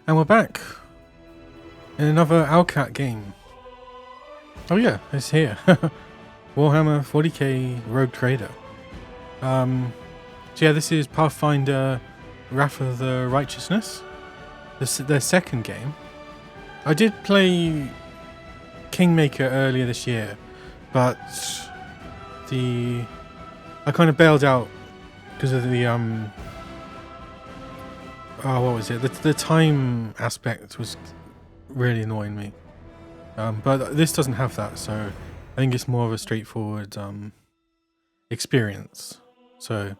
And we're back in another Alcat game. Oh yeah, it's here. Warhammer 40k Rogue Trader. So yeah, this is Pathfinder Wrath of the Righteousness. This is their second game. I did play Kingmaker earlier this year, but I kind of bailed out because of the what was it? The time aspect was really annoying me. But this doesn't have that, so I think it's more of a straightforward experience. So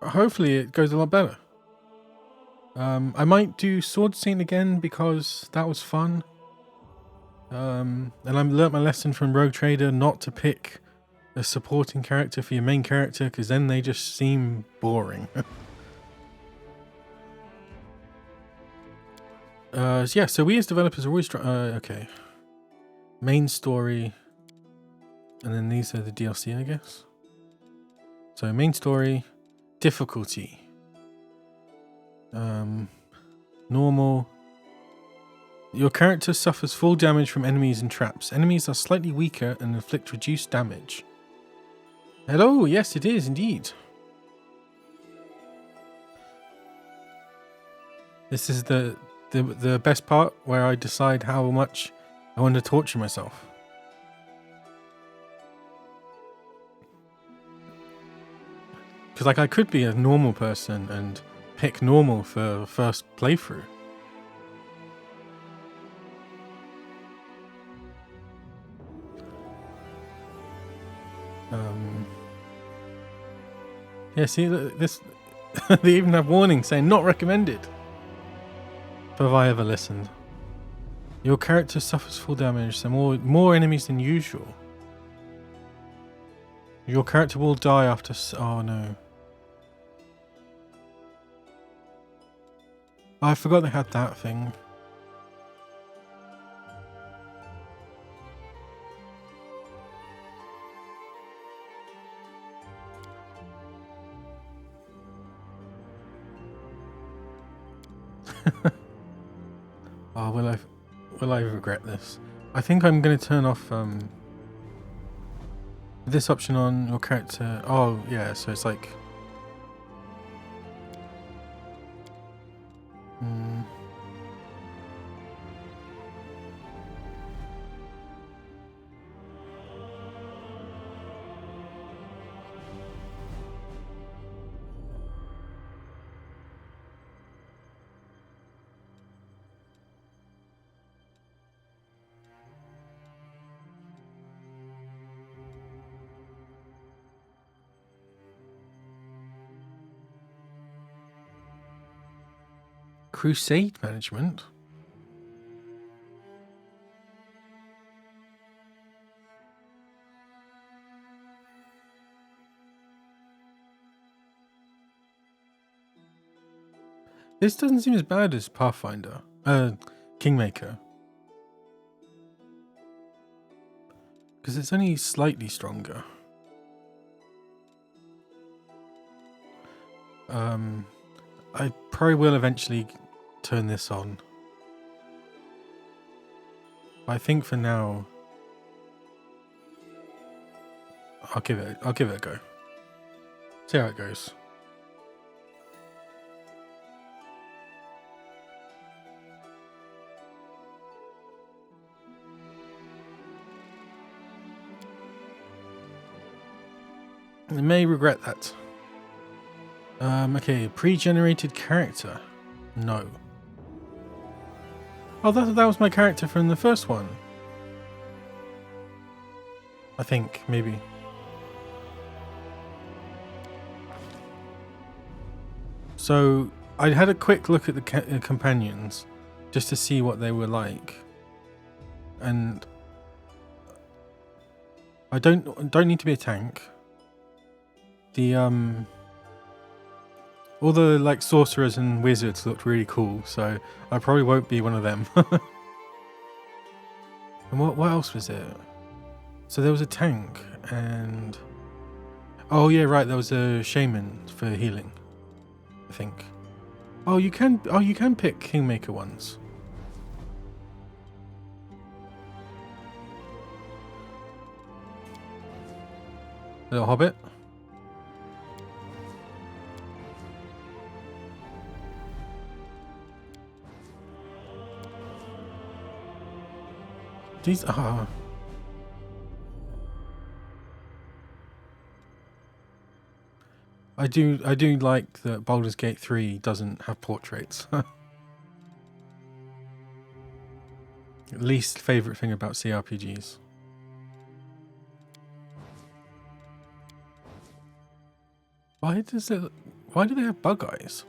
hopefully it goes a lot better. I might do Sword Saint again because that was fun. And I learnt my lesson from Rogue Trader not to pick a supporting character for your main character because then they just seem boring. Yeah, so we as developers are always okay. Main story, and then these are the DLC, I guess. So main story, difficulty, normal. Your character suffers full damage from enemies and traps. Enemies are slightly weaker and inflict reduced damage. Hello, yes, it is indeed. This is the best part where I decide how much I want to torture myself. Because like I could be a normal person and pick normal for first playthrough. Yeah, see this. They even have warnings saying not recommended. But have I ever listened? Your character suffers full damage, so more enemies than usual. Your character will die after. Oh no! Oh, I forgot they had that thing. Oh, will I regret this? I think I'm going to turn off this option on your character. Oh yeah, so it's like crusade management. This doesn't seem as bad as Pathfinder, Kingmaker, because it's only slightly stronger. I probably will eventually turn this on. I think for now, I'll give it a go. See how it goes. I may regret that. Okay, pre-generated character. No. Oh, that was my character from the first one. I think, maybe. So, I had a quick look at the companions, just to see what they were like. And I don't need to be a tank. All the like sorcerers and wizards looked really cool, so I probably won't be one of them. And what else was there? So there was a tank and oh yeah, right, there was a shaman for healing, I think. Oh, you can. Oh, you can pick Kingmaker ones. Little Hobbit. These are. I do like that Baldur's Gate 3 doesn't have portraits. Least favorite thing about CRPGs. Why do they have bug eyes?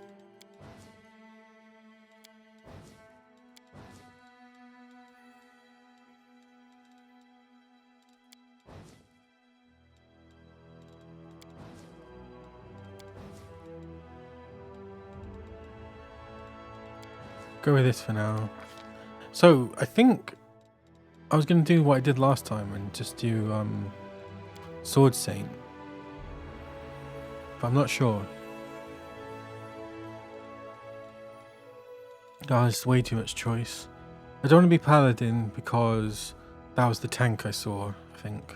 Go with this for now. So I think I was going to do what I did last time and just do Sword Saint, but I'm not sure. Oh, there's way too much choice. I don't want to be Paladin because that was the tank I saw, I think.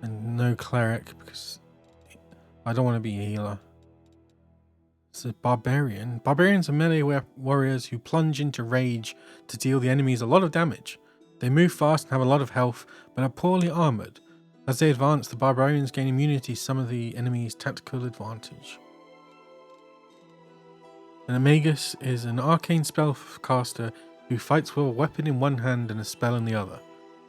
And no Cleric because I don't want to be a healer. It's a Barbarian. Barbarians are melee warriors who plunge into rage to deal the enemies a lot of damage. They move fast and have a lot of health, but are poorly armoured. As they advance, the Barbarians gain immunity to some of the enemy's tactical advantage. An Magus is an arcane spellcaster who fights with a weapon in one hand and a spell in the other.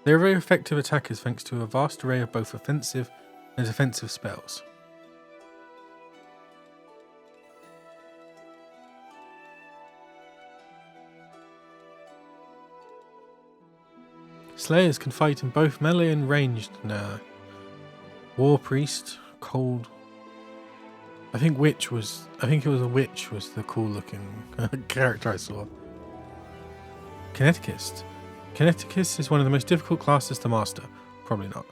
They are very effective attackers thanks to a vast array of both offensive and defensive spells. Slayers can fight in both melee and ranged. War Priest, Cold. I think it was a witch was the cool looking character I saw. Kineticist. Kineticist is one of the most difficult classes to master. Probably not.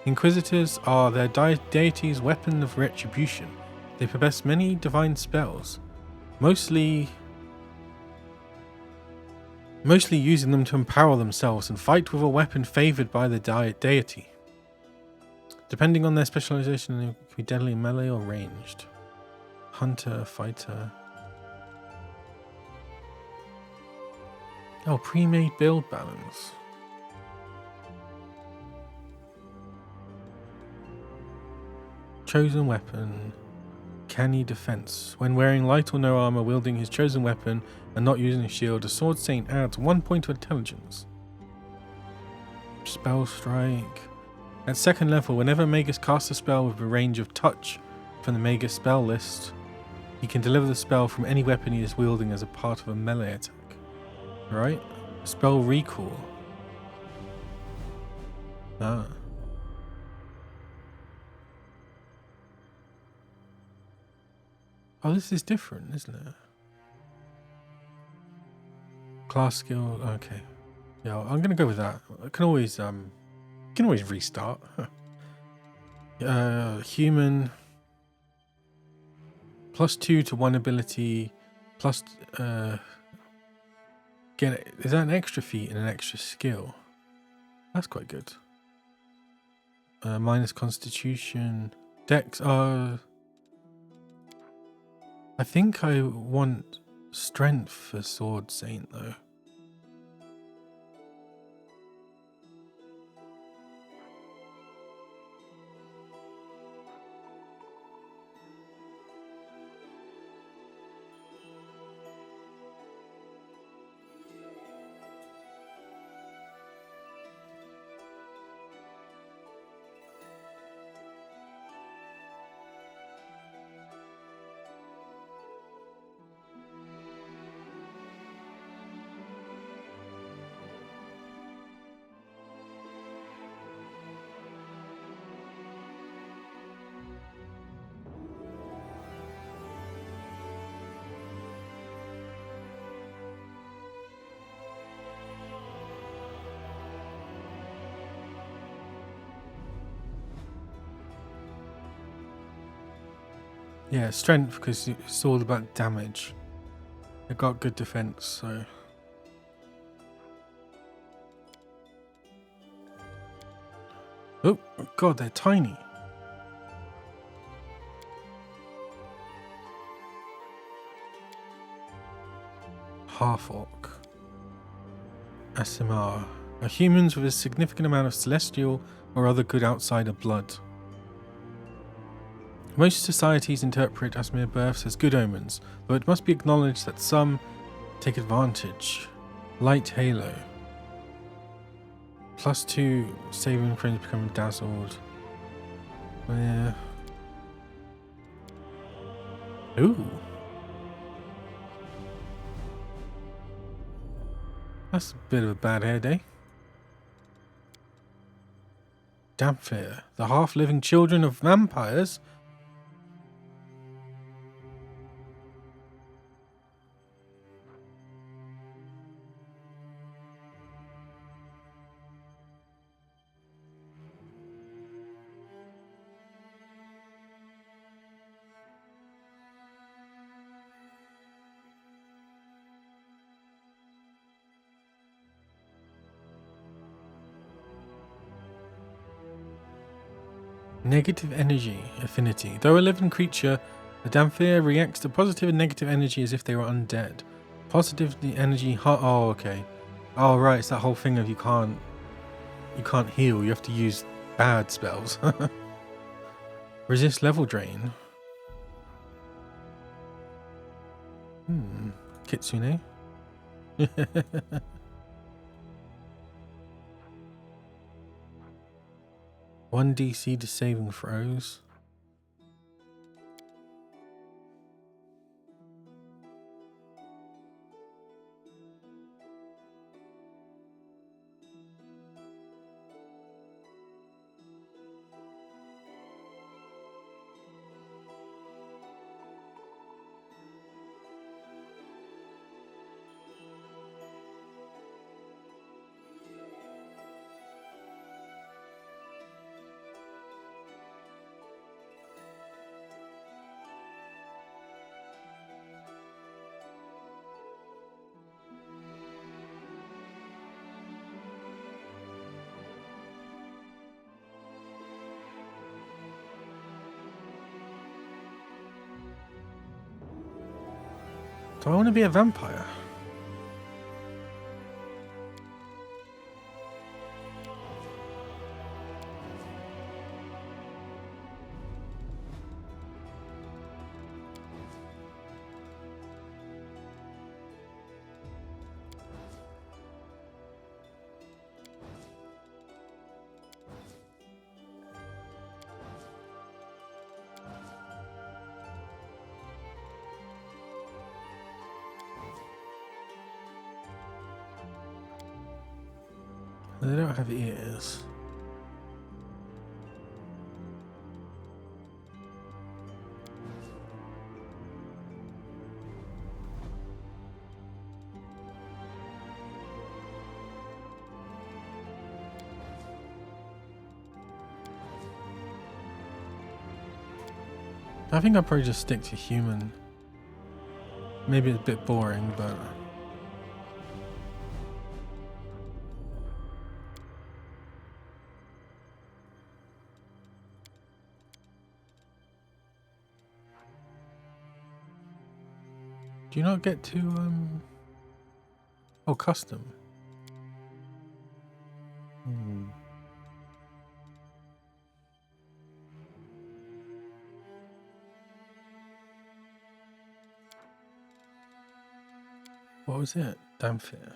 Inquisitors are their deity's weapon of retribution. They possess many divine spells, mostly using them to empower themselves and fight with a weapon favoured by the deity. Depending on their specialization, they can be deadly melee or ranged. Hunter, fighter. Oh, pre-made build balance. Chosen weapon. Canny defense. When wearing light or no armor, wielding his chosen weapon and not using a shield, a sword saint adds 1 point to intelligence. Spell strike. At second level, whenever Magus casts a spell with a range of touch from the Magus spell list, he can deliver the spell from any weapon he is wielding as a part of a melee attack. Right? Spell recall. Ah. Oh, this is different, isn't it? Class skill. Okay. Yeah, I'm gonna go with that. I can always restart. Human. +2 to one ability. Plus. Is that an extra feat and an extra skill? That's quite good. Minus constitution. Dex. I think I want strength for Sword Saint though. Yeah, strength, because it's all about damage. They got good defense, so. Oh, God, they're tiny. Half-orc. SMR. Are humans with a significant amount of celestial or other good outsider blood. Most societies interpret Asmir births as good omens, though it must be acknowledged that some take advantage. Light Halo. +2 saving friends becoming dazzled. Yeah. Ooh. That's a bit of a bad hair day. Damphir. The half-living children of vampires. Negative energy affinity. Though a living creature, the Damphir reacts to positive and negative energy as if they were undead. Positive energy. Oh, okay. Oh, right. It's that whole thing of you can't heal. You have to use bad spells. Resist level drain. Kitsune. 1 DC to saving throws. Do I want to be a vampire? They don't have ears. I think I'll probably just stick to human. Maybe it's a bit boring, but... Do you not get to, Oh, custom. What was it? Damphir.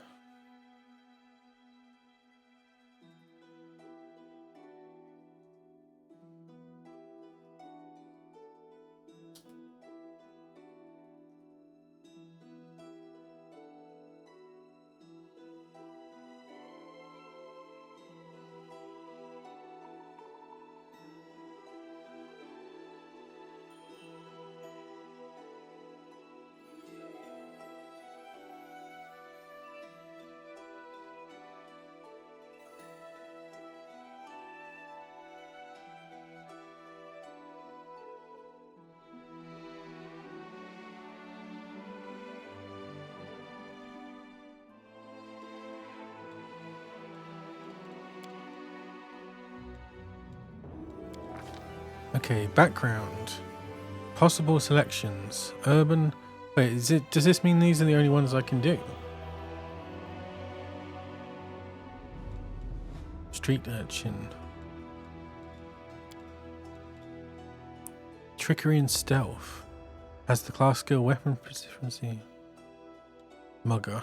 Okay, background. Possible selections. Urban. Wait, does this mean these are the only ones I can do? Street urchin. Trickery and stealth. Has the class skill weapon proficiency. Mugger.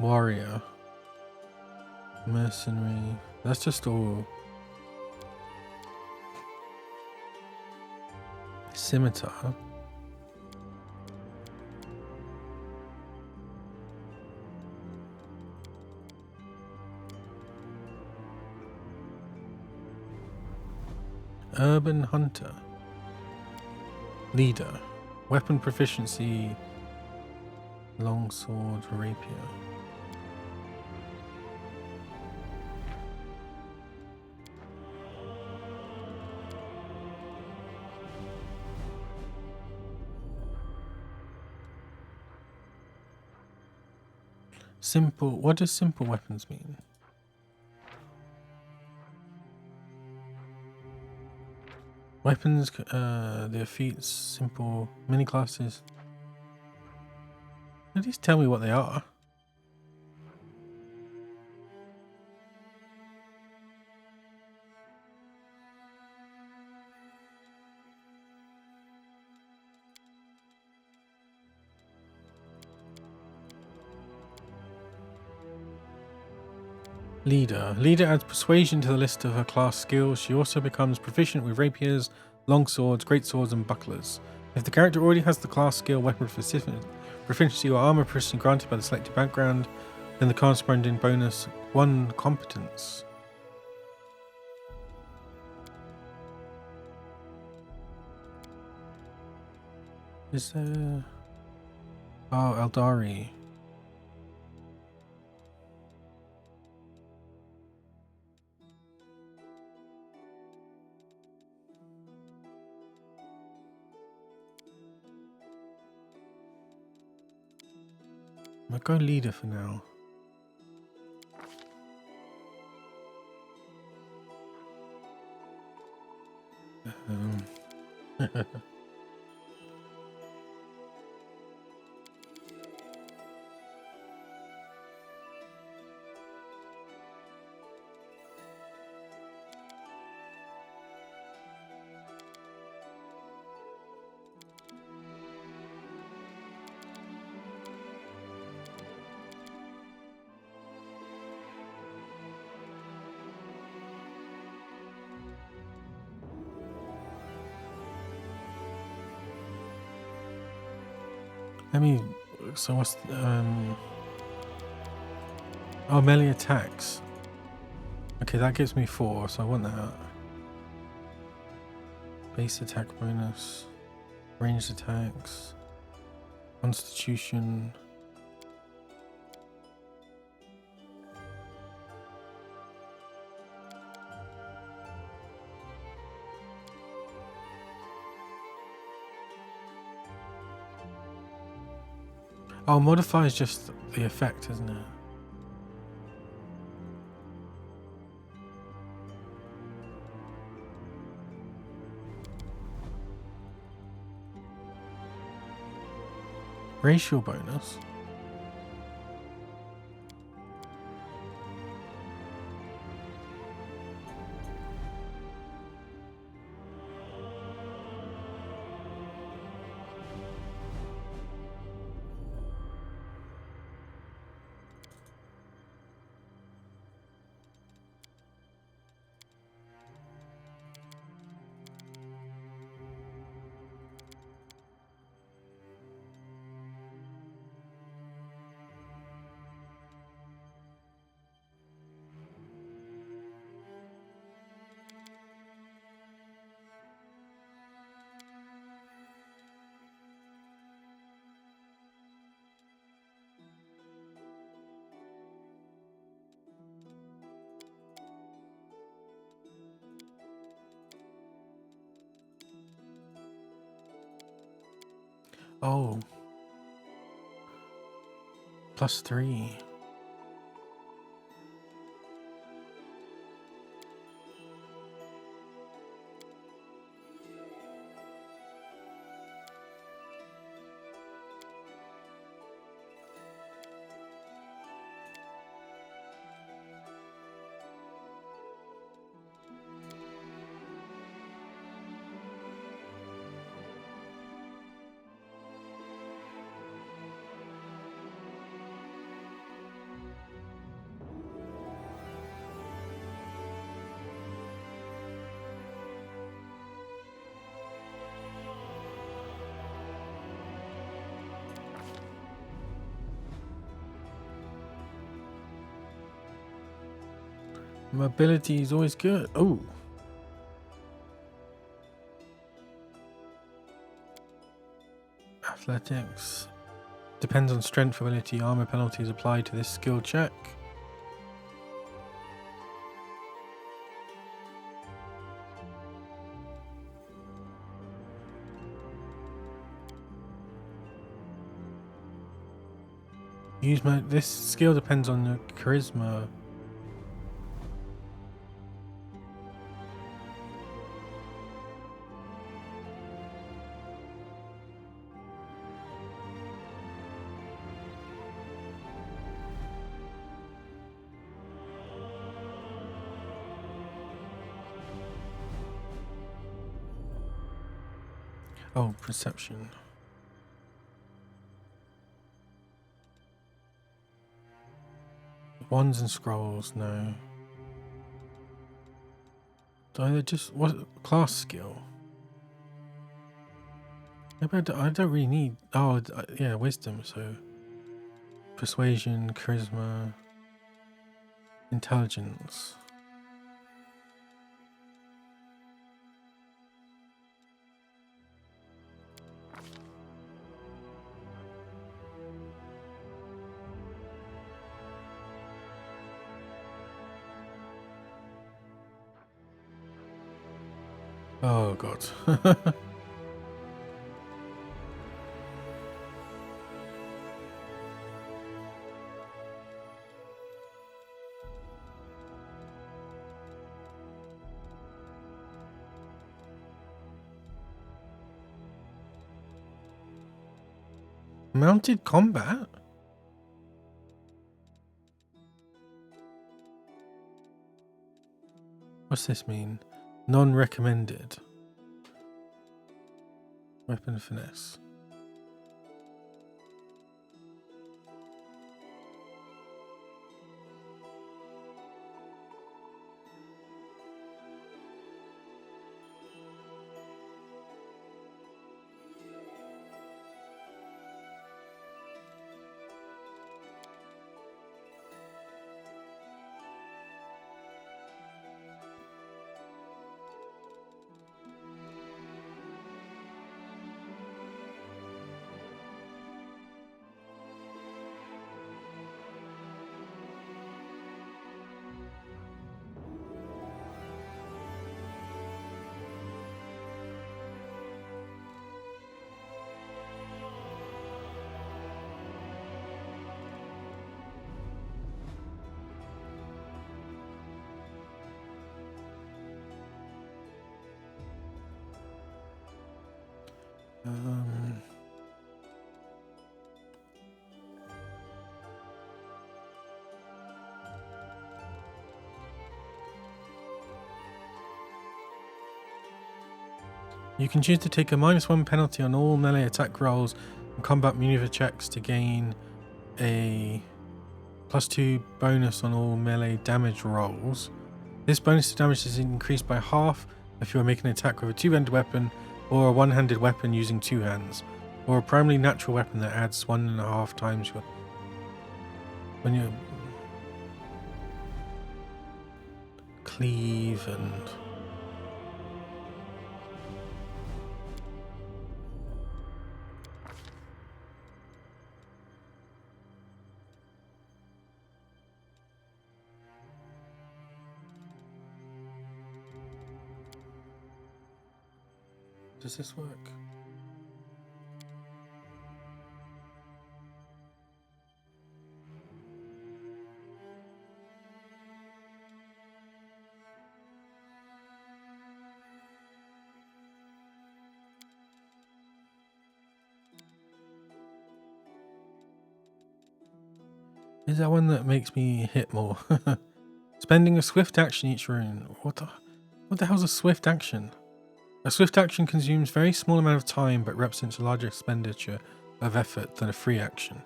Warrior. Mercenary. That's just all. Scimitar. Urban hunter. Leader. Weapon proficiency. Longsword, rapier. Simple. What does simple weapons mean? Weapons, their feats, simple, many classes. At least tell me what they are. Leader. Leader adds persuasion to the list of her class skills. She also becomes proficient with rapiers, longswords, greatswords, and bucklers. If the character already has the class skill, weapon proficiency, or armor proficiency granted by the selected background, then the corresponding bonus 1 competence. Is there... Oh, Eldari. I'll go leader for now. Let me. So what's oh, melee attacks. Okay, that gives me 4, so I want that. Base attack bonus, ranged attacks, constitution. Oh, modify is just the effect, isn't it? Racial bonus. Oh. +3. Mobility is always good. Oh. Athletics. Depends on strength, ability, armor penalties applied to this skill check. This skill depends on the charisma. Oh, perception. Wands and scrolls, no. So just what class skill? Maybe I don't really need. Oh, yeah, wisdom. So persuasion, charisma, intelligence. Oh god. Mounted combat? What's this mean? Non-recommended. Weapon finesse. You can choose to take a -1 penalty on all melee attack rolls and combat maneuver checks to gain a +2 bonus on all melee damage rolls. This bonus to damage is increased by half if you are making an attack with a two-handed weapon or a one-handed weapon using two hands, or a primarily natural weapon that adds 1.5 times your... when you cleave and... Does this work? Is that one that makes me hit more? Spending a swift action each rune. What the hell's a swift action? A swift action consumes very small amount of time but represents a larger expenditure of effort than a free action.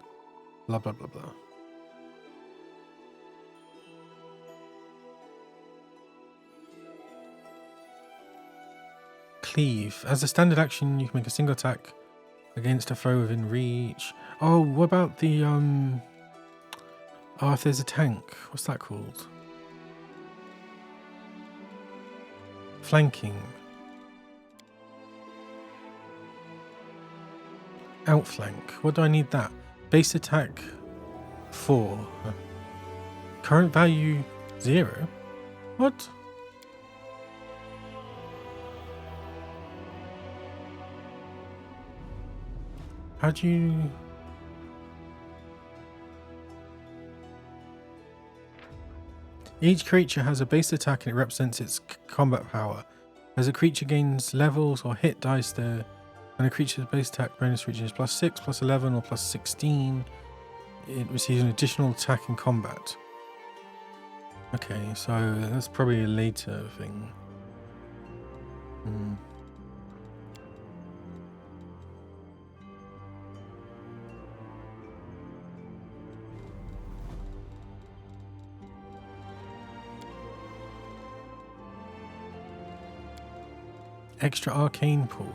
Blah blah blah blah. Cleave. As a standard action, you can make a single attack against a foe within reach. Oh, what about the oh, if there's a tank, what's that called? Flanking. Outflank. What do I need that? Base attack 4. Current value 0? What? How do you... Each creature has a base attack and it represents its combat power. As a creature gains levels or hit dice there, when a creature's base attack bonus reaches +6, +11 or +16, it receives an additional attack in combat. Okay, so that's probably a later thing. Extra arcane pool.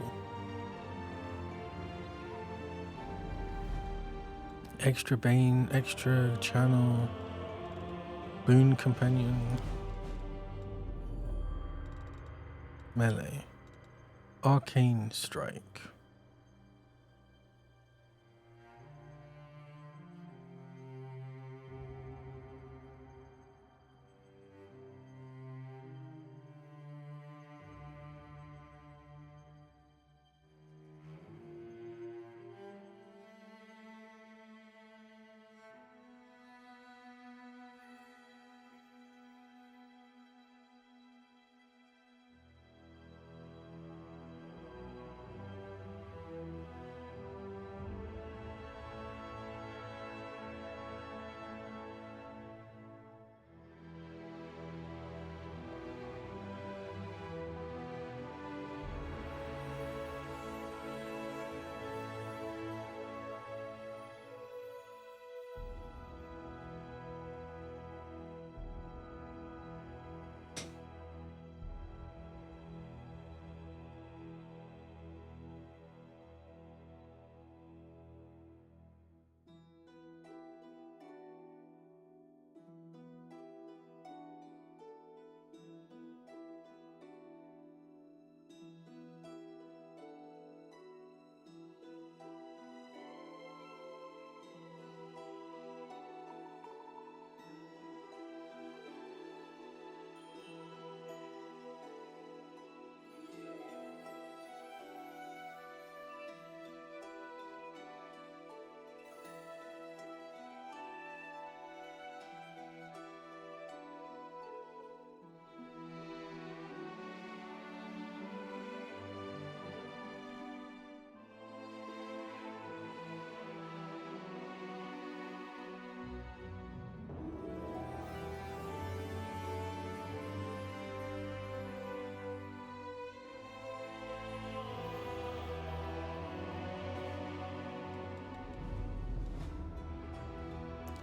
Extra bane, extra channel, boon companion, melee, arcane strike.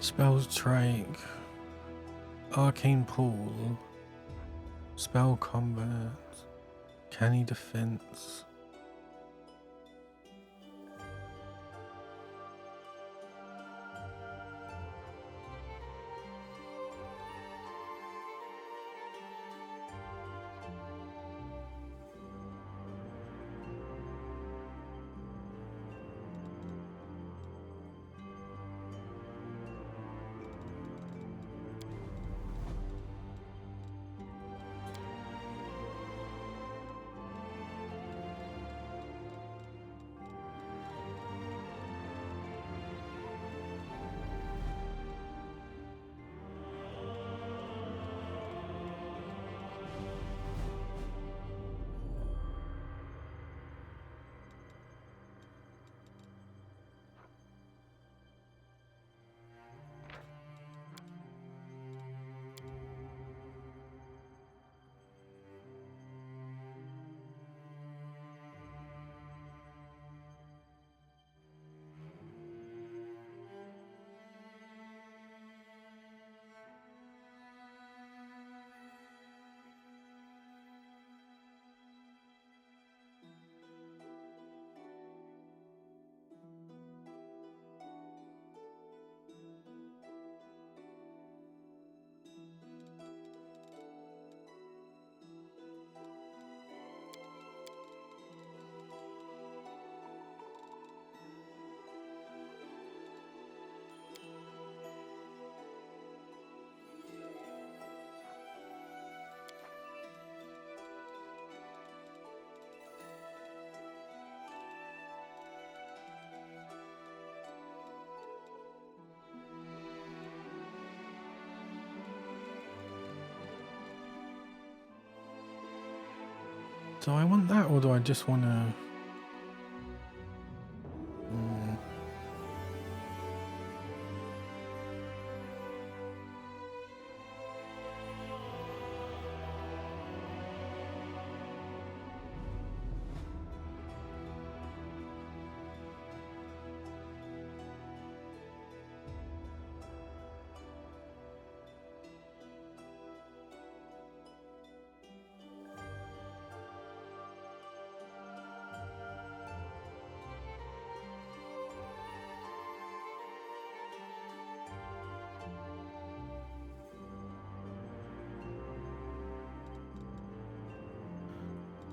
Spell strike, arcane pool, spell combat, canny defense. Do I want that, or do I just want to...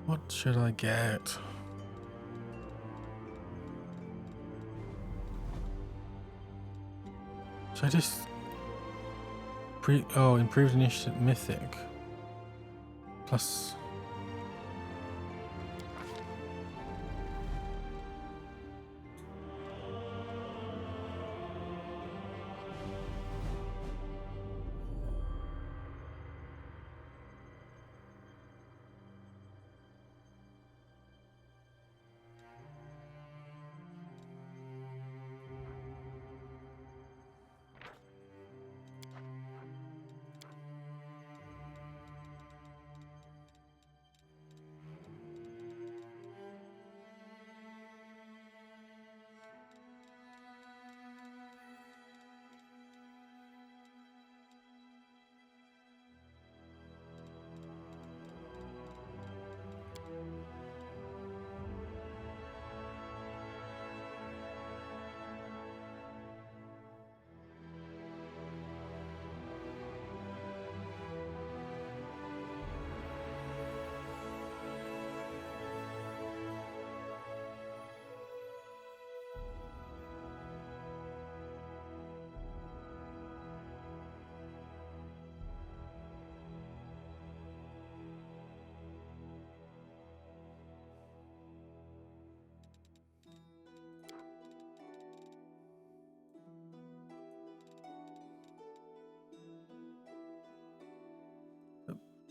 What should I get? Should I just... improved initiative mythic. Plus...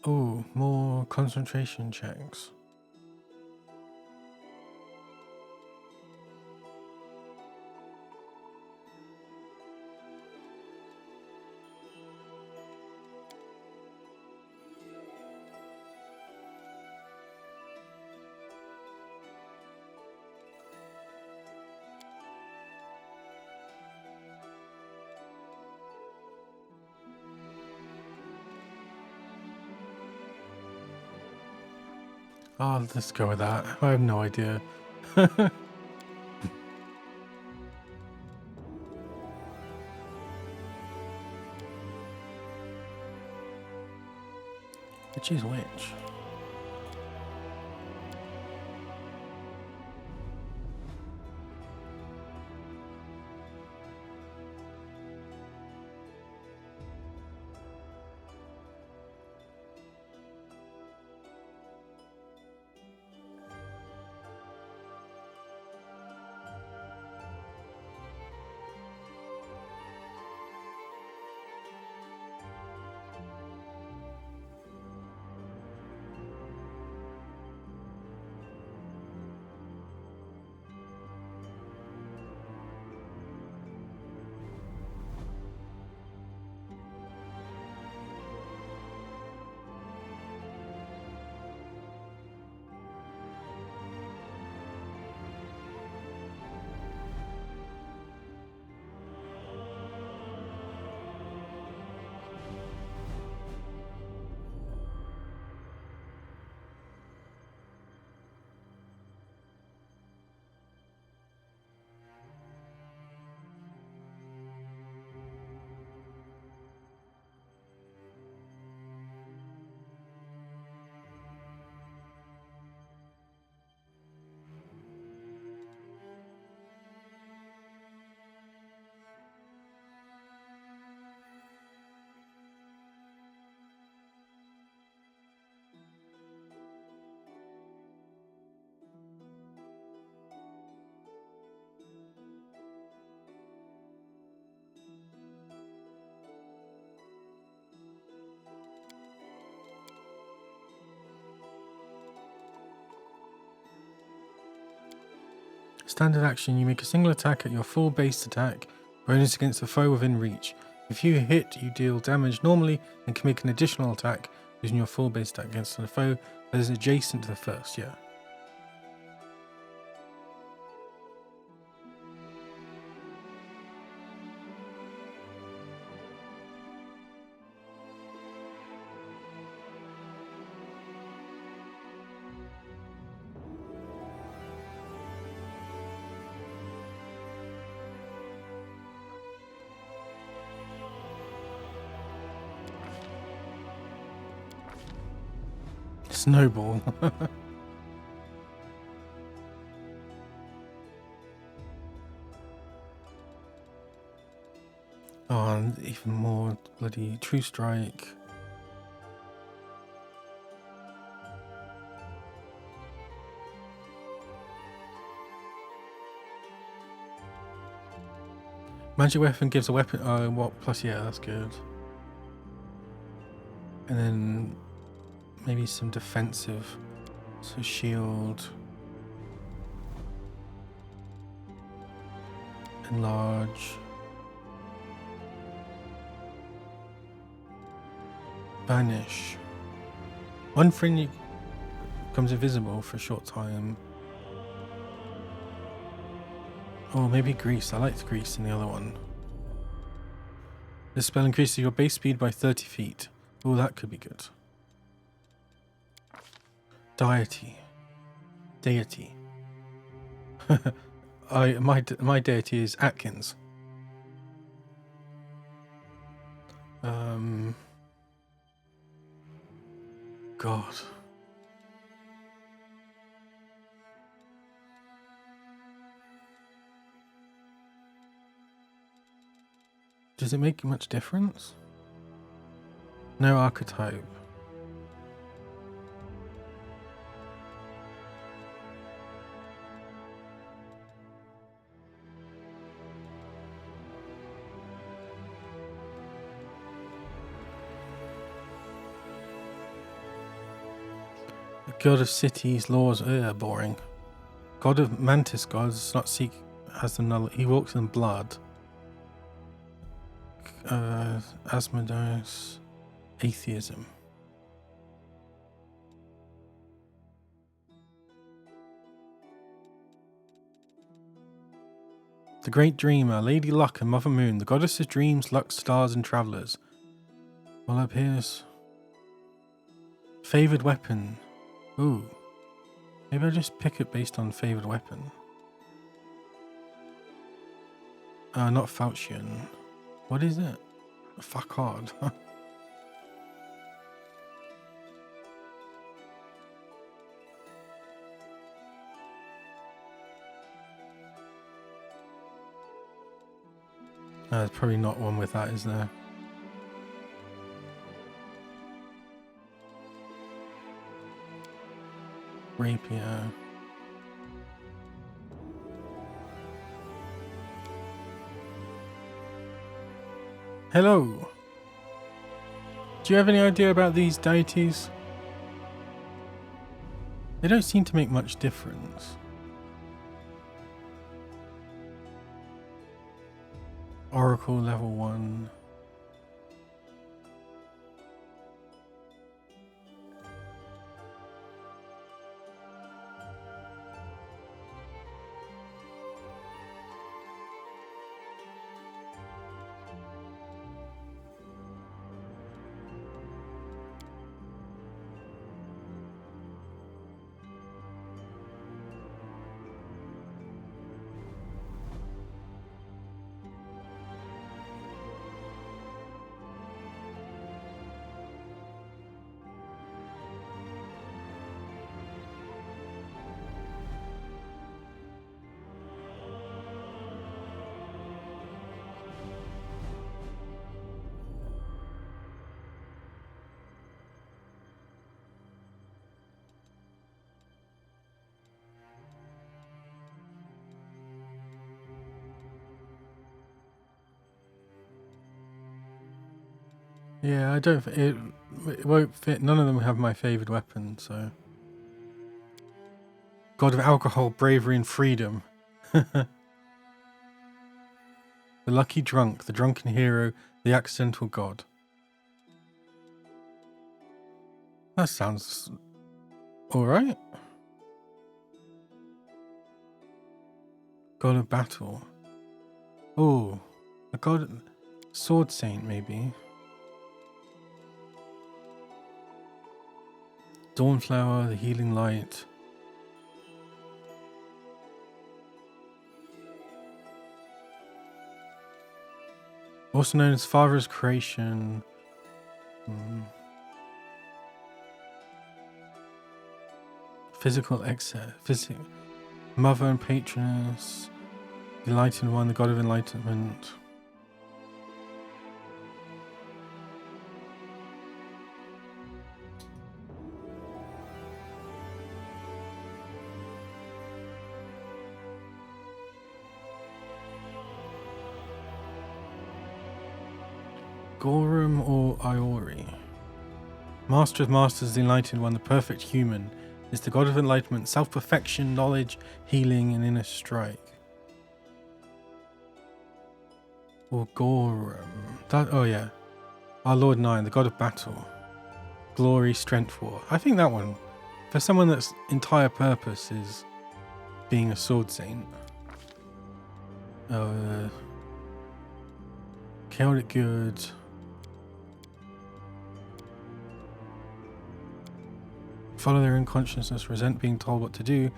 Oh, more concentration checks. Oh, let's go with that. I have no idea. Which is which? Standard action, you make a single attack at your full base attack, bonus against a foe within reach. If you hit, you deal damage normally and can make an additional attack using your full base attack against a foe that is adjacent to the first, yeah. Snowball. Oh, and even more bloody True Strike. Magic weapon gives a weapon. Oh, what? Plus, yeah, that's good. And then maybe some defensive. So shield. Enlarge. Banish. One friendly becomes invisible for a short time. Oh, maybe Grease. I liked Grease in the other one. This spell increases your base speed by 30 feet. Oh, that could be good. Deity. My deity is Atkins. God. Does it make much difference? No archetype. God of cities, laws, boring. God of mantis gods, not seek, has the null. He walks in blood. Asmodeus, atheism. The great dreamer, Lady Luck and Mother Moon, the goddess of dreams, luck, stars, and travelers. Well, appears. Favored weapon. Ooh. Maybe I'll just pick it based on favored weapon. Not Falchion. What is it? Fuck hard. There's probably not one with that, is there? Rapier. Hello. Do you have any idea about these deities? They don't seem to make much difference. Oracle level 1. Yeah, I don't. It won't fit. None of them have my favourite weapon, so. God of alcohol, bravery, and freedom. The lucky drunk, the drunken hero, the accidental god. That sounds alright. God of battle. Oh, a god, sword saint maybe. Dawnflower, the healing light. Also known as Father's creation. Physical excess. Mother and patroness. The enlightened one, the god of enlightenment. Gorum or Iori. Master of masters, the enlightened one, the perfect human, is the god of enlightenment, self-perfection, knowledge, healing, and inner strike. Or Gorum. Oh yeah. Our Lord 9, the god of battle. Glory, strength, war. I think that one. For someone that's entire purpose is being a sword saint. Chaotic good. Follow their own consciousness, resent being told what to do.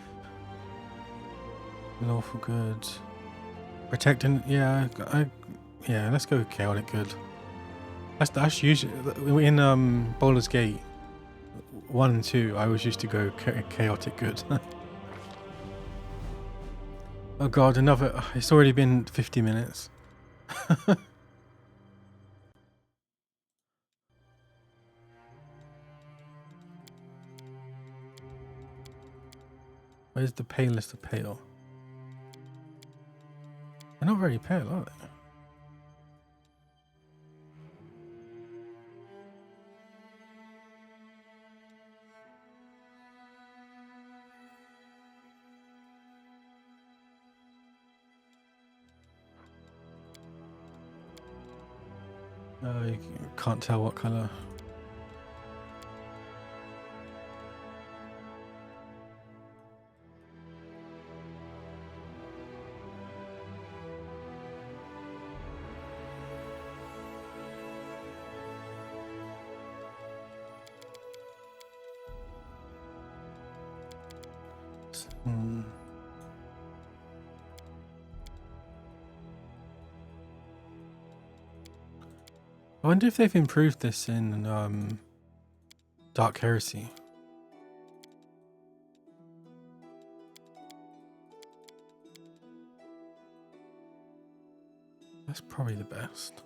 Lawful good. Protecting, yeah, let's go with chaotic good. That's usually, in Baldur's Gate 1 and 2, I always used to go chaotic good. Oh god, another, it's already been 50 minutes. Where's the palest of pale? They're not very pale, are they? You can't tell what colour. I wonder if they've improved this in Dark Heresy. That's probably the best.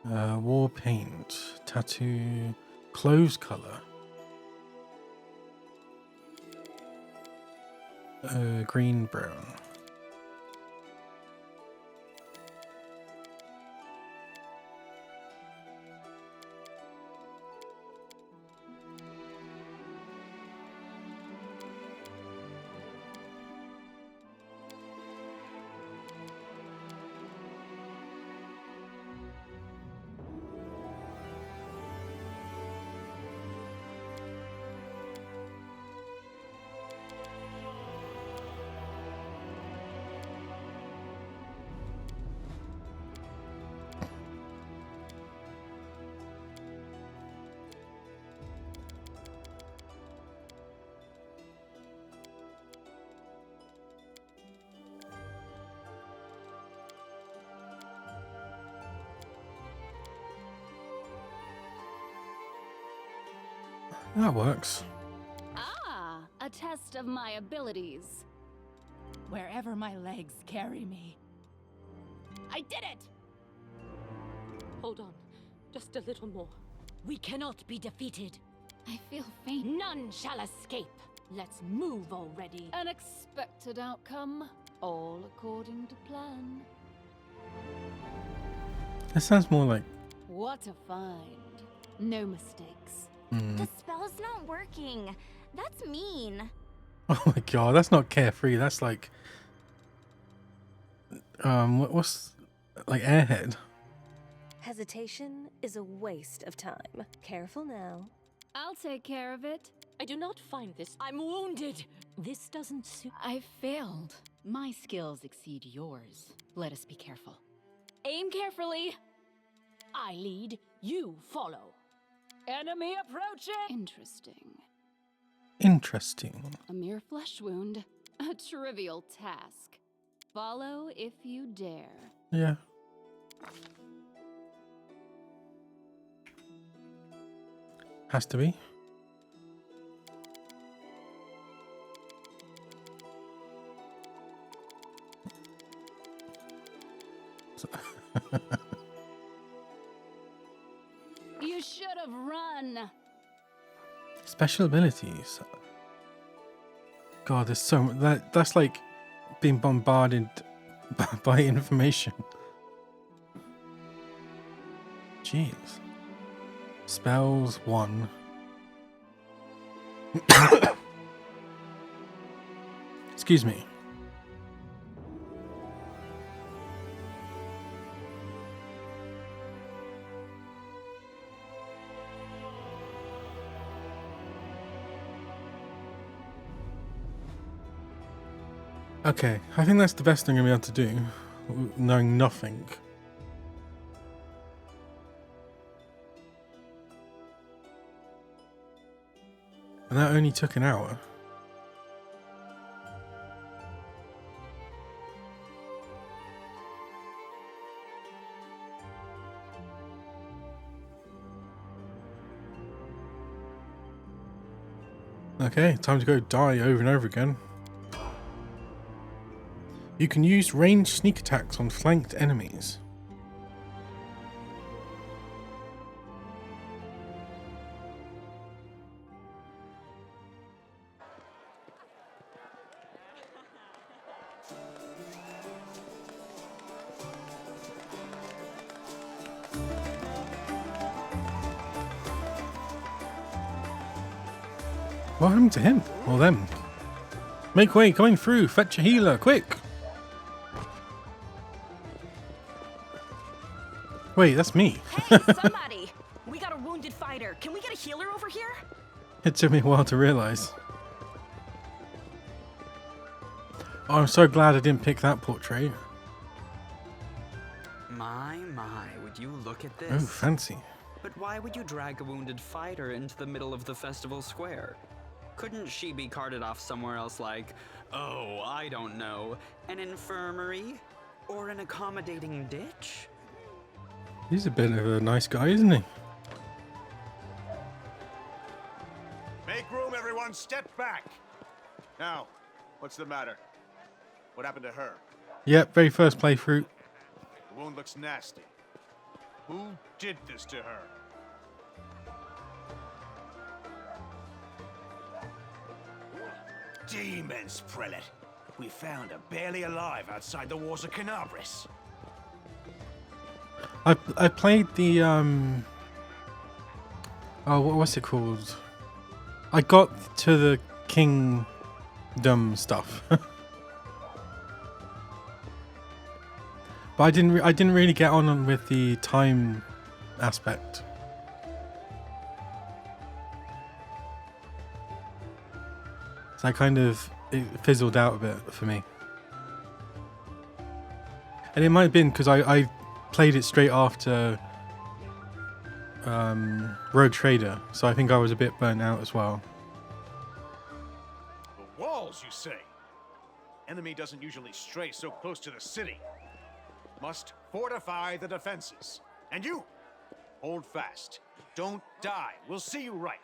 War paint, tattoo, clothes color. Green brown. That works. Ah, a test of my abilities. Wherever my legs carry me. I did it! Hold on. Just a little more. We cannot be defeated. I feel faint. None shall escape. Let's move already. An expected outcome, all according to plan. That sounds more like... What a find. No mistakes. The spell's not working. That's mean. Oh my god, that's not carefree. That's like, what's like airhead? Hesitation is a waste of time. Careful now. I'll take care of it. I do not find this. I'm wounded. This doesn't suit. I failed. My skills exceed yours. Let us be careful. Aim carefully. I lead, you follow. Enemy approaching! Interesting. Interesting. A mere flesh wound. A trivial task. Follow if you dare. Yeah. Has to be. You should have run. Special abilities. God, there's so much. That's like being bombarded by information. Jeez. Spells 1. Excuse me. Okay, I think that's the best thing I'm going to be able to do, knowing nothing. And that only took an hour. Okay, time to go die over and over again. You can use ranged sneak attacks on flanked enemies. What happened to him? Or them? Make way, coming through, fetch a healer, quick! Wait, that's me. Hey, somebody! We got a wounded fighter. Can we get a healer over here? It took me a while to realise. Oh, I'm so glad I didn't pick that portrait. My, would you look at this? Oh, fancy. But why would you drag a wounded fighter into the middle of the festival square? Couldn't she be carted off somewhere else like, oh, I don't know, an infirmary? Or an accommodating ditch? He's a bit of a nice guy, isn't he? Make room, everyone. Step back. Now, what's the matter? What happened to her? Yep, very first playthrough. The wound looks nasty. Who did this to her? Demons, prelate. We found her barely alive outside the walls of Canabris. I played the oh, what's it called? I got to the kingdom stuff. But I didn't really get on with the time aspect. So I kind of, it fizzled out a bit for me. And it might have been because I played it straight after Road Trader, so I think I was a bit burnt out as well. The walls, you say? Enemy doesn't usually stray so close to the city. Must fortify the defenses. And you, hold fast. Don't die. We'll see you right.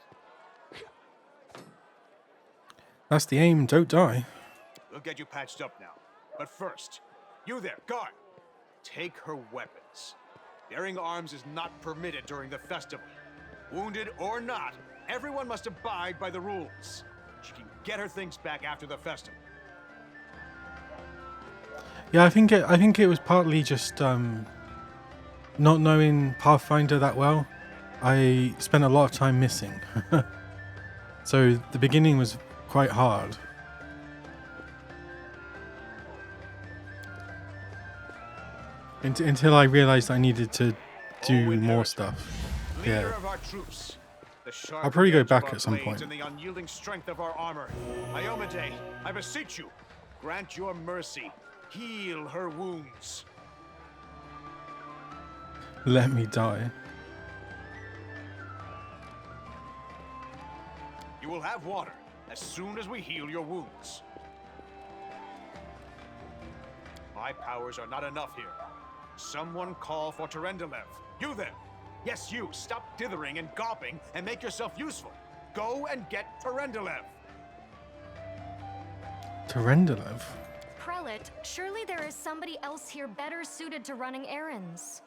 That's the aim, don't die. We'll get you patched up now. But first, you there, guard. Take her weapons. Bearing arms is not permitted during the festival. Wounded or not, everyone must abide by the rules. She can get her things back after the festival. Yeah, I think it was partly just not knowing Pathfinder that well. I spent a lot of time missing. So the beginning was quite hard. Until I realized I needed to do more stuff. Leader Yeah. of our troops, the sharp I'll probably go edge of back our at some blades point. and the unyielding strength of our armor. Iomade, I beseech you, grant your mercy. Heal her wounds. Let me die. You will have water as soon as we heal your wounds. My powers are not enough here. Someone call for Terendelev. You then. Yes, you. Stop dithering and gawping and make yourself useful. Go and get Terendelev. Terendelev? Prelate, surely there is somebody else here better suited to running errands.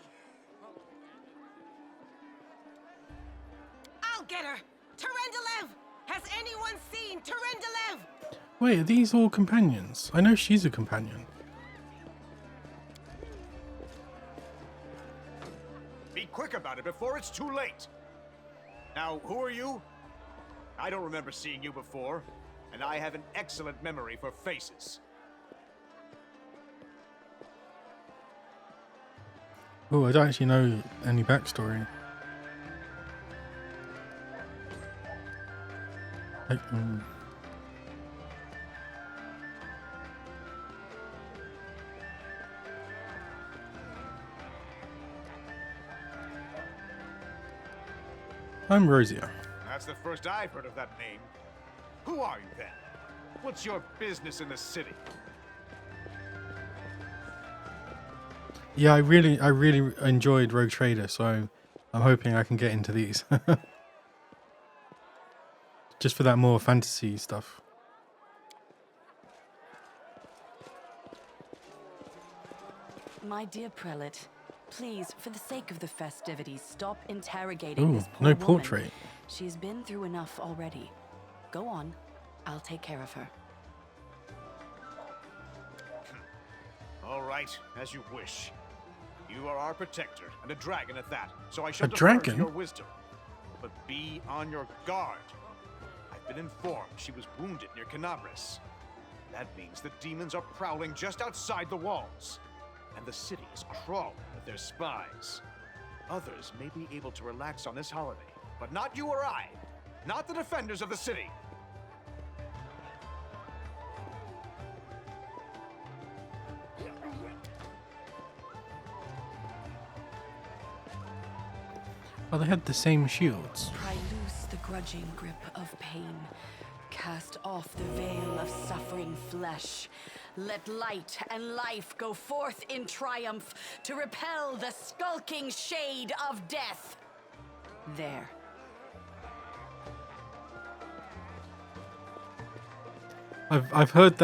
I'll get her! Terendelev! Has anyone seen Terendelev? Wait, are these all companions? I know she's a companion. Be quick about it before it's too late. Now, who are you? I don't remember seeing you before, and I have an excellent memory for faces. Oh, I don't actually know any backstory. Like, I'm Rosia. That's the first I've heard of that name. Who are you then? What's your business in the city? Yeah, I really enjoyed Rogue Trader, so I'm hoping I can get into these. Just for that more fantasy stuff. My dear prelate, please, for the sake of the festivities, stop interrogating Ooh, this poor no woman. portrait. She's been through enough already. Go on. I'll take care of her. All right, as you wish. You are our protector, and a dragon at that, so I shall A defer to dragon? your wisdom. But be on your guard. I've been informed she was wounded near Canabris. That means the demons are prowling just outside the walls, and the city is crawling with their spies. Others may be able to relax on this holiday, but not you or I. Not the defenders of the city. Oh, they had the same shields. Pry loose the grudging grip of pain. Cast off the veil of suffering flesh. Let light and life go forth in triumph to repel the skulking shade of death. There. I've heard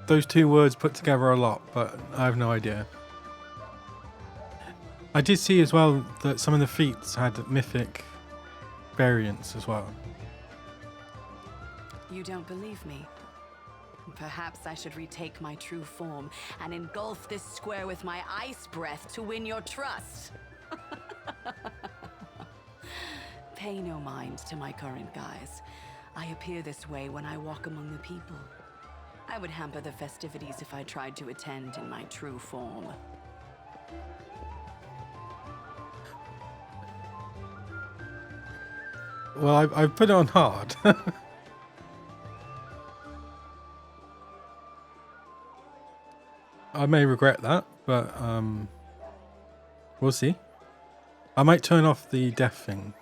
those two words put together a lot, but I have no idea. I did see as well that some of the feats had mythic variants as well. You don't believe me? Perhaps I should retake my true form and engulf this square with my ice breath to win your trust. Pay no mind to my current guise. I appear this way when I walk among the people. I would hamper the festivities if I tried to attend in my true form. Well, I've put it on hard. I may regret that, but we'll see. I might turn off the death thing.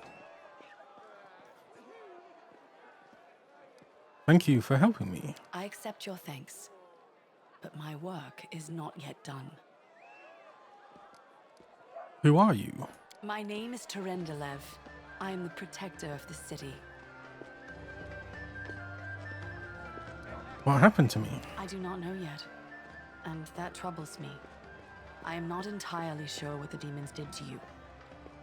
Thank you for helping me. I accept your thanks, but my work is not yet done. Who are you? My name is Terendelev. I am the protector of the city. What happened to me? I do not know yet, and that troubles me. I am not entirely sure what the demons did to you.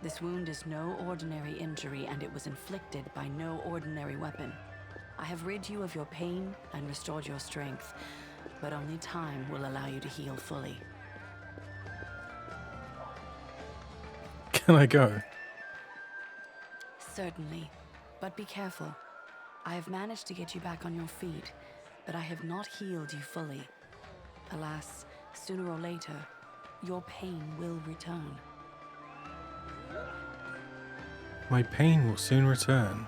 This wound is no ordinary injury, and it was inflicted by no ordinary weapon. I have rid you of your pain and restored your strength, but only time will allow you to heal fully. Can I go? Certainly, but be careful. I have managed to get you back on your feet, but I have not healed you fully. Alas, sooner or later, your pain will return. My pain will soon return.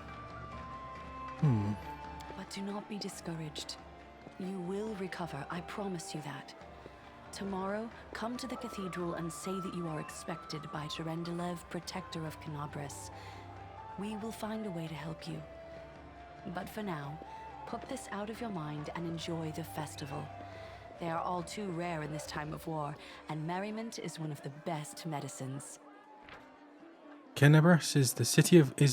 But do not be discouraged. You will recover, I promise you that. Tomorrow, come to the cathedral and say that you are expected by Terendelev, protector of Canabras. We will find a way to help you. But for now, put this out of your mind and enjoy the festival. They are all too rare in this time of war, and merriment is one of the best medicines. Canabras is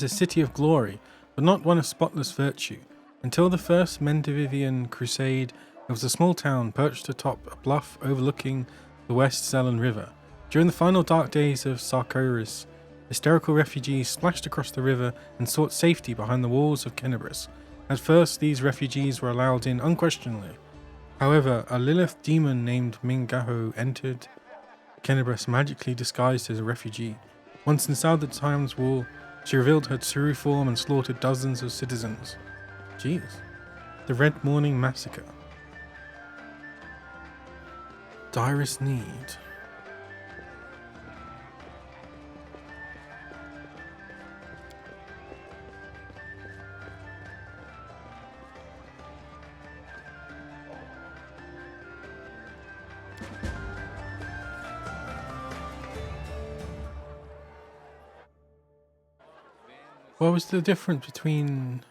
a city of glory, but not one of spotless virtue. Until the first Mendivivian crusade, it was a small town perched atop a bluff overlooking the West Selen River. During the final dark days of Sarkoris, hysterical refugees splashed across the river and sought safety behind the walls of Canabras. At first, these refugees were allowed in unquestioningly. However, a Lilith demon named Mingaho entered Canabras magically disguised as a refugee. Once inside the town's wall, she revealed her true form and slaughtered dozens of citizens. Jeez. The Red Morning Massacre. Direst need. What was the difference between...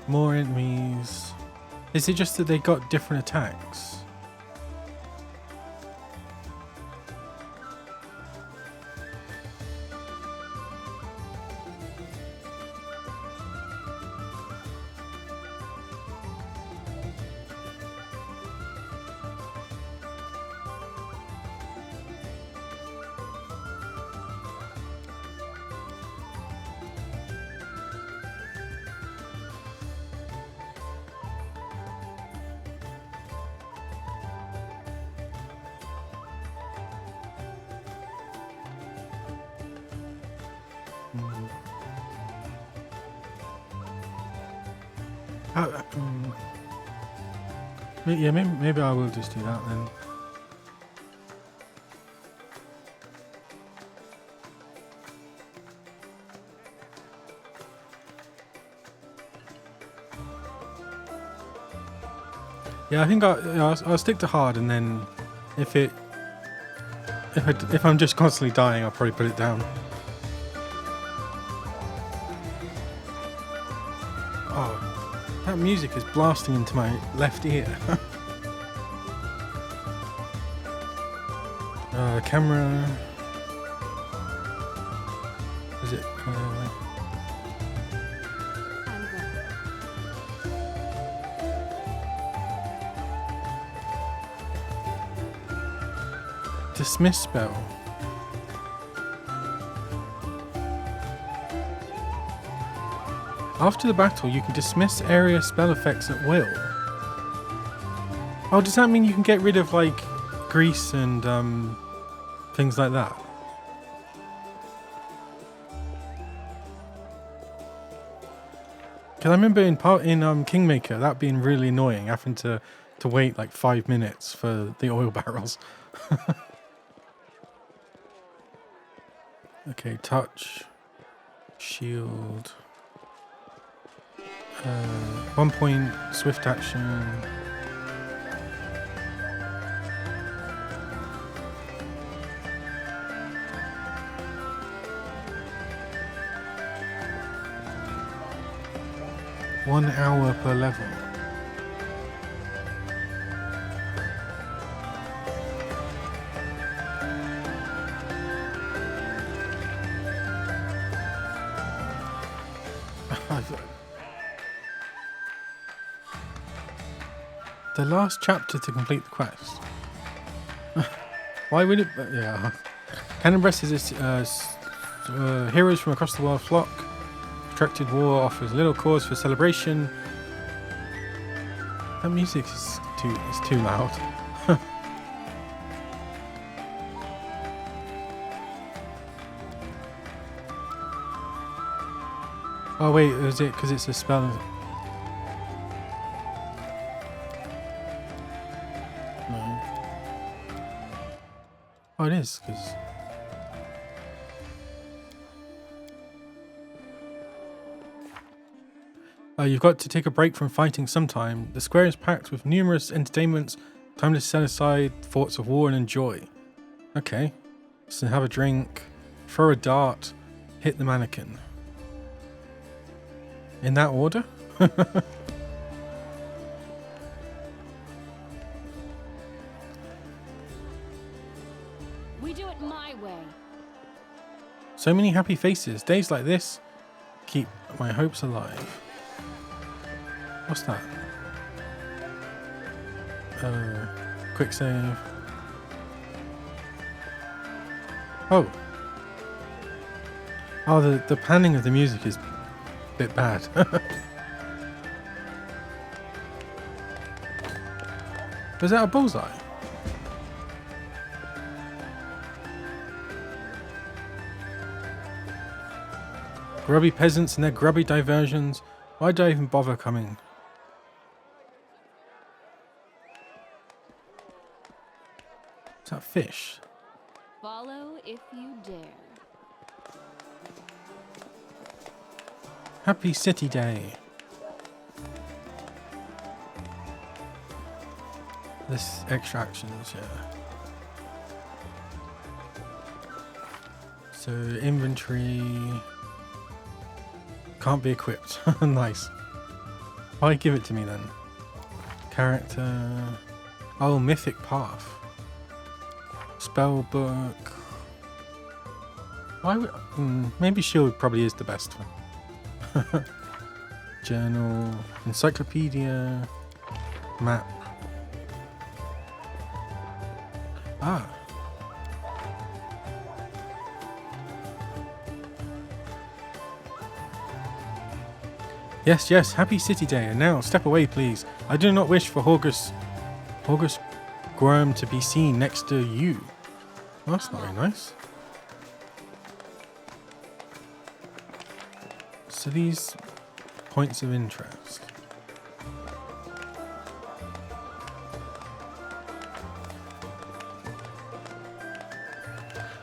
More enemies? Is it just that they got different attacks? Yeah, maybe I will just do that then. Yeah, I think I'll stick to hard, and then if I'm just constantly dying, I'll probably put it down. Oh, that music is blasting into my left ear. Camera. Is it? Dismiss spell. After the battle, you can dismiss area spell effects at will. Oh, does that mean you can get rid of like grease and things like that? Because I remember in Kingmaker that being really annoying, having to wait like 5 minutes for the oil barrels. Okay, touch, shield, 1 point swift action. One hour per level. The last chapter to complete the quest. Why would it? Yeah. Canabras is heroes from across the world flock. Protracted war offers little cause for celebration. That music is too loud. Oh wait, is it because it's a spell? No. Oh, it is because. You've got to take a break from fighting sometime. The square is packed with numerous entertainments. Time to set aside thoughts of war and enjoy. Okay. So have a drink, throw a dart, hit the mannequin. In that order? We do it my way. So many happy faces. Days like this keep my hopes alive. What's that? Quick save. Oh. Oh, the panning of the music is a bit bad. Was that a bullseye? Grubby peasants and their grubby diversions. Why do I even bother coming? Is that fish? Follow if you dare. Happy City Day. This extra actions, yeah. So inventory can't be equipped. Nice. Why give it to me then? Character. Oh, Mythic Path. Spell book. Why would maybe shield probably is the best one. Journal, encyclopedia, map. Ah. Yes, yes, happy City Day. And now, step away, please. I do not wish for Horgus Graham to be seen next to you. Well, that's not very nice. So these points of interest.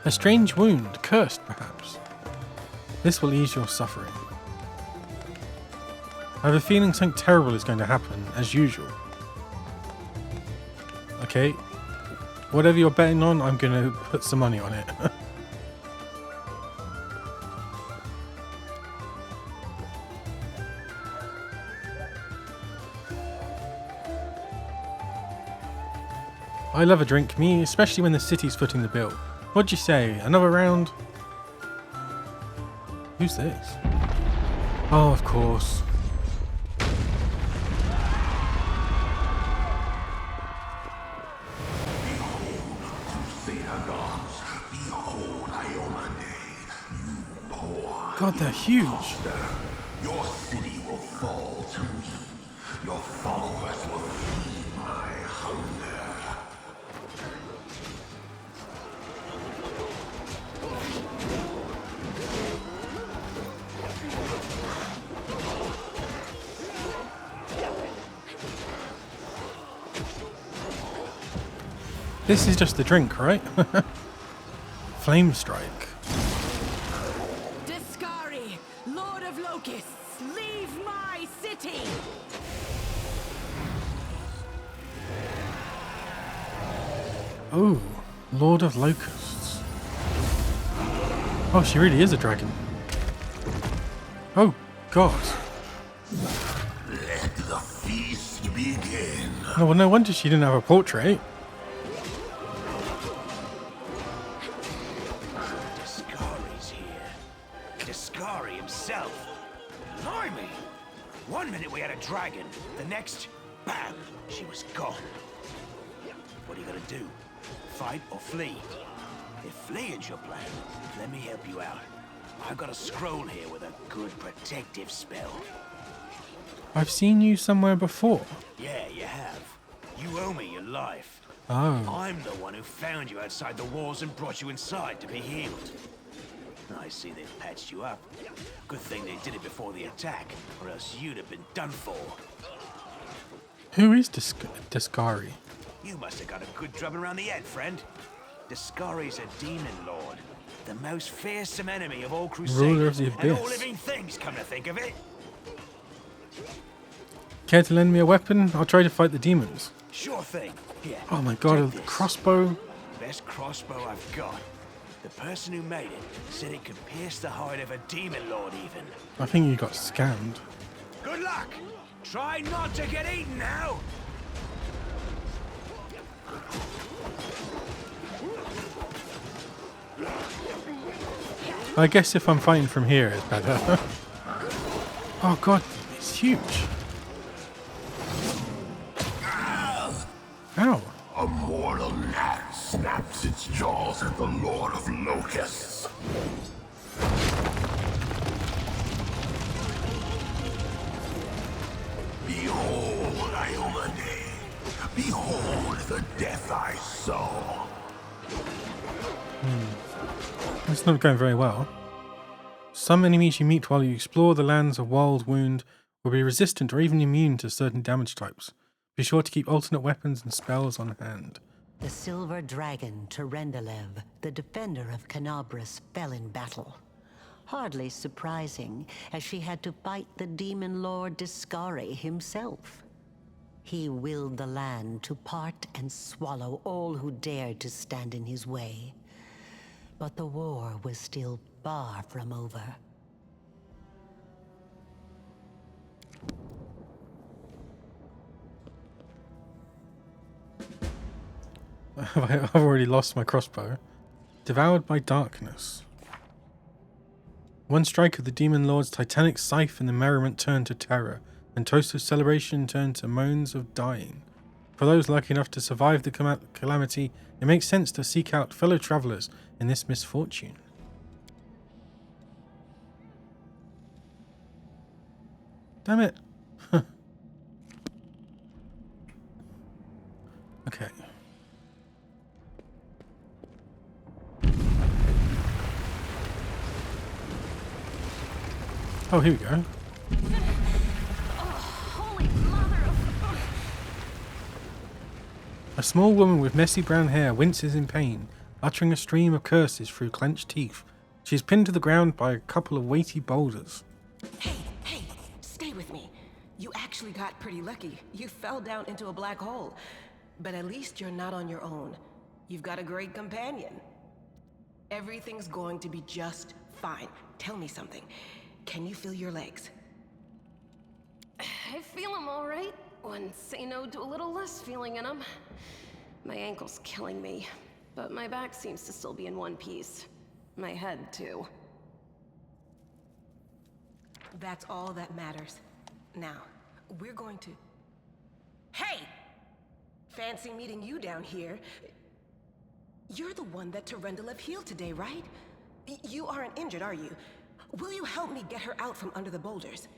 A strange wound, cursed perhaps. This will ease your suffering. I have a feeling something terrible is going to happen, as usual. Okay, whatever you're betting on, I'm going to put some money on it. I love a drink, me, especially when the city's footing the bill. What'd you say? Another round? Who's this? Oh, of course. God, they're huge. Your city will fall to me. Your followers will feed my hunger. This is just the drink, right? Flame strike. Leave my city! Oh, Lord of Locusts. Oh, she really is a dragon. Oh, God. Let the feast begin. Oh, well, no wonder she didn't have a portrait. Discari's here. Discari himself. Blimey! One minute we had a dragon, the next, bam, she was gone. What are you gonna do? Fight or flee? If fleeing's your plan, let me help you out. I've got a scroll here with a good protective spell. I've seen you somewhere before. Yeah, you have. You owe me your life. Oh. I'm the one who found you outside the walls and brought you inside to be healed. I see they've patched you up. Good thing they did it before the attack, or else you'd have been done for. Who is Discari? You must have got a good drubbing around the head, friend. Discari's a demon lord, the most fearsome enemy of all crusaders Ruler of the and all Abyss. living things, come to think of it. Care to lend me a weapon? I'll try to fight the demons. Sure thing. Here. Oh my god, a take this. crossbow. Best crossbow I've got. The person who made it said it could pierce the hide of a demon lord even. I think you got scammed. Good luck! Try not to get eaten now! I guess if I'm fighting from here, it's better. Oh god, it's huge. Ow. A mortal gnat snaps its jaws at the Lord of Locusts. Behold, Iolade. Behold the death I saw. It's not going very well. Some enemies you meet while you explore the lands of Wild Wound will be resistant or even immune to certain damage types. Be sure to keep alternate weapons and spells on hand. The silver dragon, Terendelev, the defender of Canabras, fell in battle. Hardly surprising, as she had to fight the demon lord Discari himself. He willed the land to part and swallow all who dared to stand in his way. But the war was still far from over. I've already lost my crossbow. Devoured by darkness. One strike of the demon lord's titanic scythe and the merriment turned to terror, and toasts of celebration turned to moans of dying. For those lucky enough to survive the calamity, it makes sense to seek out fellow travelers in this misfortune. Damn it. Okay. Oh, here we go. A small woman with messy brown hair winces in pain, uttering a stream of curses through clenched teeth. She is pinned to the ground by a couple of weighty boulders. Hey, stay with me. You actually got pretty lucky. You fell down into a black hole. But at least you're not on your own. You've got a great companion. Everything's going to be just fine. Tell me something. Can you feel your legs? I feel them all right. Wouldn't say no to a little less feeling in them. My ankle's killing me, but my back seems to still be in one piece. My head, too. That's all that matters. Now, we're going to... Hey! Fancy meeting you down here. You're the one that Terendelev healed today, right? You aren't injured, are you? Will you help me get her out from under the boulders?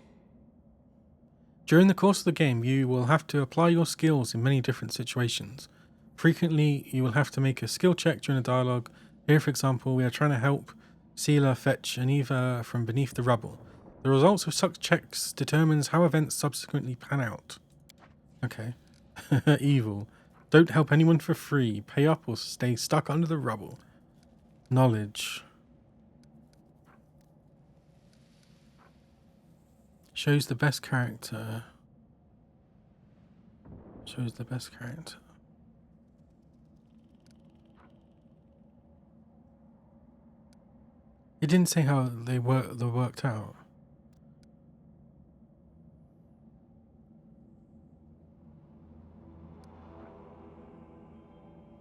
During the course of the game, you will have to apply your skills in many different situations. Frequently, you will have to make a skill check during a dialogue. Here, for example, we are trying to help Seela fetch Aniva from beneath the rubble. The results of such checks determines how events subsequently pan out. Okay. Evil. Don't help anyone for free. Pay up or stay stuck under the rubble. Knowledge. Shows the best character. Shows the best character. It didn't say how they worked out.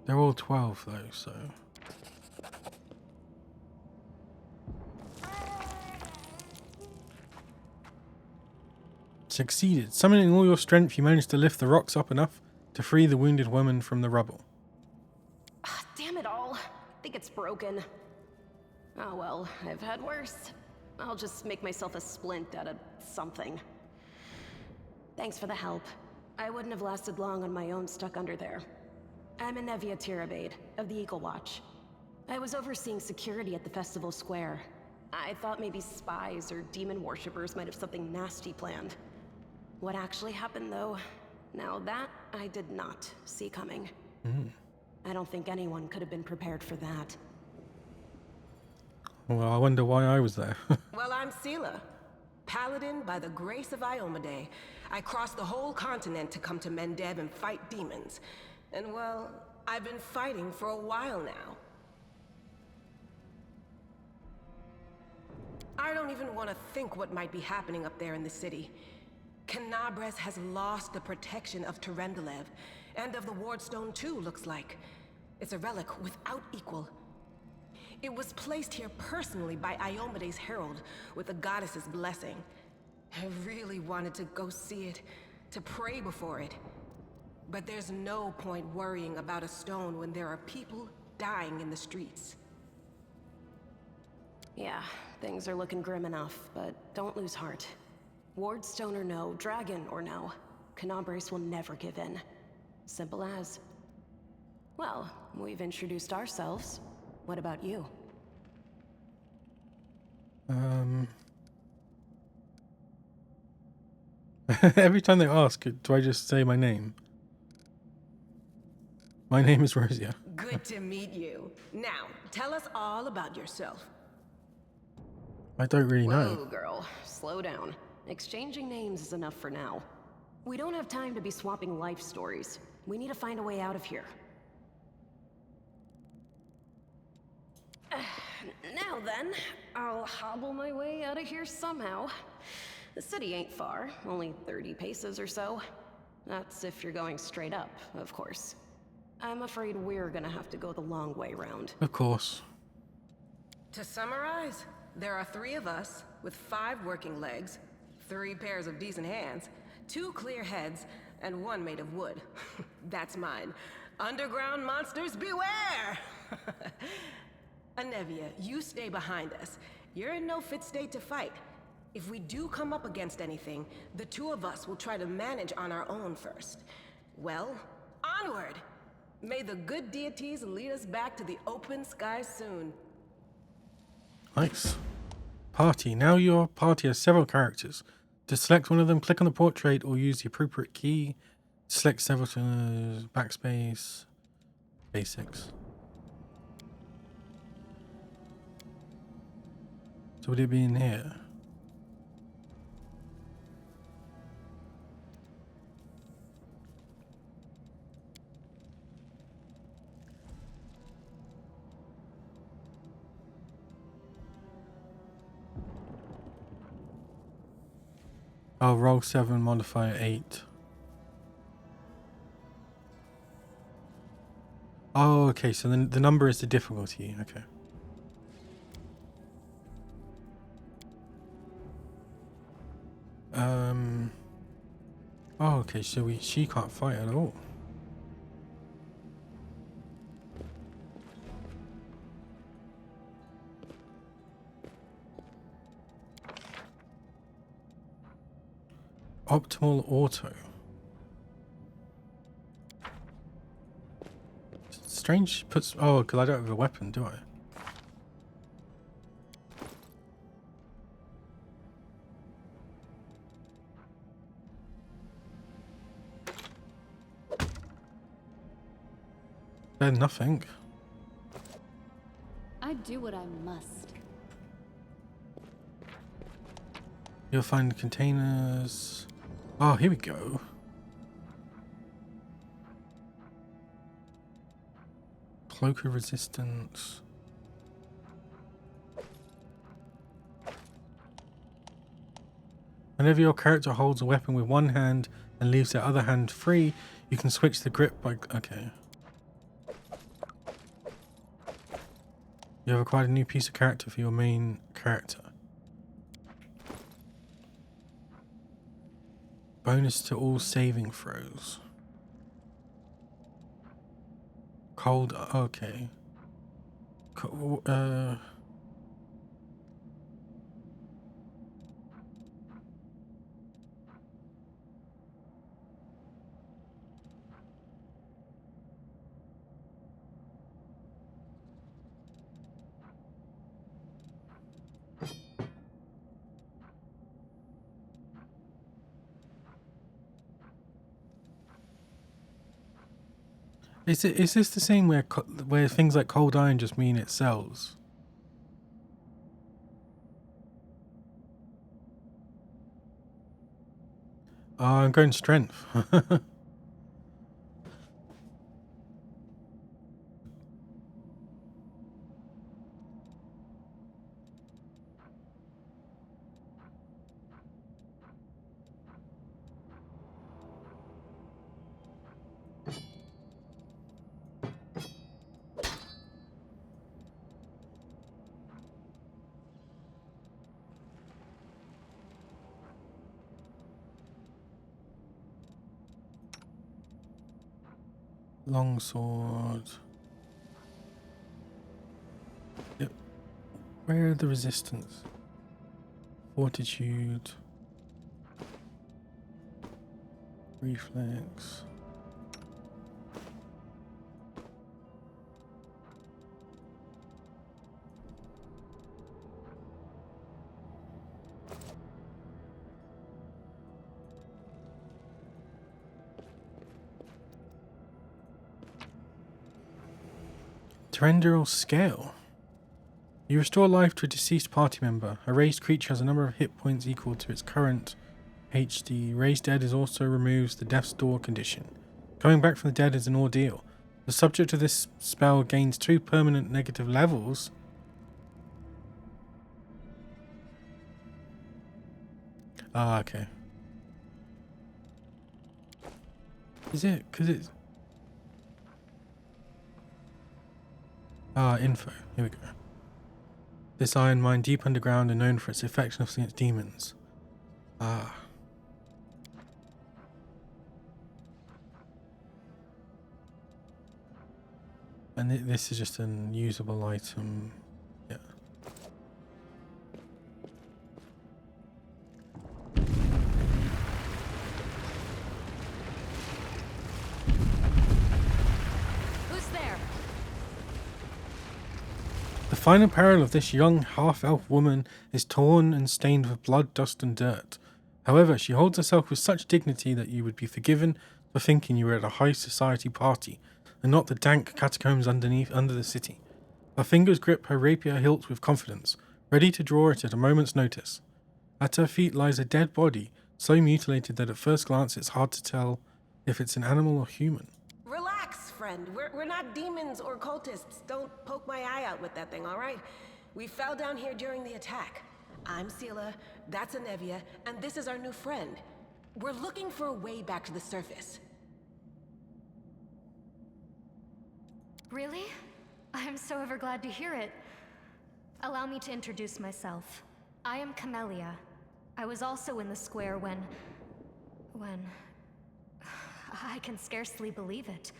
They're all 12 though, so. Succeeded. Summoning all your strength, you managed to lift the rocks up enough to free the wounded woman from the rubble. Damn it all. I think it's broken. Oh well, I've had worse. I'll just make myself a splint out of something. Thanks for the help. I wouldn't have lasted long on my own stuck under there. I'm Anevia Tirabade, of the Eagle Watch. I was overseeing security at the festival square. I thought maybe spies or demon worshippers might have something nasty planned. What actually happened, though, now that I did not see coming. I don't think anyone could have been prepared for that. Well, I wonder why I was there. Well, I'm Sela, paladin by the grace of Iomade. I crossed the whole continent to come to Mendev and fight demons. And well, I've been fighting for a while now. I don't even want to think what might be happening up there in the city. Canabres has lost the protection of Terendelev, and of the Wardstone too, looks like. It's a relic without equal. It was placed here personally by Iomede's herald, with the goddess's blessing. I really wanted to go see it, to pray before it. But there's no point worrying about a stone when there are people dying in the streets. Yeah, things are looking grim enough, but don't lose heart. Wardstone or no, dragon or no, Canabres will never give in. Simple as. Well, we've introduced ourselves. What about you? Every time they ask, do I just say my name? My name is Rosia. Good to meet you. Now, tell us all about yourself. I don't really know. Whoa, girl. Slow down. Exchanging names is enough for now. We don't have time to be swapping life stories. We need to find a way out of here. Now then, I'll hobble my way out of here somehow. The city ain't far, only 30 paces or so. That's if you're going straight up, of course. I'm afraid we're gonna have to go the long way round. Of course. To summarize, there are 3 of us, with 5 working legs, 3 pairs of decent hands, 2 clear heads, and 1 made of wood. That's mine. Underground monsters beware! Anevia, you stay behind us. You're in no fit state to fight. If we do come up against anything, the 2 of us will try to manage on our own first. Well, onward! May the good deities lead us back to the open sky soon. Nice. Party. Now your party has several characters. To select one of them, click on the portrait or use the appropriate key. Select several backspace. Basics. So would it be in here? Oh, roll 7, modifier 8. Oh, okay, so then the number is the difficulty, okay. Oh, okay, so she can't fight at all. Optimal auto. Strange puts... Oh, because I don't have a weapon, do I? There's nothing. I do what I must. You'll find containers... Oh, here we go. Cloak of resistance. Whenever your character holds a weapon with one hand and leaves their other hand free, you can switch the grip by... Okay. You have acquired a new piece of character for your main character. Bonus to all saving throws. Cold, okay. Is this the same where things like cold iron just mean it sells? I'm going strength. Longsword. Yep. Where are the resistance? Fortitude. Reflex. Torrential Scale. You restore life to a deceased party member. A raised creature has a number of hit points equal to its current HD. Raised dead is also removes the death's door condition. Coming back from the dead is an ordeal. The subject of this spell gains 2 permanent negative levels. Ah, okay. Is it? Because it's... info. Here we go. This iron mine deep underground and known for its effectiveness against demons. Ah. And this is just an usable item. Yeah. Who's there? The final apparel of this young half-elf woman is torn and stained with blood, dust and dirt. However, she holds herself with such dignity that you would be forgiven for thinking you were at a high society party, and not the dank catacombs under the city. Her fingers grip her rapier hilt with confidence, ready to draw it at a moment's notice. At her feet lies a dead body, so mutilated that at first glance it's hard to tell if it's an animal or human. Relax, friend. We're not demons or cultists. Don't poke my eye out with that thing, all right? We fell down here during the attack. I'm Sela, that's Anevia, and this is our new friend. We're looking for a way back to the surface. Really? I'm so ever glad to hear it. Allow me to introduce myself. I am Camellia. I was also in the square when... I can scarcely believe it.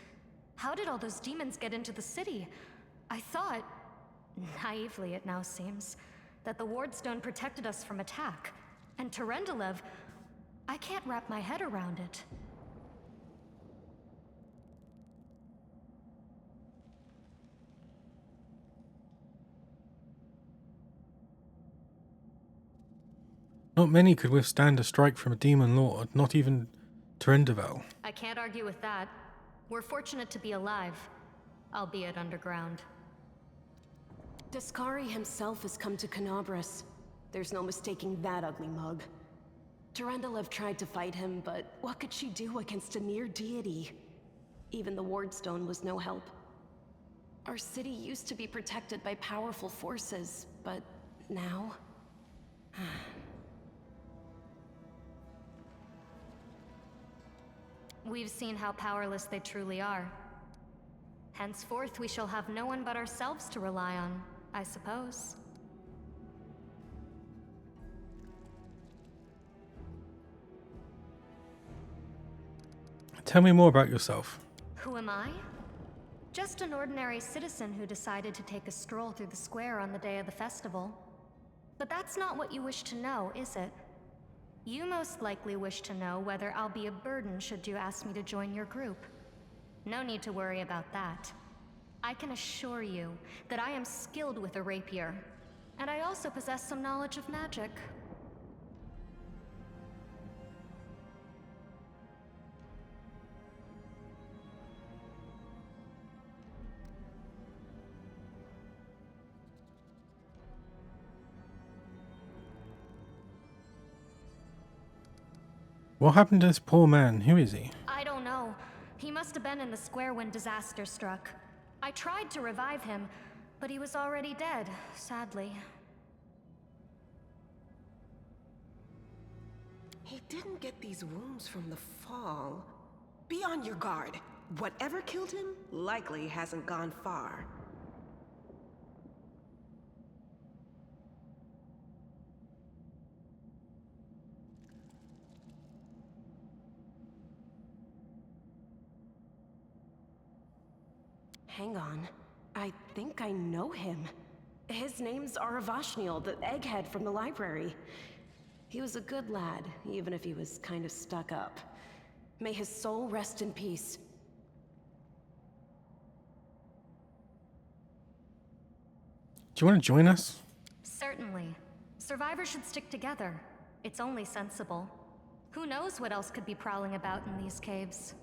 How did all those demons get into the city? I thought, naively it now seems, that the Wardstone protected us from attack. And Torrential, I can't wrap my head around it. Not many could withstand a strike from a demon lord, not even Torrential. I can't argue with that. We're fortunate to be alive, albeit underground. Discari himself has come to Canabras. There's no mistaking that ugly mug. Torrential tried to fight him, but what could she do against a near deity? Even the Wardstone was no help. Our city used to be protected by powerful forces, but now... We've seen how powerless they truly are. Henceforth, we shall have no one but ourselves to rely on, I suppose. Tell me more about yourself. Who am I? Just an ordinary citizen who decided to take a stroll through the square on the day of the festival. But that's not what you wish to know, is it? You most likely wish to know whether I'll be a burden should you ask me to join your group. No need to worry about that. I can assure you that I am skilled with a rapier, and I also possess some knowledge of magic. What happened to this poor man? Who is he? I don't know. He must have been in the square when disaster struck. I tried to revive him, but he was already dead, sadly. He didn't get these wounds from the fall. Be on your guard. Whatever killed him likely hasn't gone far. Hang on. I think I know him. His name's Aravashniel, the egghead from the library. He was a good lad, even if he was kind of stuck up. May his soul rest in peace. Do you want to join us? Certainly. Survivors should stick together. It's only sensible. Who knows what else could be prowling about in these caves?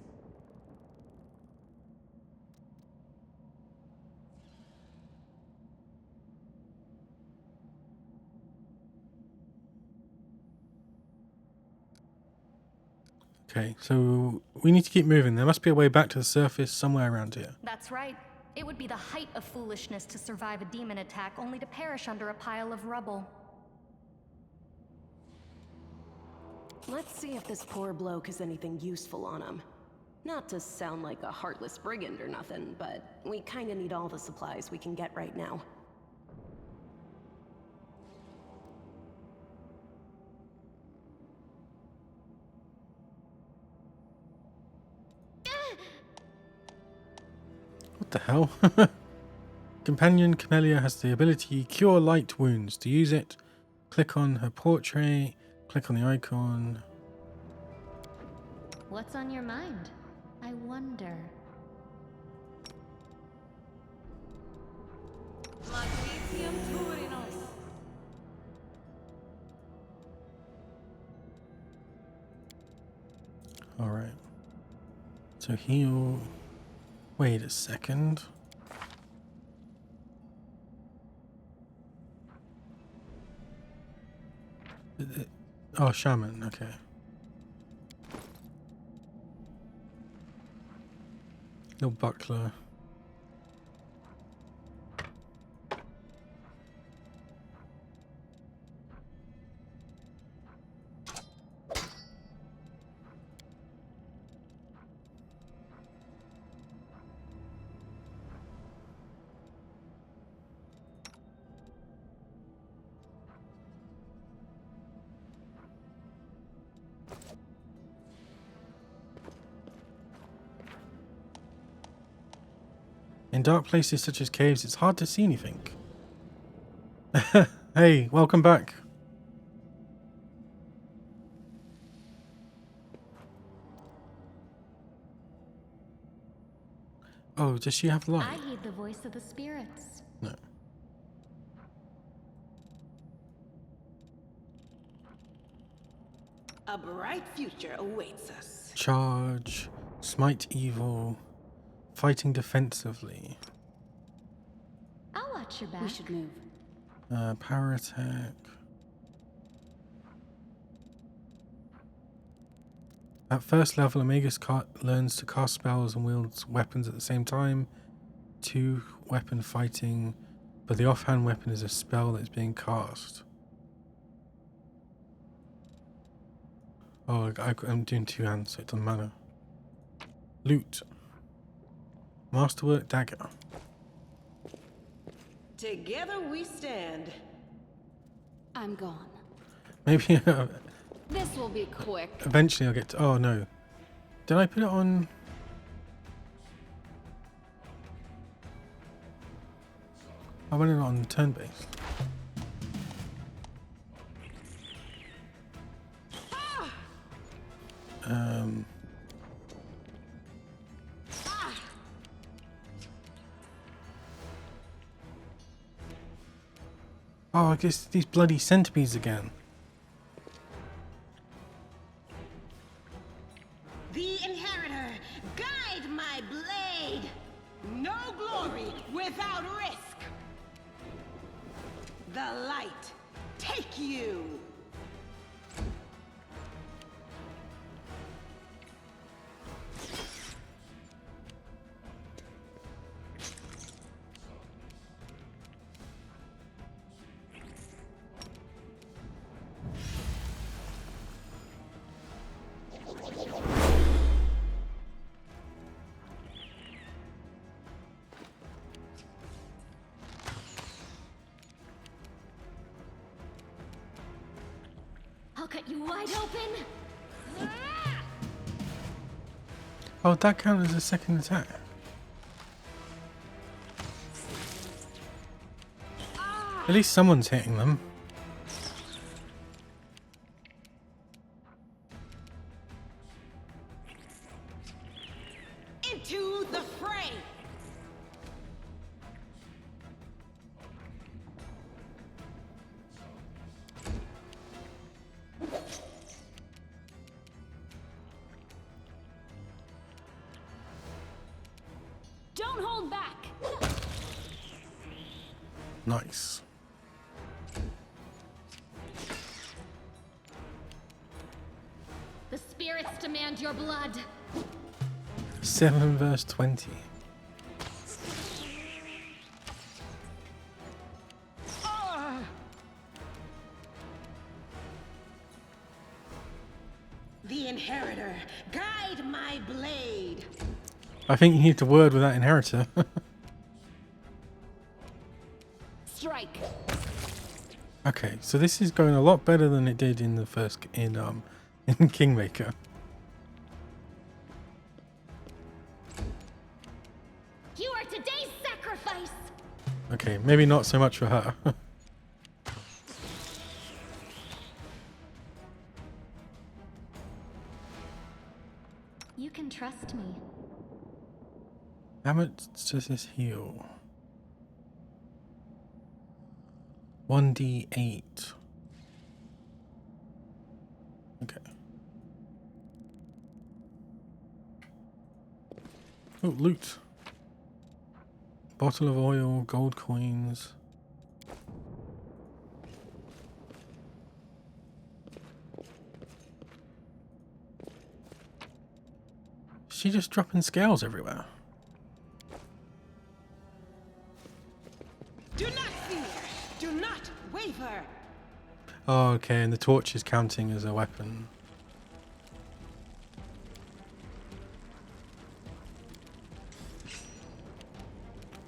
Okay, so we need to keep moving. There must be a way back to the surface somewhere around here. That's right. It would be the height of foolishness to survive a demon attack only to perish under a pile of rubble. Let's see if this poor bloke has anything useful on him. Not to sound like a heartless brigand or nothing, but we kinda need all the supplies we can get right now. What the hell? Companion Camellia has the ability Cure Light Wounds. To use it, click on her portrait, click on the icon. What's on your mind? I wonder. Alright. So heal. Wait a second. Oh, shaman, okay. Little buckler. In dark places such as caves, it's hard to see anything. Hey, welcome back. Oh, does she have light? I heed the voice of the spirits. No. A bright future awaits us. Charge, smite evil, fighting defensively. I'll watch your back. We should move. Power attack. At first level, Omega's learns to cast spells and wields weapons at the same time. 2 weapon fighting, but the offhand weapon is a spell that's being cast. Oh, I'm doing 2 hands, so it doesn't matter. Loot. Masterwork dagger. Together we stand. I'm gone. Maybe This will be quick. eventually I'll get to... Oh, no. Did I put it on... I went it on turn-based. Oh, I guess these bloody centipedes again. The Inheritor, guide my blade. No glory without risk. The light, take you. I'll cut you wide open. Oh, that counts as a second attack. At least someone's hitting them. Into the fray! Don't hold back. Nice. The spirits demand your blood. 7 verse 20. The Inheritor, guide my blade. I think you need to word with that Inheritor. Strike. Okay, so this is going a lot better than it did in the first in Kingmaker. You are today's sacrifice. Okay, maybe not so much for her. You can trust me. How much does this heal? 1d8. Okay. Oh, loot. Bottle of oil, gold coins. Is she just dropping scales everywhere? Do not fear! Do not waver! Oh, okay, and the torch is counting as a weapon.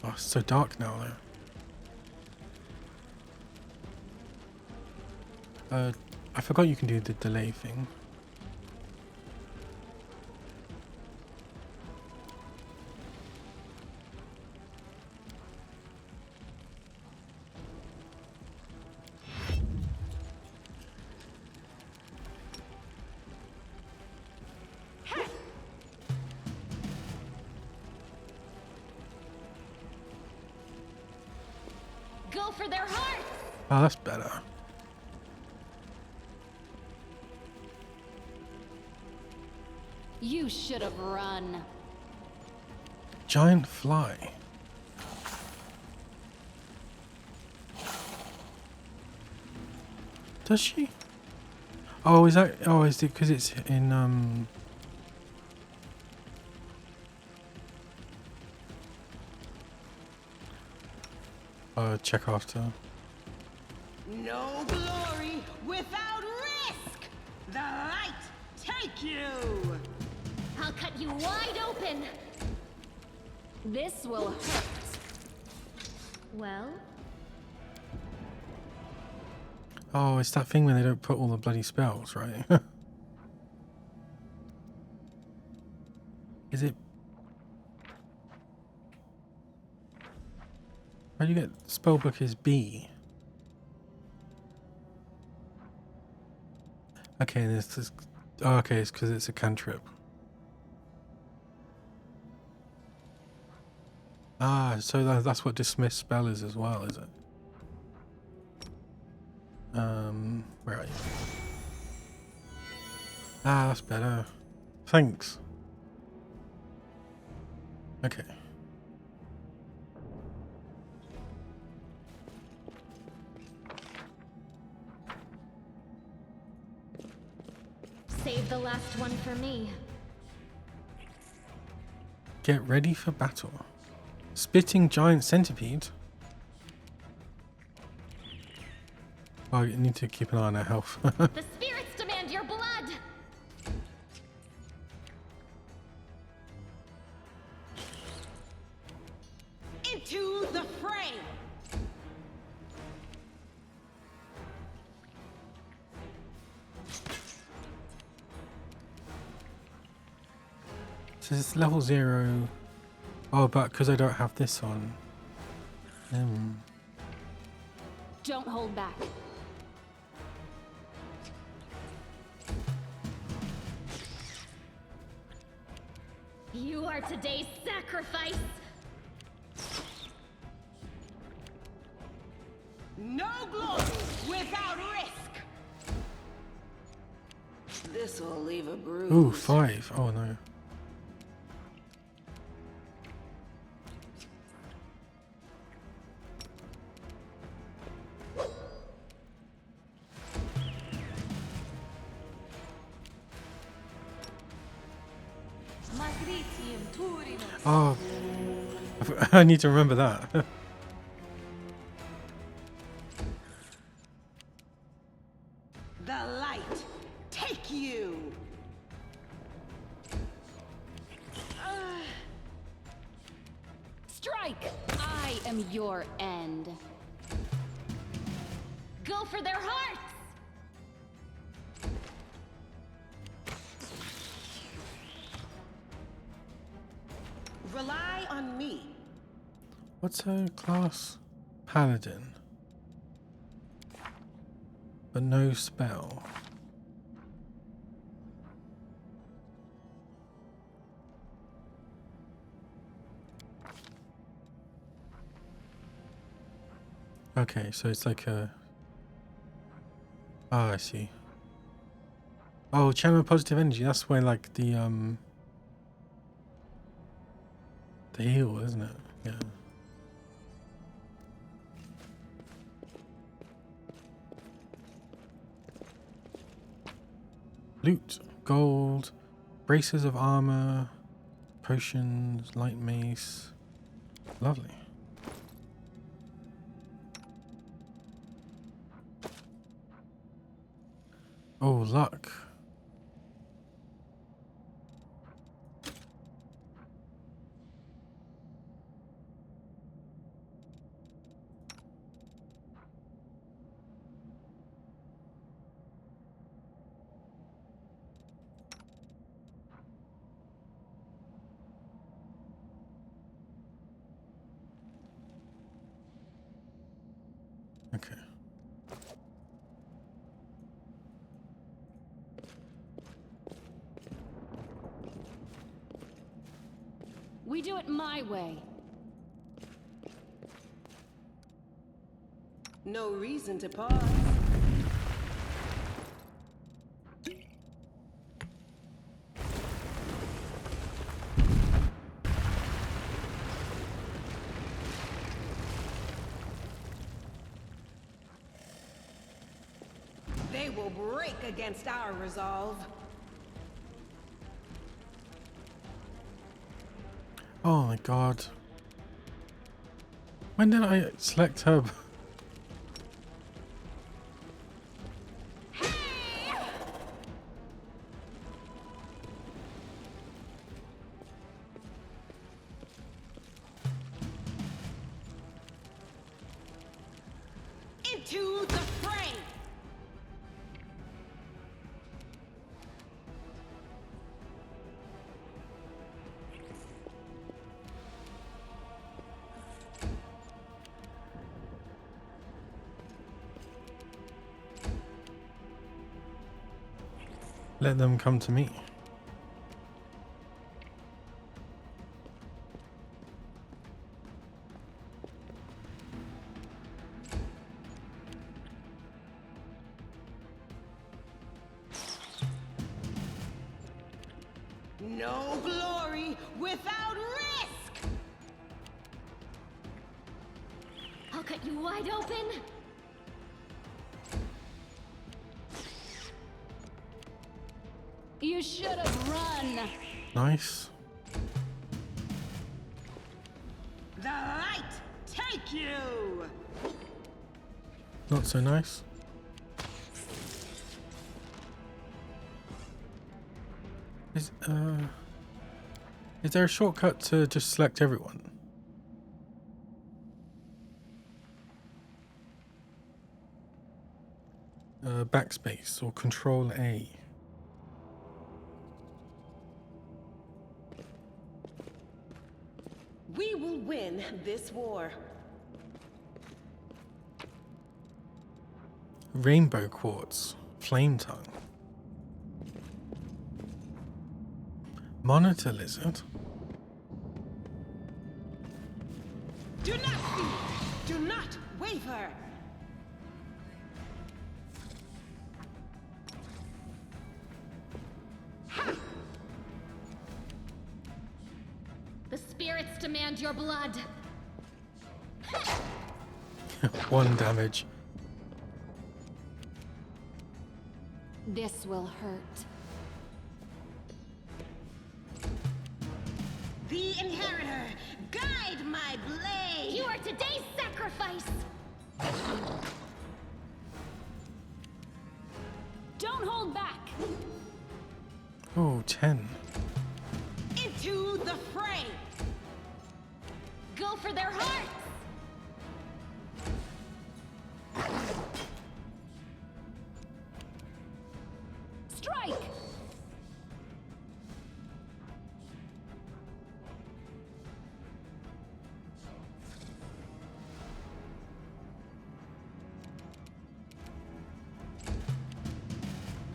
Oh, it's so dark now, though. I forgot you can do the delay thing. Go for their hearts. Oh, that's better. You should have run. Giant fly. Does she? Oh, is that? Oh, is it because it's in check after. No glory without risk! The light take you! I'll cut you wide open. This will hurt. Well, Oh, it's that thing where they don't put all the bloody spells, right? Is it? How do you get spellbook is B? Okay, there's this. Oh, okay, it's because it's a cantrip. Ah, so that's what dismiss spell is as well, is it? Where are you? Ah, that's better. Thanks. Okay. save the last one for me. Get ready for battle. Spitting giant centipede. Oh, you need to keep an eye on our health. The spirits demand your blood. Into the fray! So it's level 0. Oh, but because I don't have this on. Don't hold back. You are today's sacrifice! No glory without risk! This'll leave a bruise. Ooh, 5. Oh no. Oh, I need to remember that. The light, take you! Strike! I am your end. Go for their hearts! Rely on me. What's her class? Paladin. But no spell. Okay, so it's like a... Oh, I see. Oh, channel positive energy. That's where like the heal, isn't it? Yeah. Loot, gold, braces of armor, potions, light mace. Lovely. Oh, luck. Okay. We do it my way. No reason to pause. They will break against our resolve. Oh my god. When did I select her? Into the fray! Let them come to me. No glory without risk! I'll cut you wide open! You should have run. Nice. The light take you! Not so nice. Is there a shortcut to just select everyone? Backspace or Control A. We will win this war. Rainbow quartz. Flame tongue. Monitor lizard. Do not fear! Do not waver! Ha! The spirits demand your blood. 1 damage. This will hurt. The Inheritor, guide my blade! You are today's sacrifice! Don't hold back! Oh, 10. Into the fray! Go for their hearts! Strike!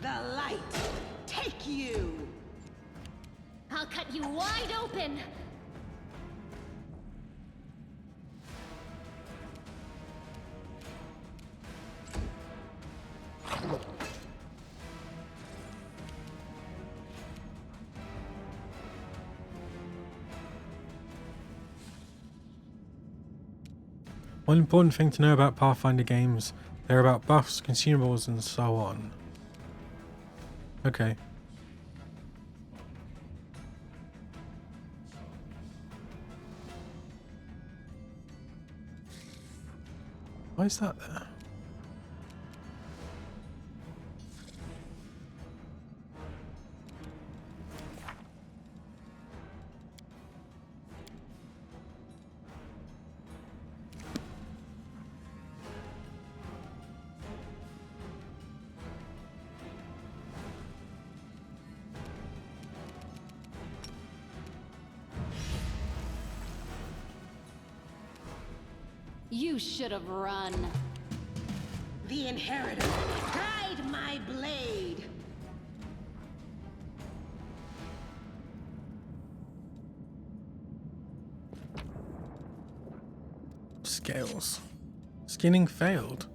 The light, take you! I'll cut you wide open! One important thing to know about Pathfinder games, they're about buffs, consumables, and so on. Okay. Why is that there? You should have run. The Inheritor, guide my blade! Scales. Skinning failed.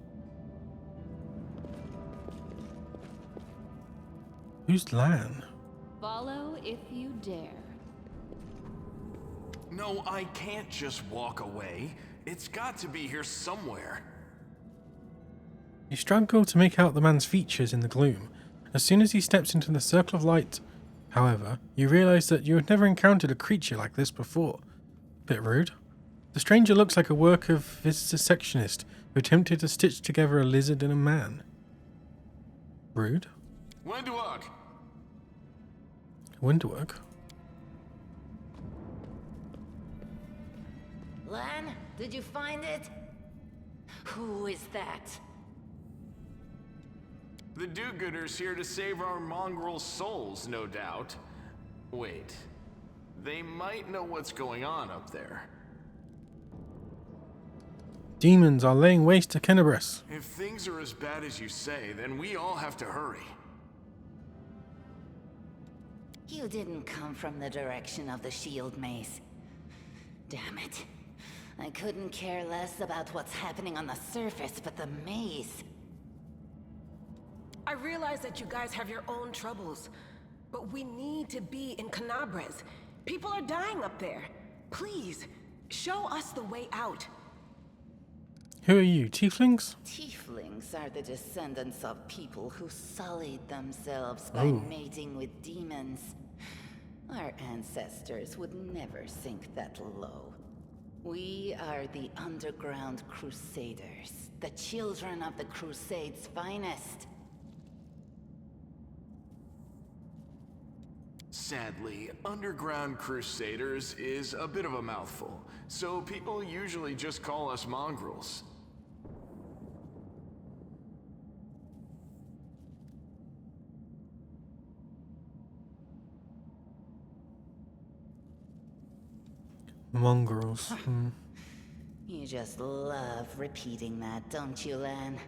Who's Lan? Follow if you dare. No, I can't just walk away. It's got to be here somewhere. You struggle to make out the man's features in the gloom. As soon as he steps into the circle of light, however, you realize that you have never encountered a creature like this before. Bit rude. The stranger looks like a work of vivisectionist who attempted to stitch together a lizard and a man. Rude. Windwalk. Windwork. Lan, did you find it? Who is that? The do-gooders here to save our mongrel souls, no doubt. Wait, they might know what's going on up there. Demons are laying waste to Kenabres. If things are as bad as you say, then we all have to hurry. You didn't come from the direction of the shield maze. Damn it. I couldn't care less about what's happening on the surface, but the maze. I realize that you guys have your own troubles, but we need to be in Canabres. People are dying up there. Please, show us the way out. Who are you, tieflings? Tieflings are the descendants of people who sullied themselves by mating with demons. Our ancestors would never sink that low. We are the underground crusaders, the children of the Crusade's finest. Sadly, underground crusaders is a bit of a mouthful, so people usually just call us mongrels. Mongrels. You just love repeating that, don't you, Lan?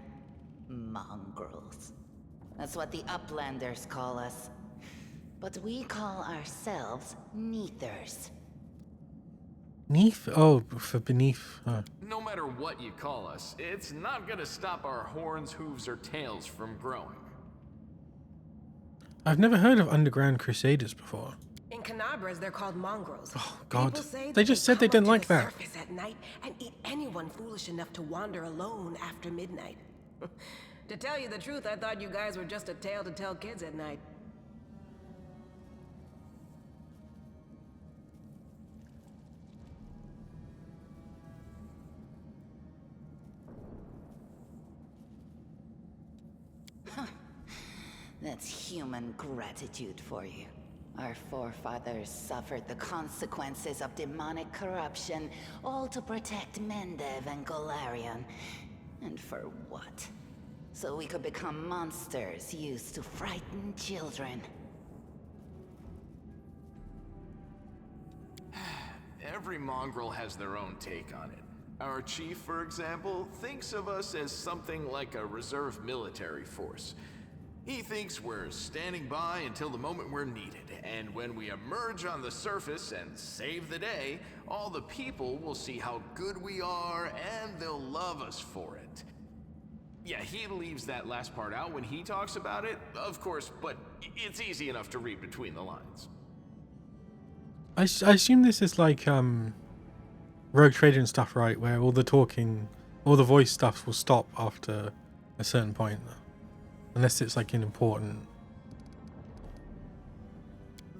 Mongrels. That's what the Uplanders call us. But we call ourselves Neathers. Neath? Oh, for beneath. No matter what you call us, it's not gonna stop our horns, hooves, or tails from growing. I've never heard of underground crusaders before. In Canabras, they're called mongrels. Oh, God. People say They just said they didn't like that. surface at night and eat anyone foolish enough to wander alone after midnight. To tell you the truth, I thought you guys were just a tale to tell kids at night. That's human gratitude for you. Our forefathers suffered the consequences of demonic corruption, all to protect Mendev and Golarion. And for what? So we could become monsters used to frighten children. Every mongrel has their own take on it. Our chief, for example, thinks of us as something like a reserve military force. He thinks we're standing by until the moment we're needed, and when we emerge on the surface and save the day, all the people will see how good we are and they'll love us for it. Yeah, he leaves that last part out when he talks about it, of course, but it's easy enough to read between the lines. I assume this is like Rogue Trader and stuff, right? Where all the talking, all the voice stuff will stop after a certain point. Unless it's like an important...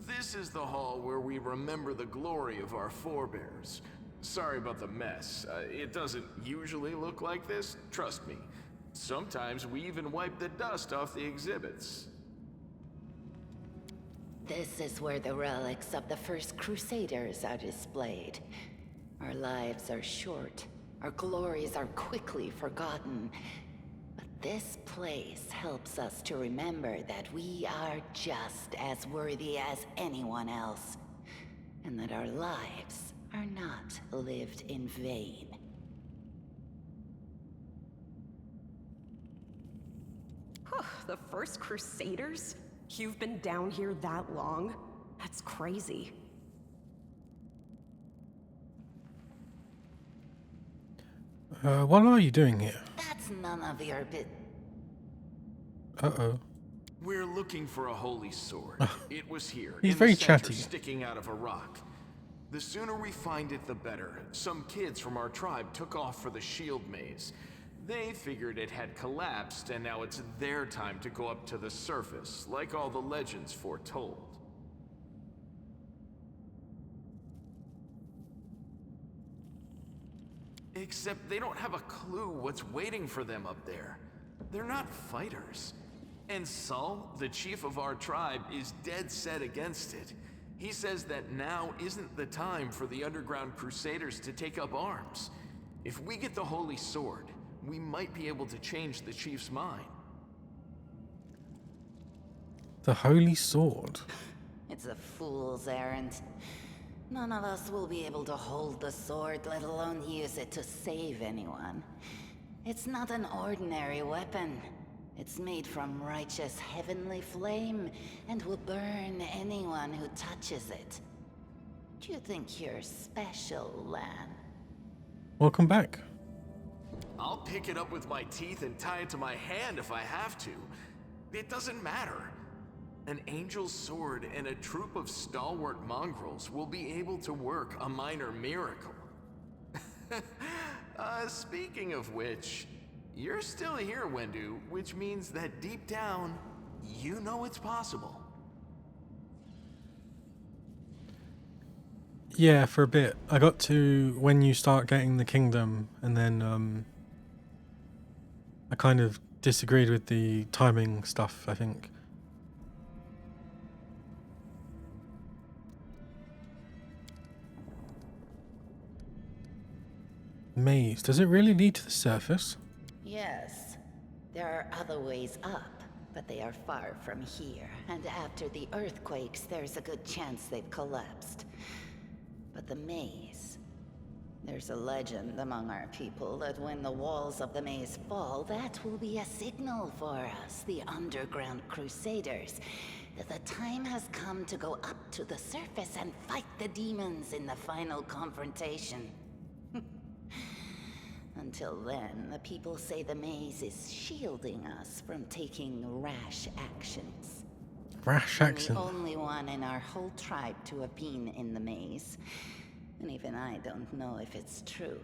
This is the hall where we remember the glory of our forebears. Sorry about the mess. It doesn't usually look like this, trust me. Sometimes we even wipe the dust off the exhibits. This is where the relics of the first Crusaders are displayed. Our lives are short. Our glories are quickly forgotten. But this place helps us to remember that we are just as worthy as anyone else. And that our lives are not lived in vain. The first Crusaders? You've been down here that long? That's crazy. What are you doing here? That's none of your bit. Uh-oh. We're looking for a holy sword. It was here. He's in very the center, chatty. sticking out of a rock. The sooner we find it, the better. Some kids from our tribe took off for the shield maze. They figured it had collapsed, and now it's their time to go up to the surface, like all the legends foretold. Except they don't have a clue what's waiting for them up there. They're not fighters. And Sol, the chief of our tribe, is dead set against it. He says that now isn't the time for the underground crusaders to take up arms. If we get the holy sword, we might be able to change the chief's mind. The holy sword. It's a fool's errand. None of us will be able to hold the sword, let alone use it to save anyone. It's not an ordinary weapon. It's made from righteous heavenly flame and will burn anyone who touches it. Do you think you're special, Lan? Welcome back. I'll pick it up with my teeth and tie it to my hand if I have to. It doesn't matter. An angel's sword and a troop of stalwart mongrels will be able to work a minor miracle. Speaking of which, you're still here, Wendu, which means that deep down, you know it's possible. Yeah, for a bit. I got to when you start getting the kingdom, and then I kind of disagreed with the timing stuff, I think. Maze. Does it really lead to the surface? Yes. There are other ways up, but they are far from here. And after the earthquakes, there's a good chance they've collapsed. But the maze. There's a legend among our people that when the walls of the maze fall, that will be a signal for us, the underground crusaders, that the time has come to go up to the surface and fight the demons in the final confrontation. Until then, the people say the maze is shielding us from taking rash actions. Rash I'm action. the only one in our whole tribe to have been in the maze. And even I don't know if it's true.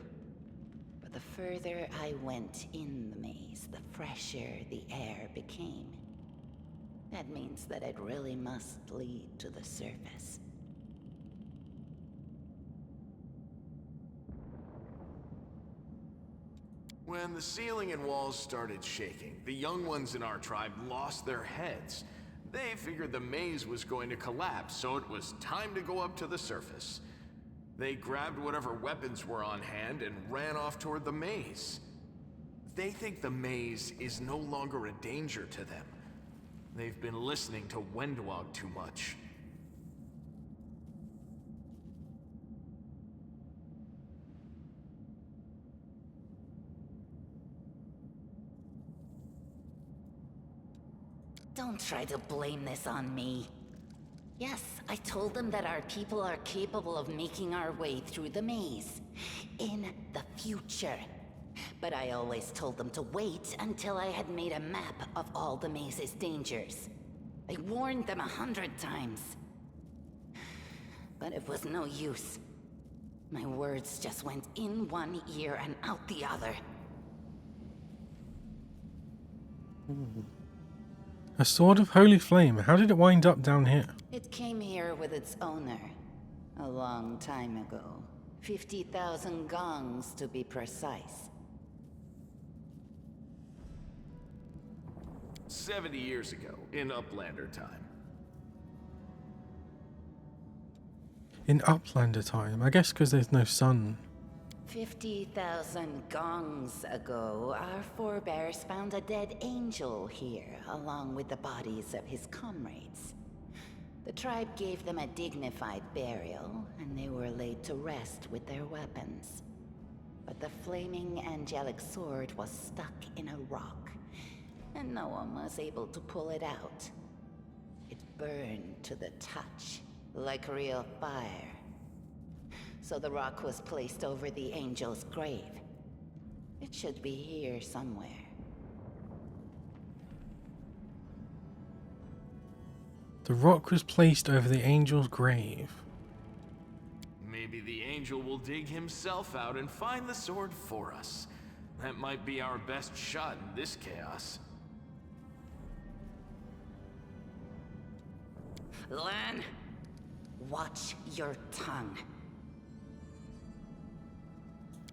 But the further I went in the maze, the fresher the air became. That means that it really must lead to the surface. When the ceiling and walls started shaking, the young ones in our tribe lost their heads. They figured the maze was going to collapse, so it was time to go up to the surface. They grabbed whatever weapons were on hand and ran off toward the maze. They think the maze is no longer a danger to them. They've been listening to Wendwog too much. Don't try to blame this on me. Yes, I told them that our people are capable of making our way through the maze. In the future. But I always told them to wait until I had made a map of all the maze's dangers. I warned them 100 times. But it was no use. My words just went in one ear and out the other. A sword of holy flame. How did it wind up down here? It came here with its owner. A long time ago. 50,000 gongs to be precise. 70 years ago, in Uplander time. In Uplander time? I guess because there's no sun. 50,000 gongs ago, our forebears found a dead angel here, along with the bodies of his comrades. The tribe gave them a dignified burial, and they were laid to rest with their weapons. But the flaming angelic sword was stuck in a rock, and no one was able to pull it out. It burned to the touch, like real fire. So the rock was placed over the angel's grave. It should be here somewhere. The rock was placed over the angel's grave. Maybe the angel will dig himself out and find the sword for us. That might be our best shot in this chaos. Lan, watch your tongue.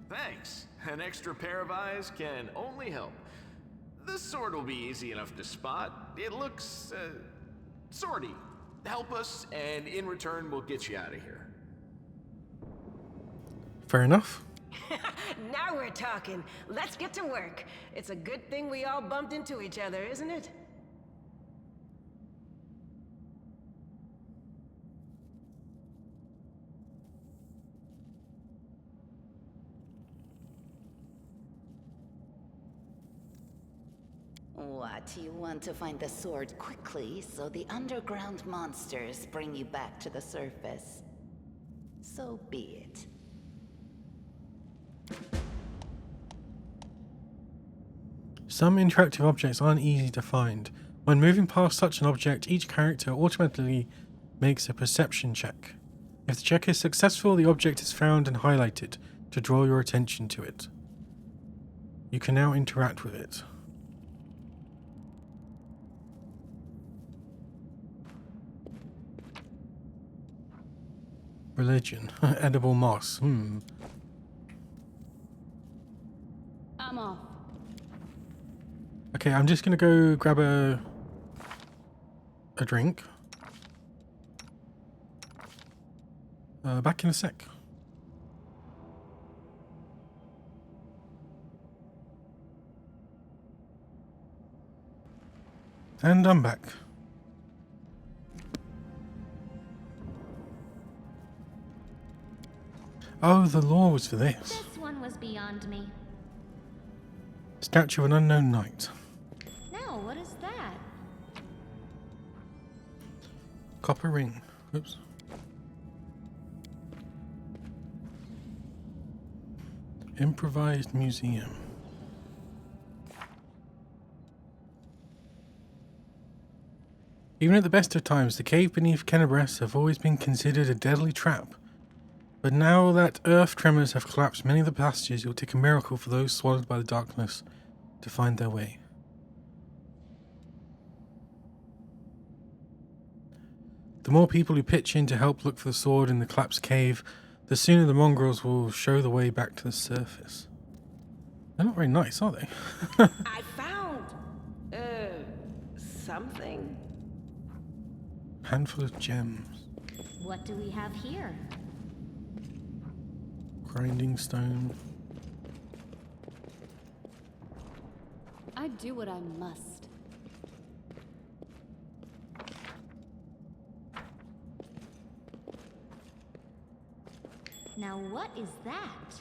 Thanks. An extra pair of eyes can only help. The sword will be easy enough to spot. It looks, swordy. Help us, and in return, we'll get you out of here. Fair enough. Now we're talking. Let's get to work. It's a good thing we all bumped into each other, isn't it? What, you want to find the sword quickly so the underground monsters bring you back to the surface? So be it. Some interactive objects aren't easy to find. When moving past such an object, each character automatically makes a perception check. If the check is successful, the object is found and highlighted to draw your attention to it. You can now interact with it. Religion. Edible moss. I'm off. Okay, I'm just gonna go grab a drink. Back in a sec. And I'm back. Oh, the law was for this. This one was beyond me. Statue of an unknown knight. Now, what is that? Copper ring. Oops. Improvised museum. Even at the best of times, the cave beneath Kenabres have always been considered a deadly trap. But now that earth tremors have collapsed many of the passages, it will take a miracle for those swallowed by the darkness to find their way. The more people who pitch in to help look for the sword in the collapsed cave, the sooner the mongrels will show the way back to the surface. They're not very nice, are they? I found something. Handful of gems. What do we have here? Grinding stone. I do what I must. Now what is that?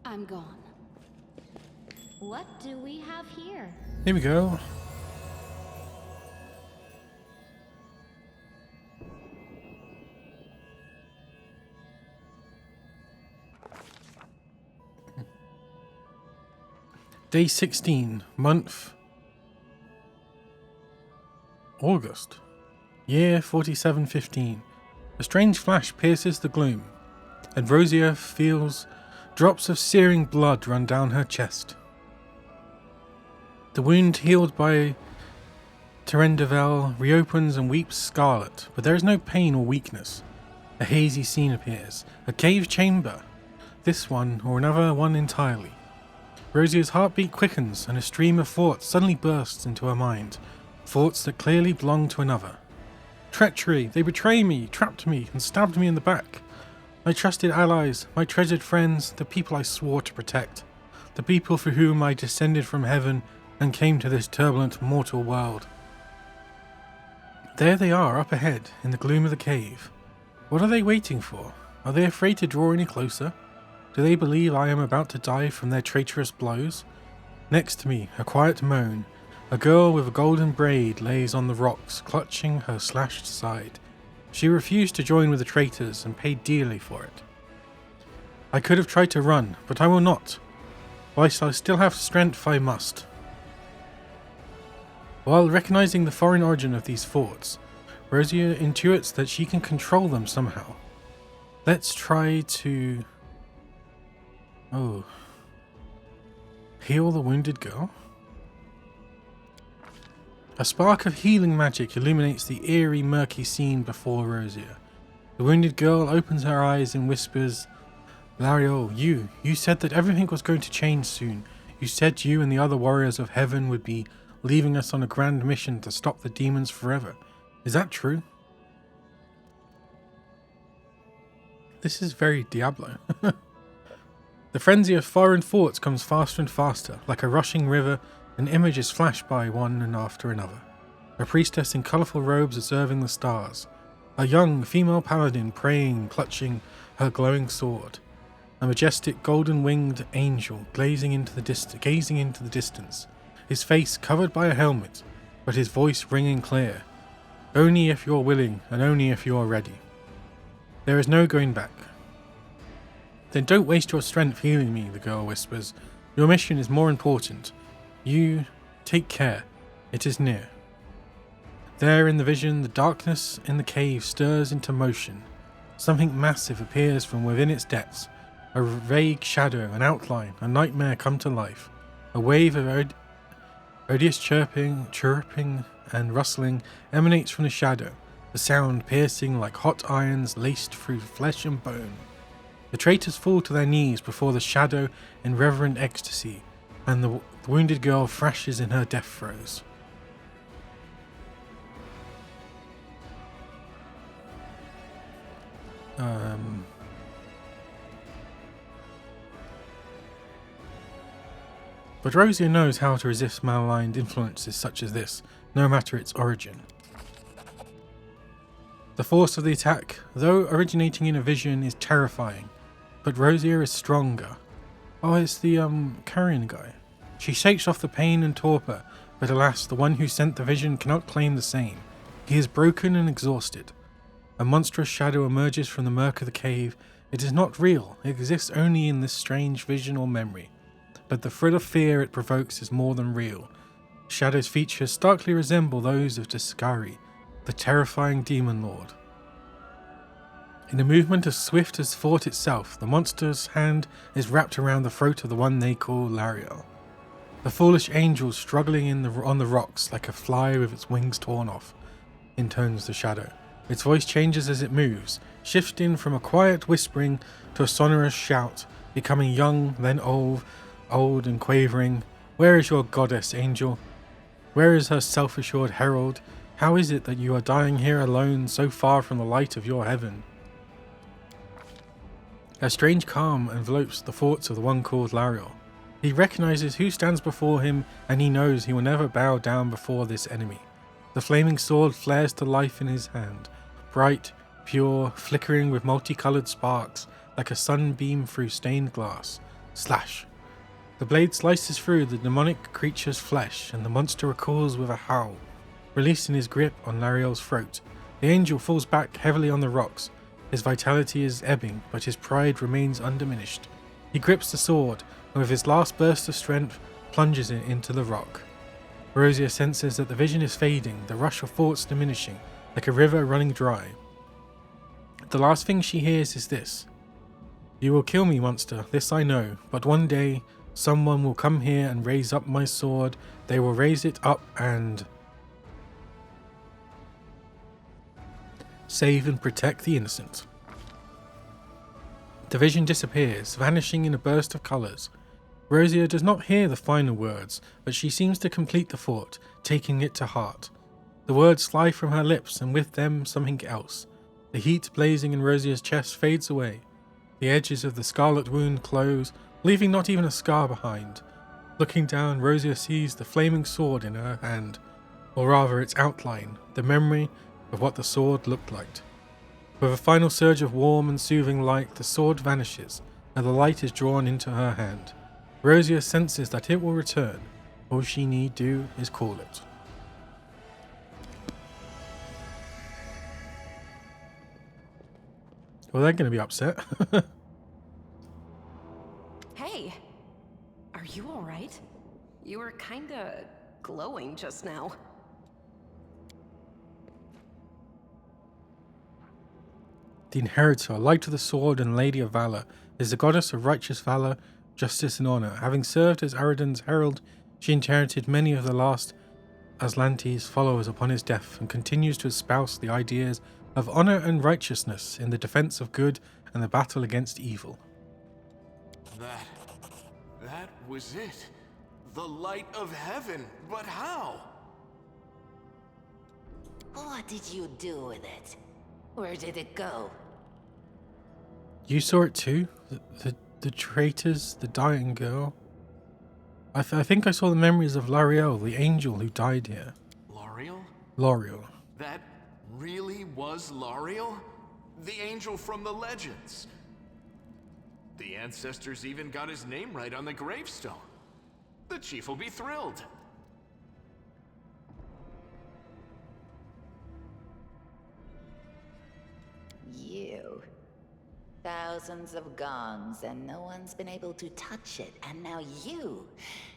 I'm gone. What do we have here? Here we go. Day 16, month August, year 4715. A strange flash pierces the gloom, and Rosia feels drops of searing blood run down her chest. The wound healed by Terendavel reopens and weeps scarlet, but there is no pain or weakness. A hazy scene appears, a cave chamber, this one or another one entirely. Rosia's heartbeat quickens and a stream of thoughts suddenly bursts into her mind, thoughts that clearly belong to another. Treachery! They betray me, trapped me, and stabbed me in the back. My trusted allies, my treasured friends, the people I swore to protect, the people for whom I descended from heaven and came to this turbulent mortal world. There they are, up ahead, in the gloom of the cave. What are they waiting for? Are they afraid to draw any closer? Do they believe I am about to die from their traitorous blows? Next to me, a quiet moan. A girl with a golden braid lays on the rocks, clutching her slashed side. She refused to join with the traitors and paid dearly for it. I could have tried to run, but I will not. Whilst I still have strength, I must. While recognizing the foreign origin of these thoughts, Rosia intuits that she can control them somehow. Let's try to... heal the wounded girl? A spark of healing magic illuminates the eerie, murky scene before Rosia. The wounded girl opens her eyes and whispers, Lario, you said that everything was going to change soon. You said you and the other warriors of heaven would be leaving us on a grand mission to stop the demons forever. Is that true? This is very Diablo. The frenzy of foreign thoughts comes faster and faster, like a rushing river, and images flash by one and after another. A priestess in colourful robes observing the stars. A young female paladin praying, clutching her glowing sword. A majestic golden-winged angel gazing into the distance, his face covered by a helmet, but his voice ringing clear. Only if you're willing, and only if you're ready. There is no going back. Then don't waste your strength healing me, the girl whispers. Your mission is more important. You take care. It is near. There in the vision, the darkness in the cave stirs into motion. Something massive appears from within its depths. A vague shadow, an outline, a nightmare come to life. A wave of odious chirping and rustling emanates from the shadow, the sound piercing like hot irons laced through flesh and bone. The traitors fall to their knees before the shadow in reverent ecstasy, and the wounded girl thrashes in her death throes. But Rosia knows how to resist malaligned influences such as this, no matter its origin. The force of the attack, though originating in a vision, is terrifying, but Rosia is stronger. Oh, it's the carrion guy. She shakes off the pain and torpor, but alas, the one who sent the vision cannot claim the same. He is broken and exhausted. A monstrous shadow emerges from the murk of the cave. It is not real, it exists only in this strange vision or memory. But the thrill of fear it provokes is more than real. Shadow's features starkly resemble those of Discari, the terrifying demon lord. In a movement as swift as thought itself, the monster's hand is wrapped around the throat of the one they call Lariel. The foolish angel struggling on the rocks like a fly with its wings torn off, intones the shadow. Its voice changes as it moves, shifting from a quiet whispering to a sonorous shout, becoming young, then old and quavering. Where is your goddess, angel? Where is her self-assured herald? How is it that you are dying here alone, so far from the light of your heaven? A strange calm envelopes the thoughts of the one called Lariel. He recognizes who stands before him, and he knows he will never bow down before this enemy. The flaming sword flares to life in his hand, bright, pure, flickering with multicolored sparks, like a sunbeam through stained glass. Slash! The blade slices through the demonic creature's flesh, and the monster recoils with a howl. Releasing his grip on Lariel's throat, the angel falls back heavily on the rocks. His vitality is ebbing, but his pride remains undiminished. He grips the sword, and with his last burst of strength, plunges it into the rock. Rosia senses that the vision is fading, the rush of thoughts diminishing, like a river running dry. The last thing she hears is this: "You will kill me, monster, this I know, but one day, someone will come here and raise up my sword. They will raise it up and save and protect the innocent." The vision disappears, vanishing in a burst of colours. Rosia does not hear the final words, but she seems to complete the thought, taking it to heart. The words fly from her lips, and with them something else. The heat blazing in Rosia's chest fades away. The edges of the scarlet wound close, leaving not even a scar behind. Looking down, Rosia sees the flaming sword in her hand, or rather its outline, the memory of what the sword looked like. With a final surge of warm and soothing light, the sword vanishes, and the light is drawn into her hand. Rosia senses that it will return. All she need do is call it. Well, they're going to be upset. Hey, are you all right? You were kinda glowing just now. The Inheritor, Light of the Sword and Lady of Valor, is the goddess of righteous valor, justice and honor. Having served as Aradan's herald, she inherited many of the last Aslante's followers upon his death, and continues to espouse the ideas of honor and righteousness in the defense of good and the battle against evil. That was it. The light of heaven, but how? What did you do with it? Where did it go? You saw it too? The traitors, the dying girl? I think I saw the memories of Lariel, the angel who died here. Lariel. That really was Lariel? The angel from the legends. The ancestors even got his name right on the gravestone. The chief will be thrilled. You. Thousands of gongs and no one's been able to touch it, and now you,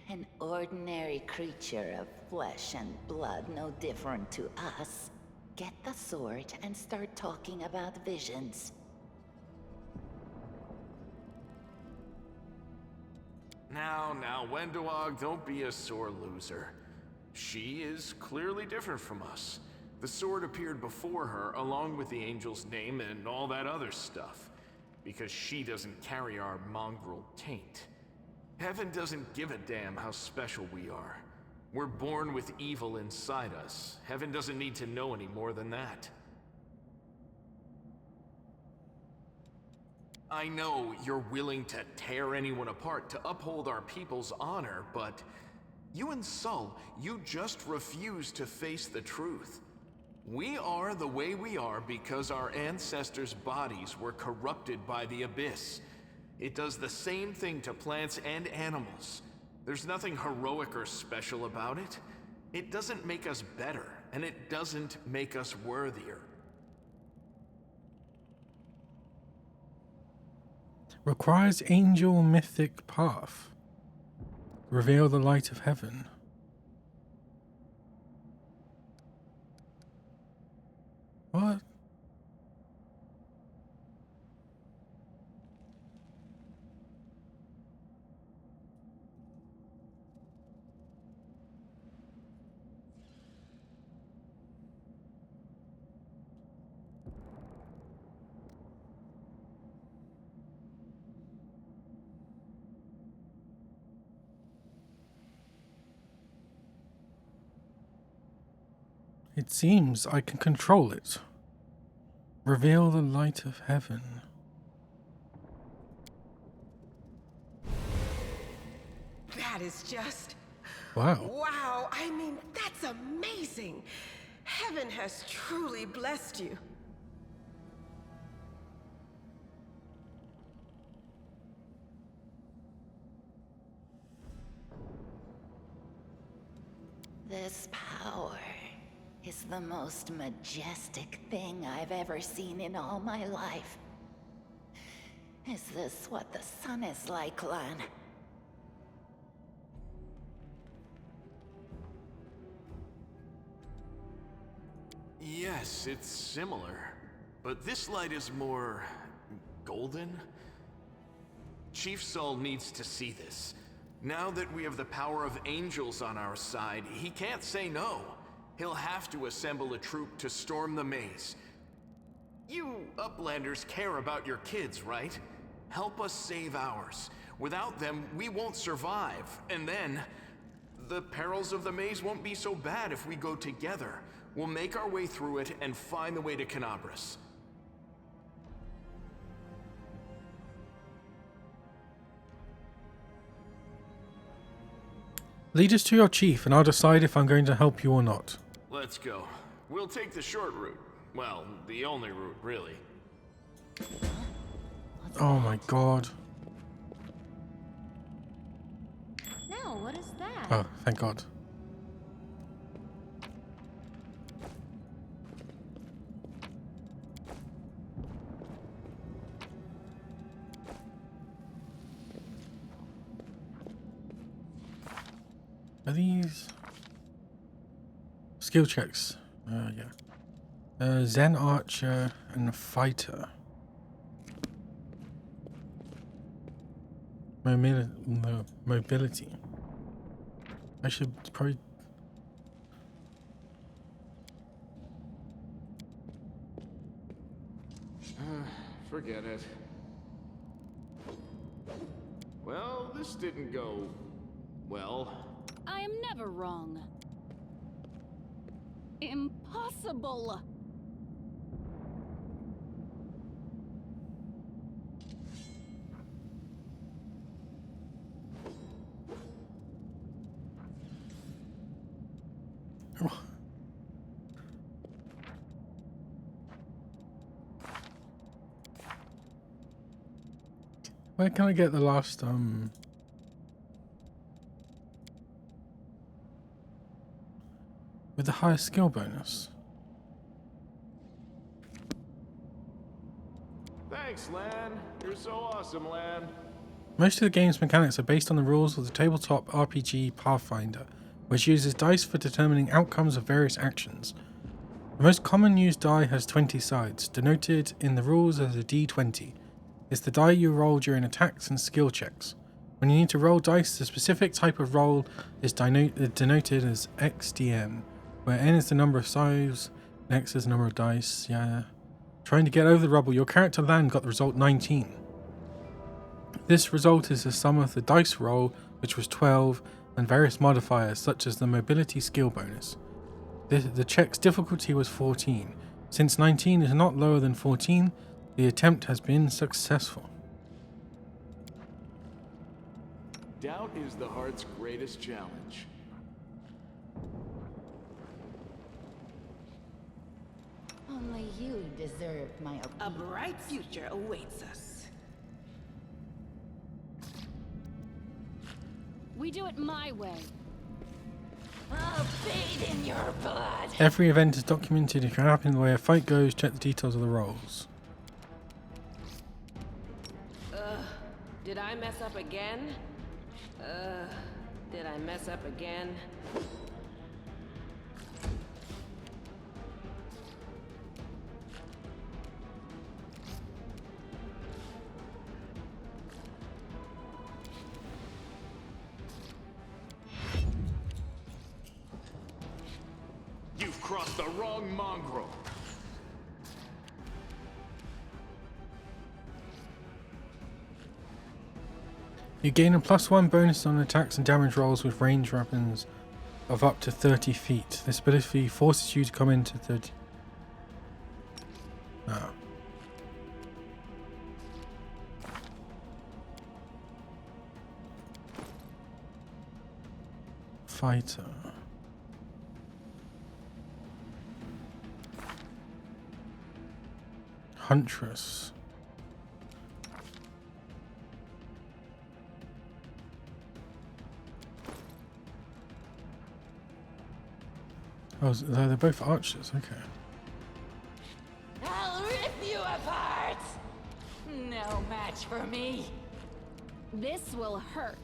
an ordinary creature of flesh and blood no different to us, get the sword and start talking about visions. Now, Wendoag, don't be a sore loser. She is clearly different from us. The sword appeared before her, along with the angel's name and all that other stuff, because she doesn't carry our mongrel taint. Heaven doesn't give a damn how special we are. We're born with evil inside us. Heaven doesn't need to know any more than that. I know you're willing to tear anyone apart to uphold our people's honor, but you and Sol, you just refuse to face the truth. We are the way we are because our ancestors' bodies were corrupted by the Abyss. It does the same thing to plants and animals. There's nothing heroic or special about it. It doesn't make us better, and it doesn't make us worthier. Requires angel mythic path. Reveal the light of heaven. What? It seems I can control it. Reveal the light of heaven. That is just... Wow. Wow, I mean, that's amazing. Heaven has truly blessed you. This power is the most majestic thing I've ever seen in all my life. Is this what the sun is like, Lan? Yes, it's similar. But this light is more... golden? Chief Sol needs to see this. Now that we have the power of angels on our side, he can't say no. He'll have to assemble a troop to storm the maze. You Uplanders care about your kids, right? Help us save ours. Without them, we won't survive. And then, the perils of the maze won't be so bad if we go together. We'll make our way through it and find the way to Canabras. Lead us to your chief and I'll decide if I'm going to help you or not. Let's go. We'll take the short route. Well, the only route, really. Oh my god. No, what is that? Oh, thank god. Are these skill checks? Yeah. Zen Archer and Fighter. Mobility. I should probably... Forget it. Well, this didn't go... well... I am never wrong. Impossible! Where can I get the last with the highest skill bonus? Thanks, Lan. You're so awesome, Lan. Most of the game's mechanics are based on the rules of the tabletop RPG Pathfinder, which uses dice for determining outcomes of various actions. The most common used die has 20 sides, denoted in the rules as a d20. It's the die you roll during attacks and skill checks. When you need to roll dice, the specific type of roll is denoted as XDM, where N is the number of sides, and X is the number of dice. Yeah. Trying to get over the rubble, your character Lan got the result 19. This result is the sum of the dice roll, which was 12, and various modifiers such as the mobility skill bonus. The check's difficulty was 14. Since 19 is not lower than 14, the attempt has been successful. Doubt is the heart's greatest challenge. Only you deserve my A opinion. bright future awaits us. We do it my way. I'll bathe in your blood. Every event is documented. If you're happy in the way a fight goes, check the details of the rolls. Did I mess up again? Did I mess up again? You've crossed the wrong mongrel. You gain a +1 bonus on attacks and damage rolls with ranged weapons of up to 30 feet. This ability forces you to come into 30. Oh. Fighter. Huntress. Oh, they're both archers, okay. I'll rip you apart. No match for me. This will hurt.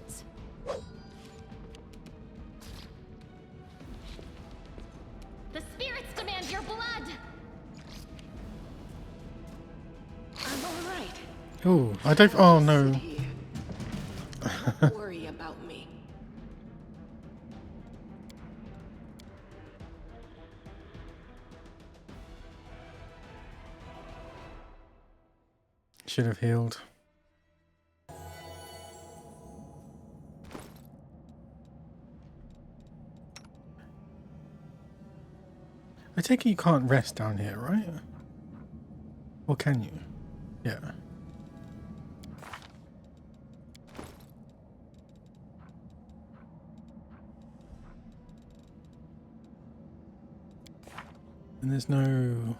The spirits demand your blood! I'm alright. Oh, I don't. Oh no. Don't worry about me. Should have healed. I take it you can't rest down here, right? Or can you? Yeah. And there's no...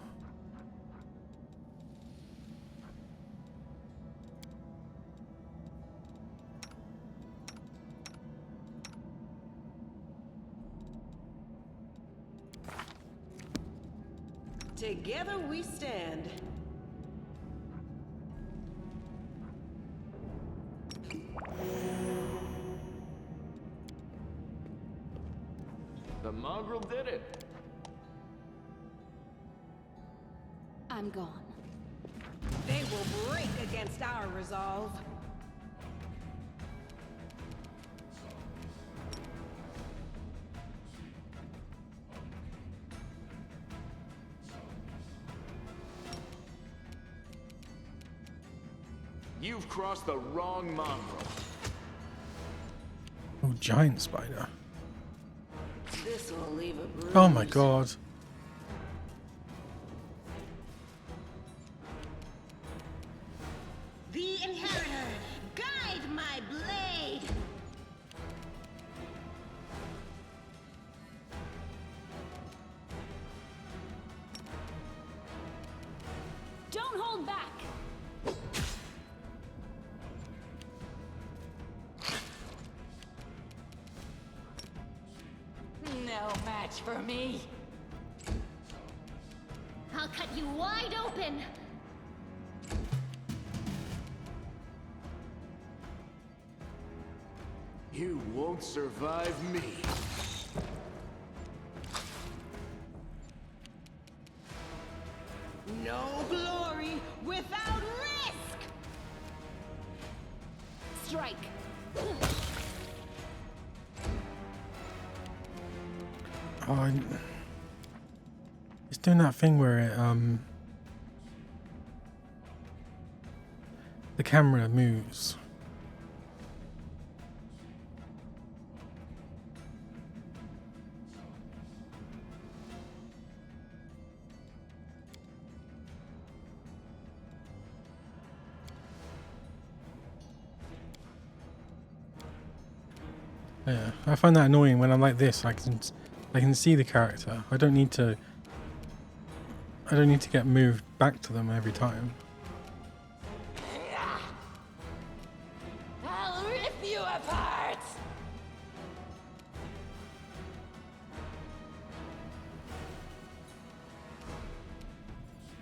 Together we stand. The mongrel did it. I'm gone. They will break against our resolve. You've crossed the wrong mongrel. Oh, giant spider. This will leave a bruise. Oh my god. The Inheritor, guide my blade. Don't hold back. No match for me. I'll cut you wide open! You won't survive me. No glory without risk. Strike. Oh, it's doing that thing where it, the camera moves. Yeah, I find that annoying when I'm like this. I can see the character. I don't need to I don't need to get moved back to them every time. I'll rip you apart!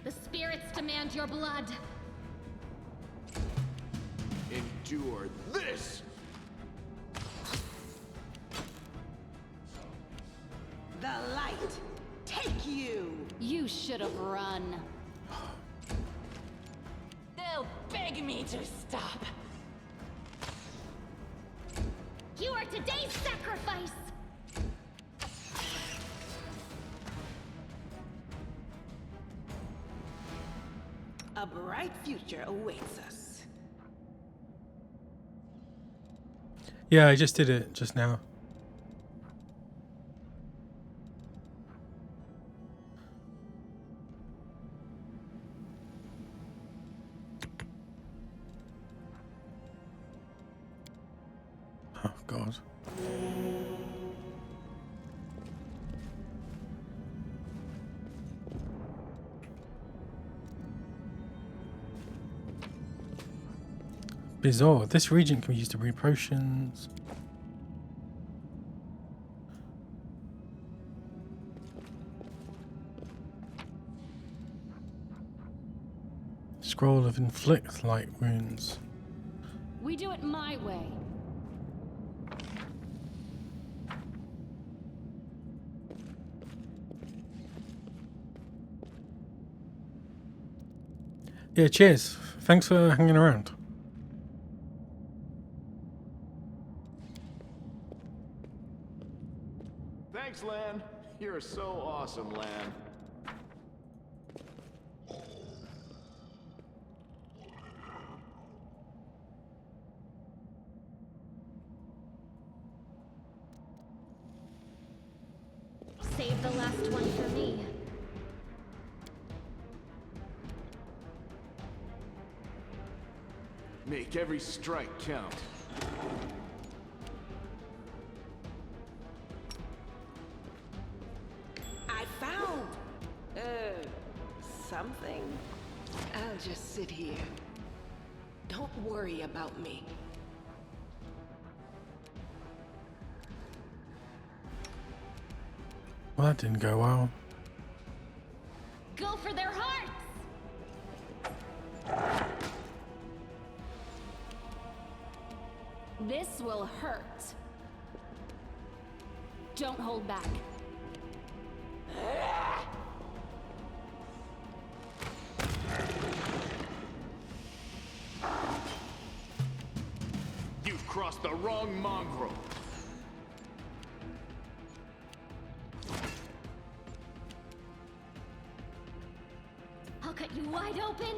The spirits demand your blood. Endure this! The light, take you! You should have run. They'll beg me to stop. You are today's sacrifice! A bright future awaits us. Yeah, I just did it just now. Oh, God. Bizarre. This region can be used to brew potions. Scroll of inflict light wounds. We do it my way. Yeah, cheers. Thanks for hanging around. Thanks, Lan. You're so awesome, Lan. Save the last one for me. Make every strike count. I found... something. I'll just sit here. Don't worry about me. Well, that didn't go well. Go for their hearts! This will hurt. Don't hold back. You've crossed the wrong mongrel. I'll cut you wide open!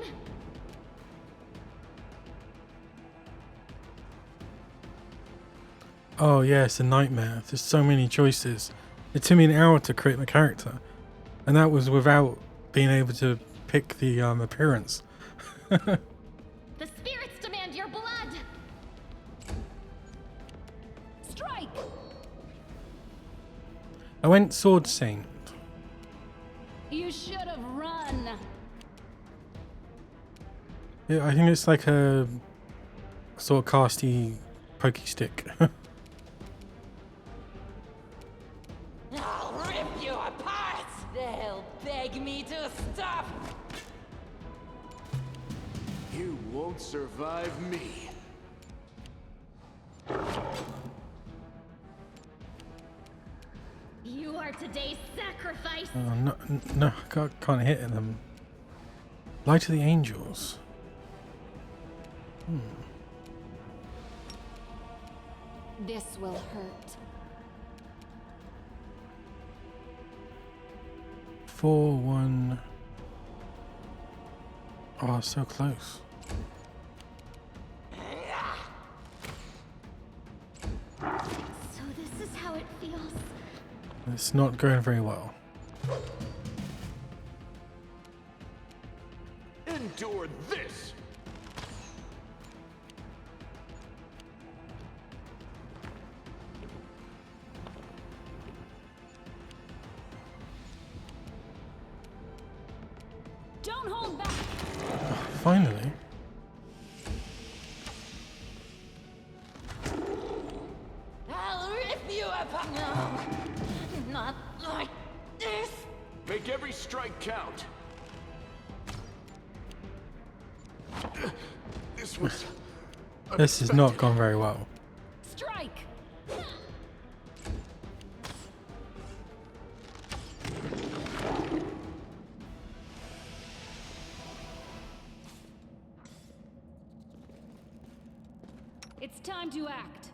Oh yeah, it's a nightmare. There's so many choices. It took me an hour to create my character, and that was without being able to pick the appearance. The spirits demand your blood! Strike! I went Sword Saint. You should have run. Yeah, I think it's like a sort of casty pokey stick. I'll rip you apart! They'll beg me to stop! You won't survive me. You are today's sacrifice! Oh, no, can't hit them. Light of the Angels. This will hurt. 4-1. Oh, so close. So this is how it feels. It's not going very well. Endure this! Don't hold back. Finally. I'll rip you apart. No, not like this. Make every strike count. This was... This has not gone very well. Strike. It's time to act.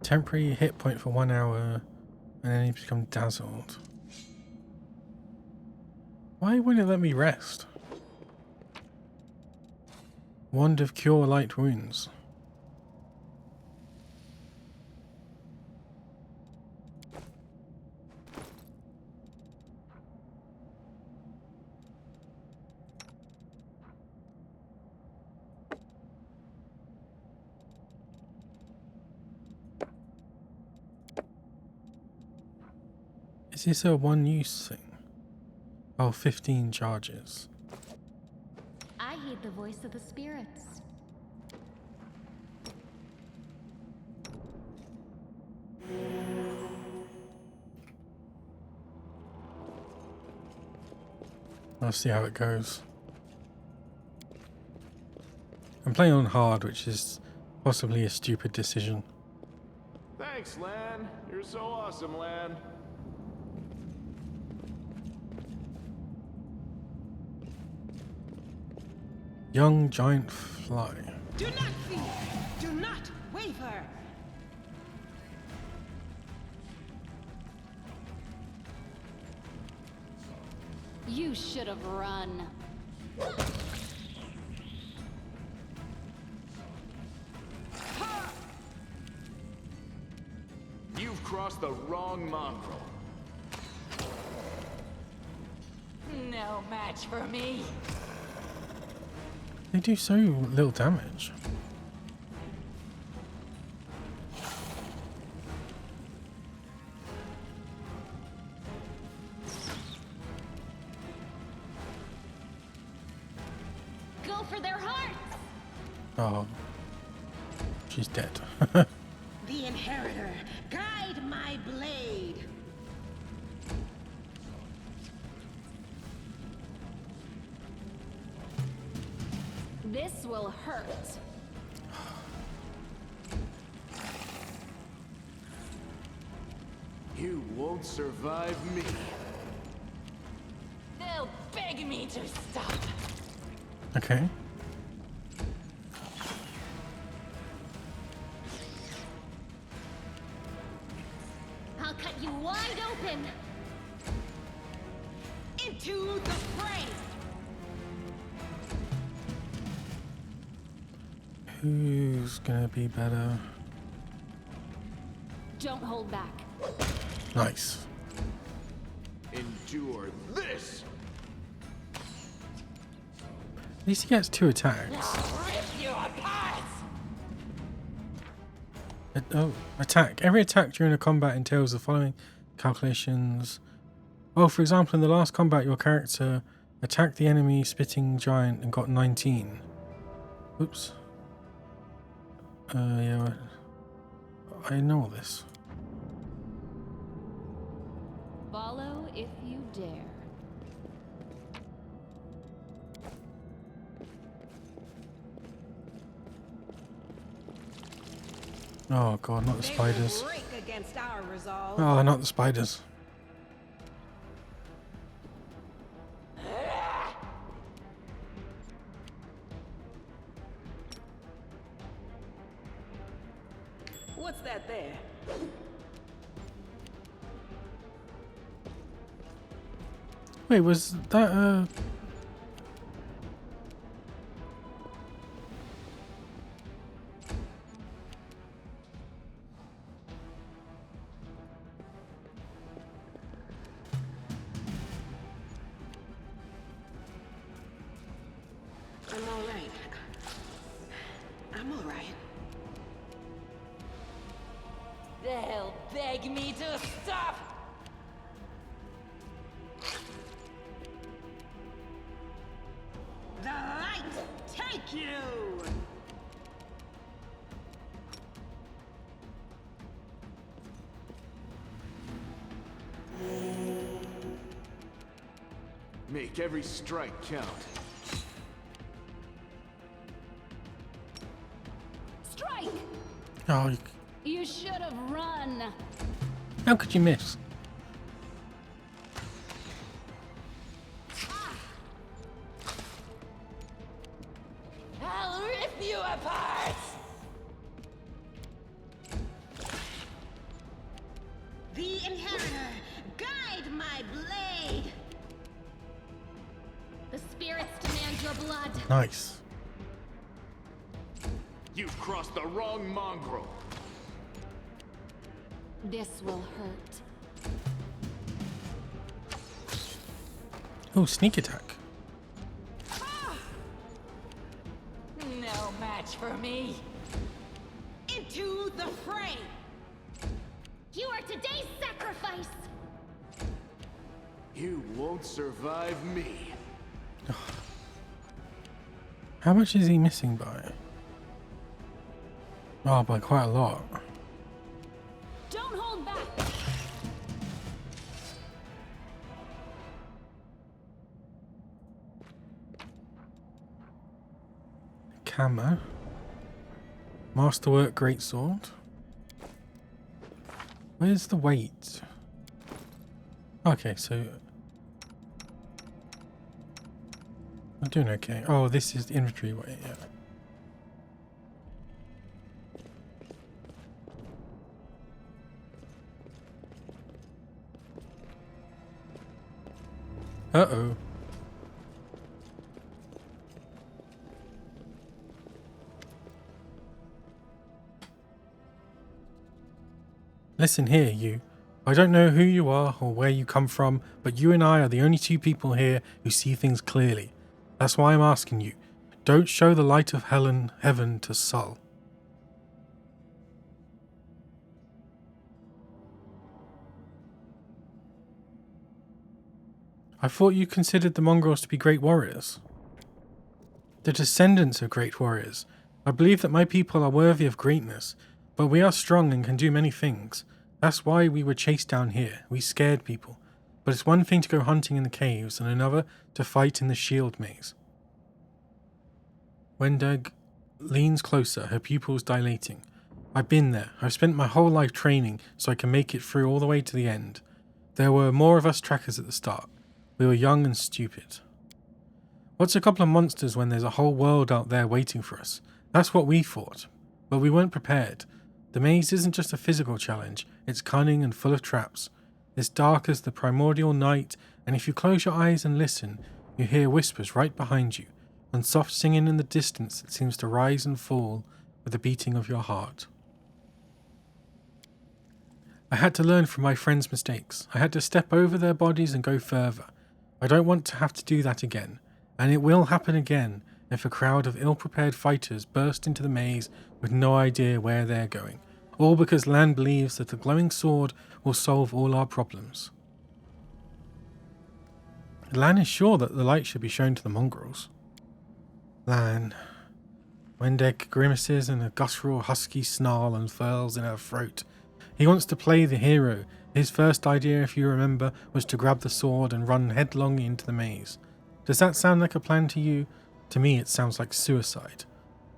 Temporary hit point for 1 hour, and then you become dazzled. Why wouldn't it let me rest? Wand of Cure Light Wounds. Is this a one-use thing? Oh, 15 charges. I heed the voice of the spirits. I'll see how it goes. I'm playing on hard, which is possibly a stupid decision. Thanks, Lan. You're so awesome, Lan. Young giant fly. Do not fear! Do not waver! You should have run. You've crossed the wrong mongrel. No match for me. They do so little damage. Go for their hearts! Oh, she's dead. The Inheritor, guide my blade! This will hurt. You won't survive me. They'll beg me to stop. Okay. I'll cut you wide open! Into the fray! Who's gonna be better? Don't hold back. Nice. Endure this! At least he gets 2 attacks. I'll rip you apart. Oh, attack. Every attack during a combat entails the following calculations. Oh, for example, in the last combat, your character attacked the enemy spitting giant and got 19. Oops. Yeah, I know all this. Follow if you dare. Oh god, not the spiders. They will break against our resolve. Oh, not the spiders. What's that there? Wait, was that I'm all right. I'm all right. They'll beg me to stop. you! Make every strike count. Strike! Oh, You should have run. how could you miss? I'll rip you apart! The Inheritor, guide my blade! The spirits demand your blood. Nice. You've crossed the wrong mongrel. This will hurt. Oh, sneak attack. No match for me. Into the fray! You are today's sacrifice. You won't survive me. How much is he missing by? Oh, by quite a lot. Don't hold back. Camo. Masterwork greatsword. Where's the weight? Okay, so I'm doing okay. Oh, this is the inventory weight, yeah. Uh-oh. Listen here, you. I don't know who you are or where you come from, but you and I are the only two people here who see things clearly. That's why I'm asking you. Don't show the light of heaven to Sol. I thought you considered the mongrels to be great warriors. The descendants of great warriors. I believe that my people are worthy of greatness, but we are strong and can do many things. That's why we were chased down here. We scared people. But it's one thing to go hunting in the caves and another to fight in the shield maze. Wendig leans closer, her pupils dilating. I've been there. I've spent my whole life training so I can make it through all the way to the end. There were more of us trackers at the start. We were young and stupid. What's a couple of monsters when there's a whole world out there waiting for us? That's what we thought. But we weren't prepared. The maze isn't just a physical challenge, it's cunning and full of traps. It's dark as the primordial night, and if you close your eyes and listen, you hear whispers right behind you, and soft singing in the distance that seems to rise and fall with the beating of your heart. I had to learn from my friends' mistakes. I had to step over their bodies and go further. I don't want to have to do that again, and it will happen again if a crowd of ill-prepared fighters burst into the maze with no idea where they're going, all because Lan believes that the glowing sword will solve all our problems. Lan is sure that the light should be shown to the mongrels. Lan. Wendig grimaces and a guttural husky snarl unfurls in her throat. He wants to play the hero. His first idea, if you remember, was to grab the sword and run headlong into the maze. Does that sound like a plan to you? To me, it sounds like suicide.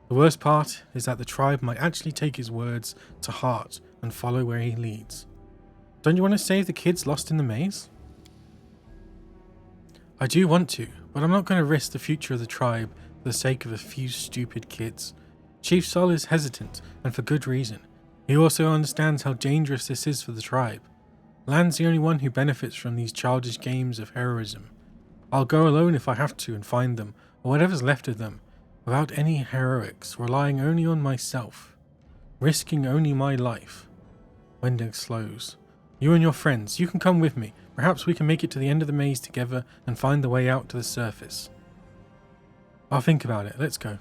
The worst part is that the tribe might actually take his words to heart and follow where he leads. Don't you want to save the kids lost in the maze? I do want to, but I'm not going to risk the future of the tribe for the sake of a few stupid kids. Chief Sol is hesitant, and for good reason. He also understands how dangerous this is for the tribe. Lan's the only one who benefits from these childish games of heroism. I'll go alone if I have to and find them, or whatever's left of them, without any heroics, relying only on myself, risking only my life. Wendig slows. You and your friends, you can come with me. Perhaps we can make it to the end of the maze together and find the way out to the surface. I'll think about it. Let's go.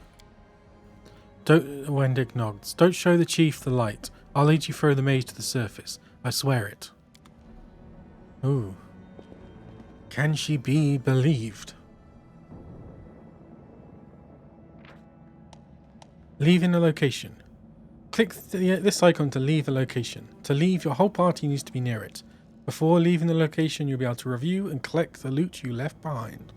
Wendig nods. Don't show the chief the light. I'll lead you through the maze to the surface. I swear it. Ooh. Can she be believed? Leaving the location. Click this icon to leave the location. To leave, your whole party needs to be near it. Before leaving the location, you'll be able to review and collect the loot you left behind.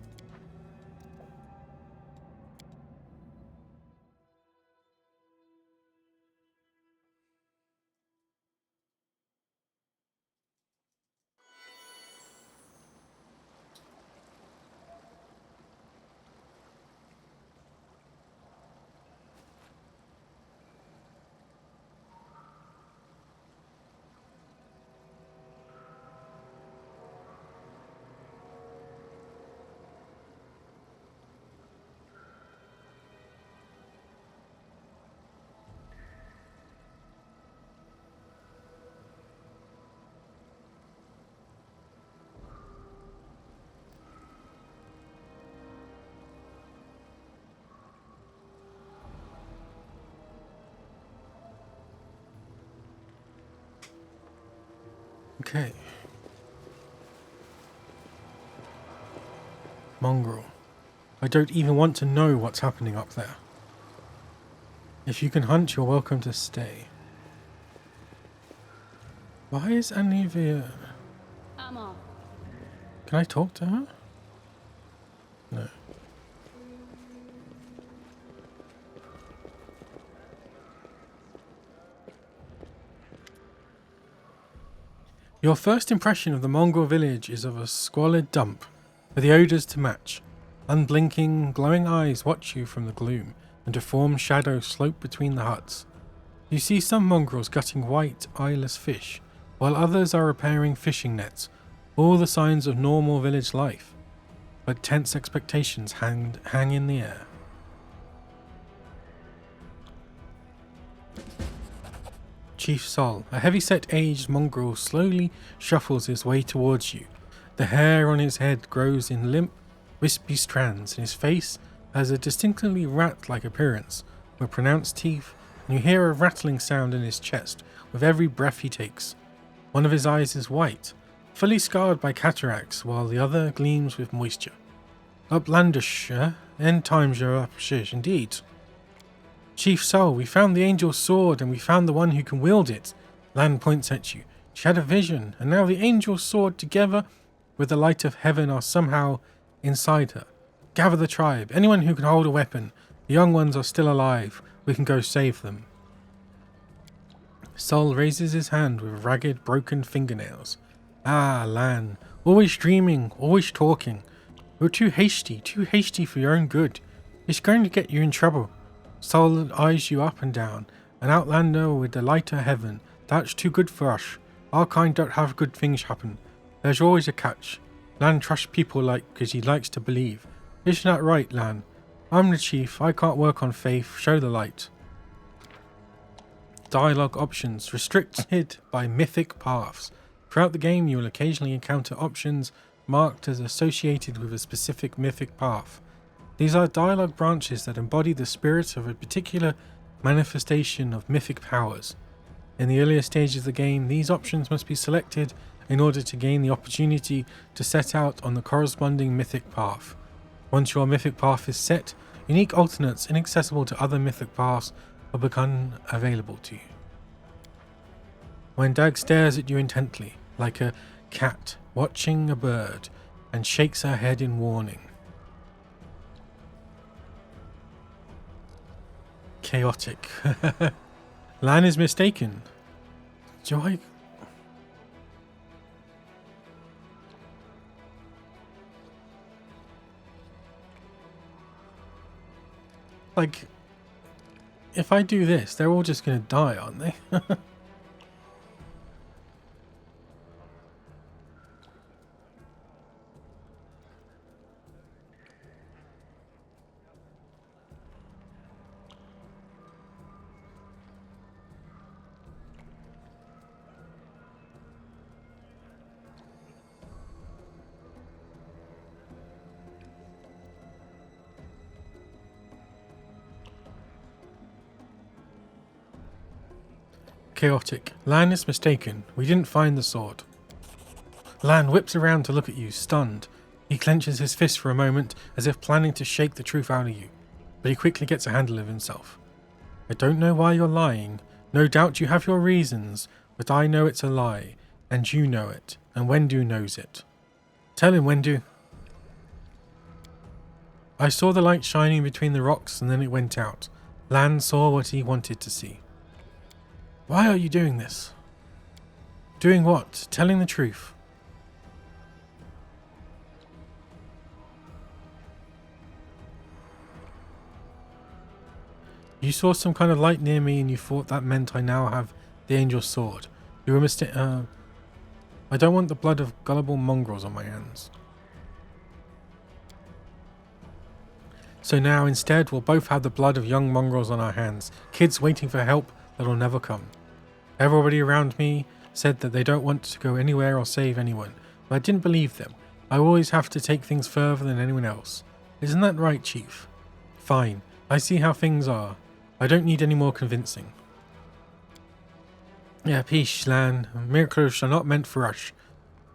Okay. Mongrel. I don't even want to know what's happening up there. If you can hunt, you're welcome to stay. Why is Anivia... I'm off. Can I talk to her? No. Your first impression of the mongrel village is of a squalid dump, with the odours to match. Unblinking, glowing eyes watch you from the gloom, and deformed shadows slope between the huts. You see some mongrels gutting white, eyeless fish, while others are repairing fishing nets, all the signs of normal village life. But tense expectations hang in the air. Chief Sol, a heavy-set aged mongrel, slowly shuffles his way towards you. The hair on his head grows in limp, wispy strands, and his face has a distinctly rat-like appearance, with pronounced teeth, and you hear a rattling sound in his chest with every breath he takes. One of his eyes is white, fully scarred by cataracts, while the other gleams with moisture. Uplandish, end times you're upshish indeed. Chief Sol, we found the angel's sword, and we found the one who can wield it. Lan points at you. She had a vision, and now the angel's sword, together with the light of heaven, are somehow inside her. Gather the tribe, anyone who can hold a weapon. The young ones are still alive. We can go save them. Sol raises his hand with ragged, broken fingernails. Ah, Lan, always dreaming, always talking. You're too hasty for your own good. It's going to get you in trouble. Sol eyes you up and down. An outlander with the light of heaven. That's too good for us. Our kind don't have good things happen. There's always a catch. Lan trusts people because he likes to believe. Isn't that right, Lan? I'm the chief. I can't work on faith. Show the light. Dialogue options restricted by mythic paths. Throughout the game, you will occasionally encounter options marked as associated with a specific mythic path. These are dialogue branches that embody the spirit of a particular manifestation of mythic powers. In the earlier stages of the game, these options must be selected in order to gain the opportunity to set out on the corresponding mythic path. Once your mythic path is set, unique alternates inaccessible to other mythic paths will become available to you. When Dag stares at you intently, like a cat watching a bird, and shakes her head in warning. Chaotic. Lan is mistaken. Do I... Like, if I do this, they're all just going to die, aren't they? Chaotic. Lan is mistaken. We didn't find the sword. Lan whips around to look at you, stunned. He clenches his fist for a moment, as if planning to shake the truth out of you, but he quickly gets a handle of himself. I don't know why you're lying. No doubt you have your reasons, but I know it's a lie, and you know it, and Wendu knows it. Tell him, Wendu. I saw the light shining between the rocks, and then it went out. Lan saw what he wanted to see. Why are you doing this? Doing what? Telling the truth. You saw some kind of light near me and you thought that meant I now have the Angel's Sword. You were mistaken. I don't want the blood of gullible mongrels on my hands. So now instead we'll both have the blood of young mongrels on our hands. Kids waiting for help that'll never come. Everybody around me said that they don't want to go anywhere or save anyone. But I didn't believe them. I always have to take things further than anyone else. Isn't that right, Chief? Fine. I see how things are. I don't need any more convincing. Yeah, peace, Lan. Miracles are not meant for us.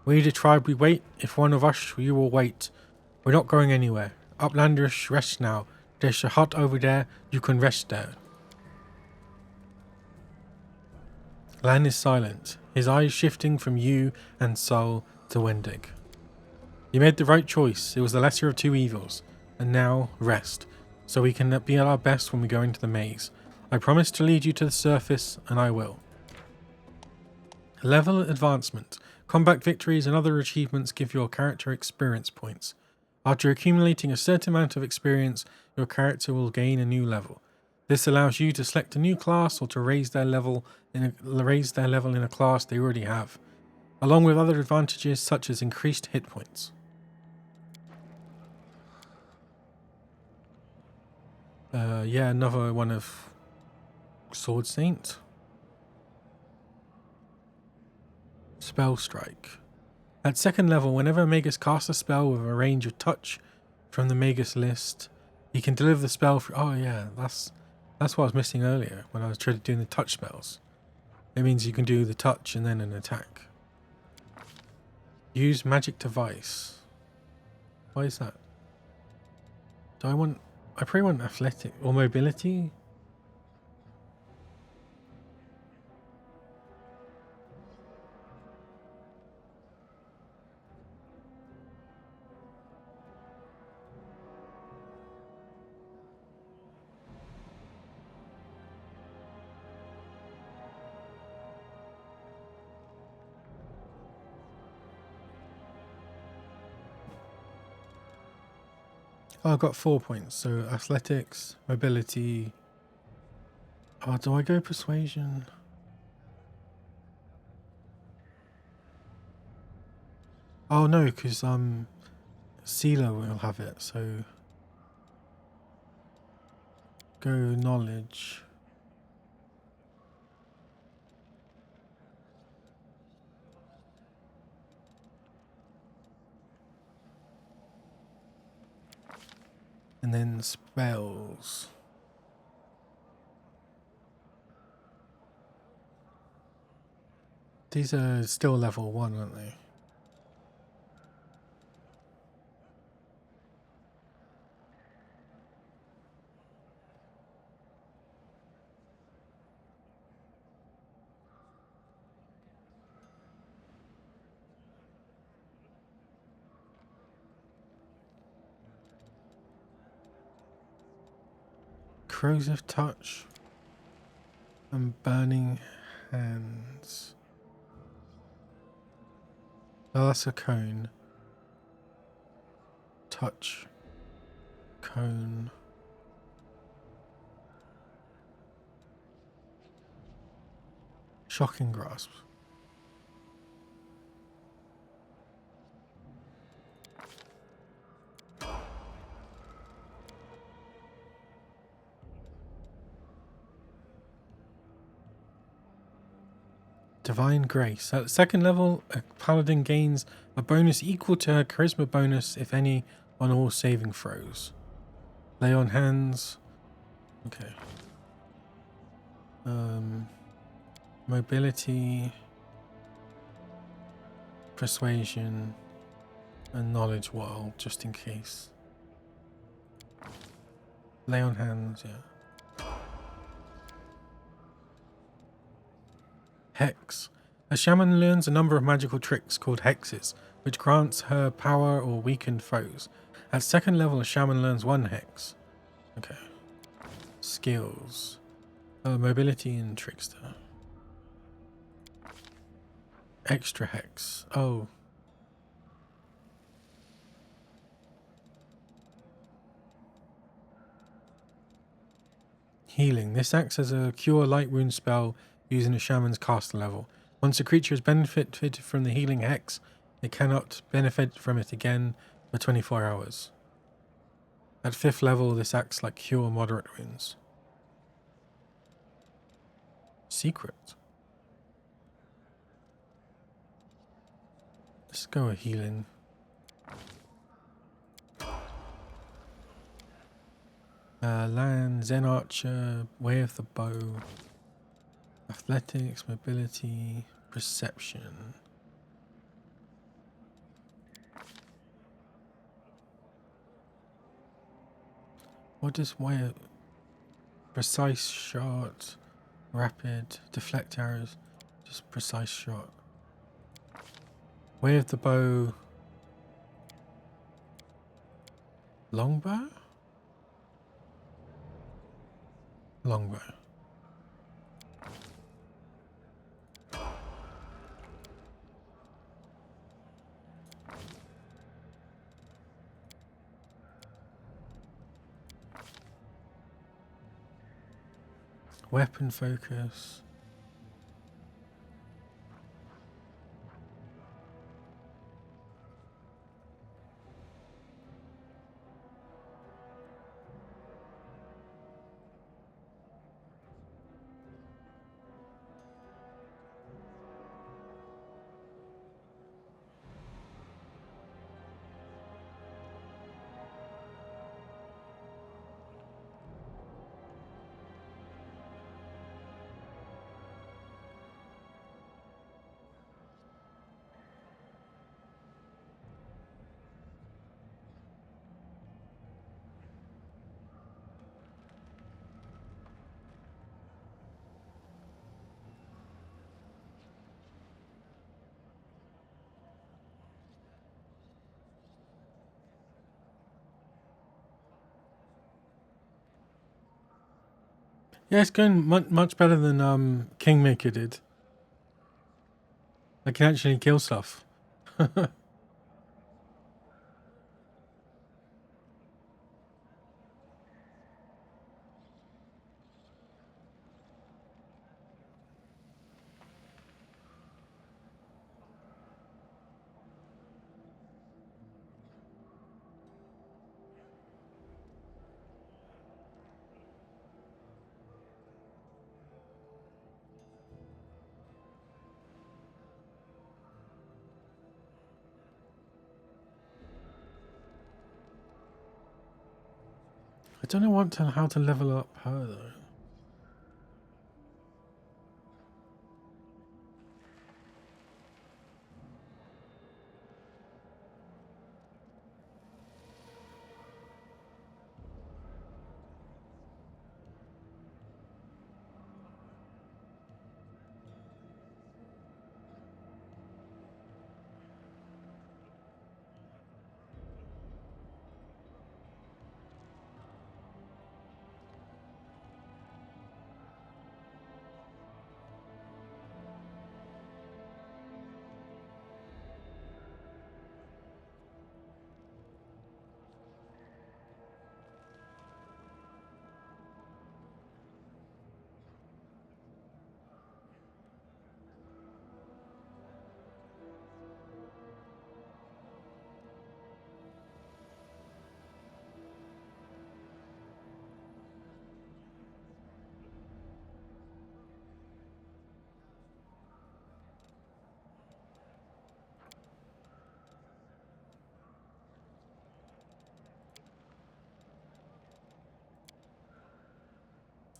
We the tribe, we wait. If one of us, you will wait. We're not going anywhere. Uplanders, rest now. There's a hut over there. You can rest there. Lan is silent, his eyes shifting from you and Sol to Wendig. You made the right choice. It was the lesser of two evils. And now, rest. So we can be at our best when we go into the maze. I promise to lead you to the surface, and I will. Level advancement. Combat victories and other achievements give your character experience points. After accumulating a certain amount of experience, your character will gain a new level. This allows you to select a new class or to raise their level in a class they already have, along with other advantages such as increased hit points. Yeah, another one of Sword Saint. Spell Strike. At second level, whenever a Magus casts a spell with a range of touch from the Magus list, he can deliver the spell for... Oh yeah, that's what I was missing earlier when I was trying to do the touch spells. It means you can do the touch and then an attack. Use magic device. Why is that? I probably want athletic or mobility. Oh, I got 4 points. So athletics, mobility. Oh, do I go persuasion? Oh no, because Sealer will have it. So go knowledge. And then spells. These are still level 1, aren't they? Corrosive touch and burning hands. Oh, that's a cone. Touch. Cone. Shocking grasp. Divine Grace. At second level, a paladin gains a bonus equal to her charisma bonus, if any, on all saving throws. Lay on hands. Okay. Mobility, persuasion, and knowledge wall, just in case. Lay on hands, yeah. Hex. A shaman learns a number of magical tricks called hexes, which grants her power or weakened foes. At second level, a shaman learns 1 hex. Okay. Skills. Mobility and trickster. Extra hex. Oh. Healing. This acts as a cure light wound spell using a shaman's caster level. Once a creature has benefited from the healing hex, it cannot benefit from it again for 24 hours. At 5th level, this acts like cure moderate wounds. Secret. Let's go with healing. Land, Zen Archer, Way of the Bow, Athletics, Mobility, Perception. What does Way of... Precise shot, rapid, deflect arrows, just precise shot. Way of the Bow, longbow? Longbow. Weapon focus. Yeah, it's going much better than Kingmaker did. I can actually kill stuff. I don't know how to level up her though.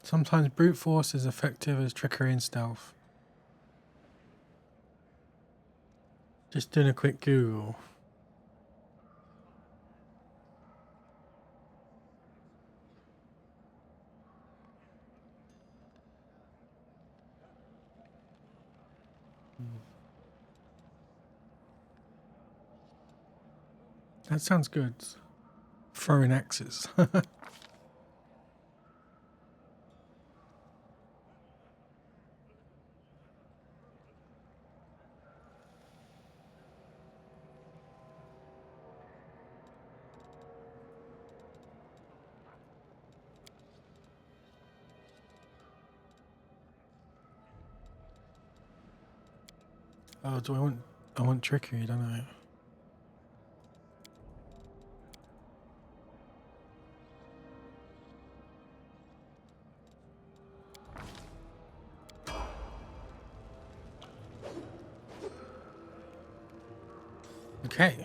Sometimes brute force is effective as trickery and stealth. Just doing a quick Google. That sounds good. Throwing axes. Oh, I want trickery, don't I? Okay.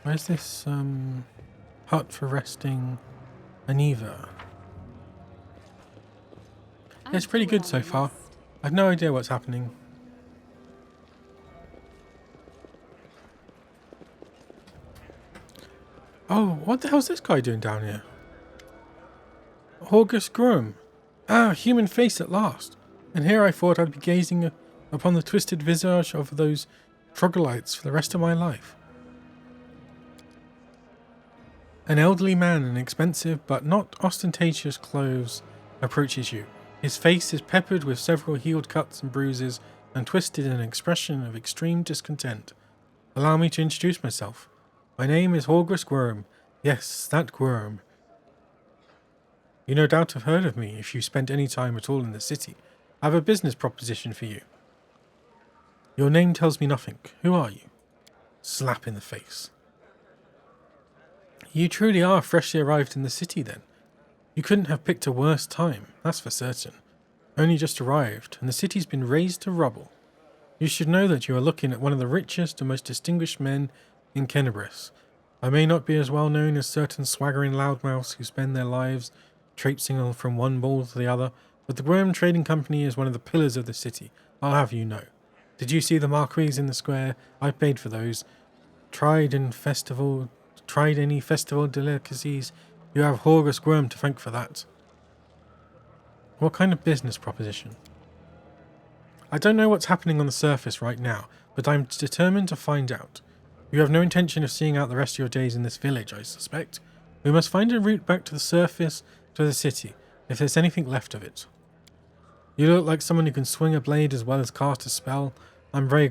Where's this hut for resting Aniva? It's pretty good so far. I've no idea what's happening. Oh, what the hell's this guy doing down here? Horgus Grum. Ah, human face at last. And here I thought I'd be gazing upon the twisted visage of those troglodytes for the rest of my life. An elderly man in expensive but not ostentatious clothes approaches you. His face is peppered with several healed cuts and bruises and twisted in an expression of extreme discontent. Allow me to introduce myself. My name is Horgus Worm. Yes, that worm. You no doubt have heard of me if you spent any time at all in the city. I have a business proposition for you. Your name tells me nothing. Who are you? Slap in the face. You truly are freshly arrived in the city then. You couldn't have picked a worse time, that's for certain. Only just arrived, and the city's been razed to rubble. You should know that you are looking at one of the richest and most distinguished men in Kenabris. I may not be as well known as certain swaggering loudmouths who spend their lives traipsing from one ball to the other, but the Worm Trading Company is one of the pillars of the city, I'll have you know. Did you see the marquees in the square? I paid for those. Tried any festival delicacies? You have Horgus Worm to thank for that. What kind of business proposition? I don't know what's happening on the surface right now, but I'm determined to find out. You have no intention of seeing out the rest of your days in this village, I suspect. We must find a route back to the surface, to the city, if there's anything left of it. You look like someone who can swing a blade as well as cast a spell. I'm very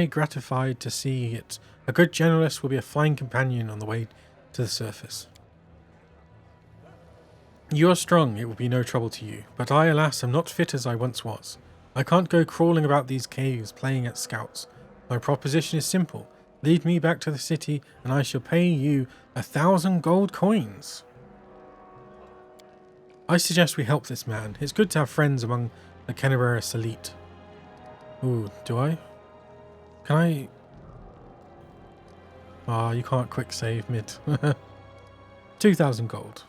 gratified to see it. A good generalist will be a fine companion on the way to the surface. You are strong, it will be no trouble to you, but I, alas, am not fit as I once was. I can't go crawling about these caves playing at scouts. My proposition is simple. Lead me back to the city, and I shall pay you 1,000 gold coins. I suggest we help this man. It's good to have friends among the Kenabris elite. Ooh, do I? Can I? Ah, you can't quick save mid. 2,000 gold.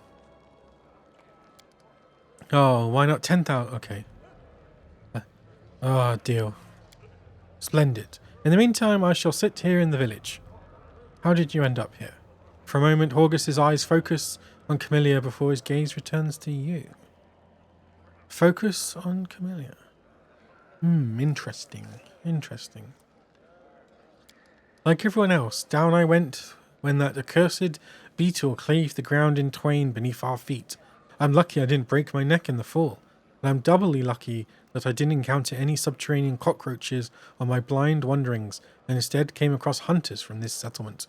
Oh, why not 10,000? Okay. Deal. Splendid. In the meantime, I shall sit here in the village. How did you end up here? For a moment, Horgus's eyes focus on Camellia before his gaze returns to you. Focus on Camellia. Interesting. Interesting. Like everyone else, down I went when that accursed beetle cleaved the ground in twain beneath our feet. I'm lucky I didn't break my neck in the fall, and I'm doubly lucky that I didn't encounter any subterranean cockroaches on my blind wanderings, and instead came across hunters from this settlement.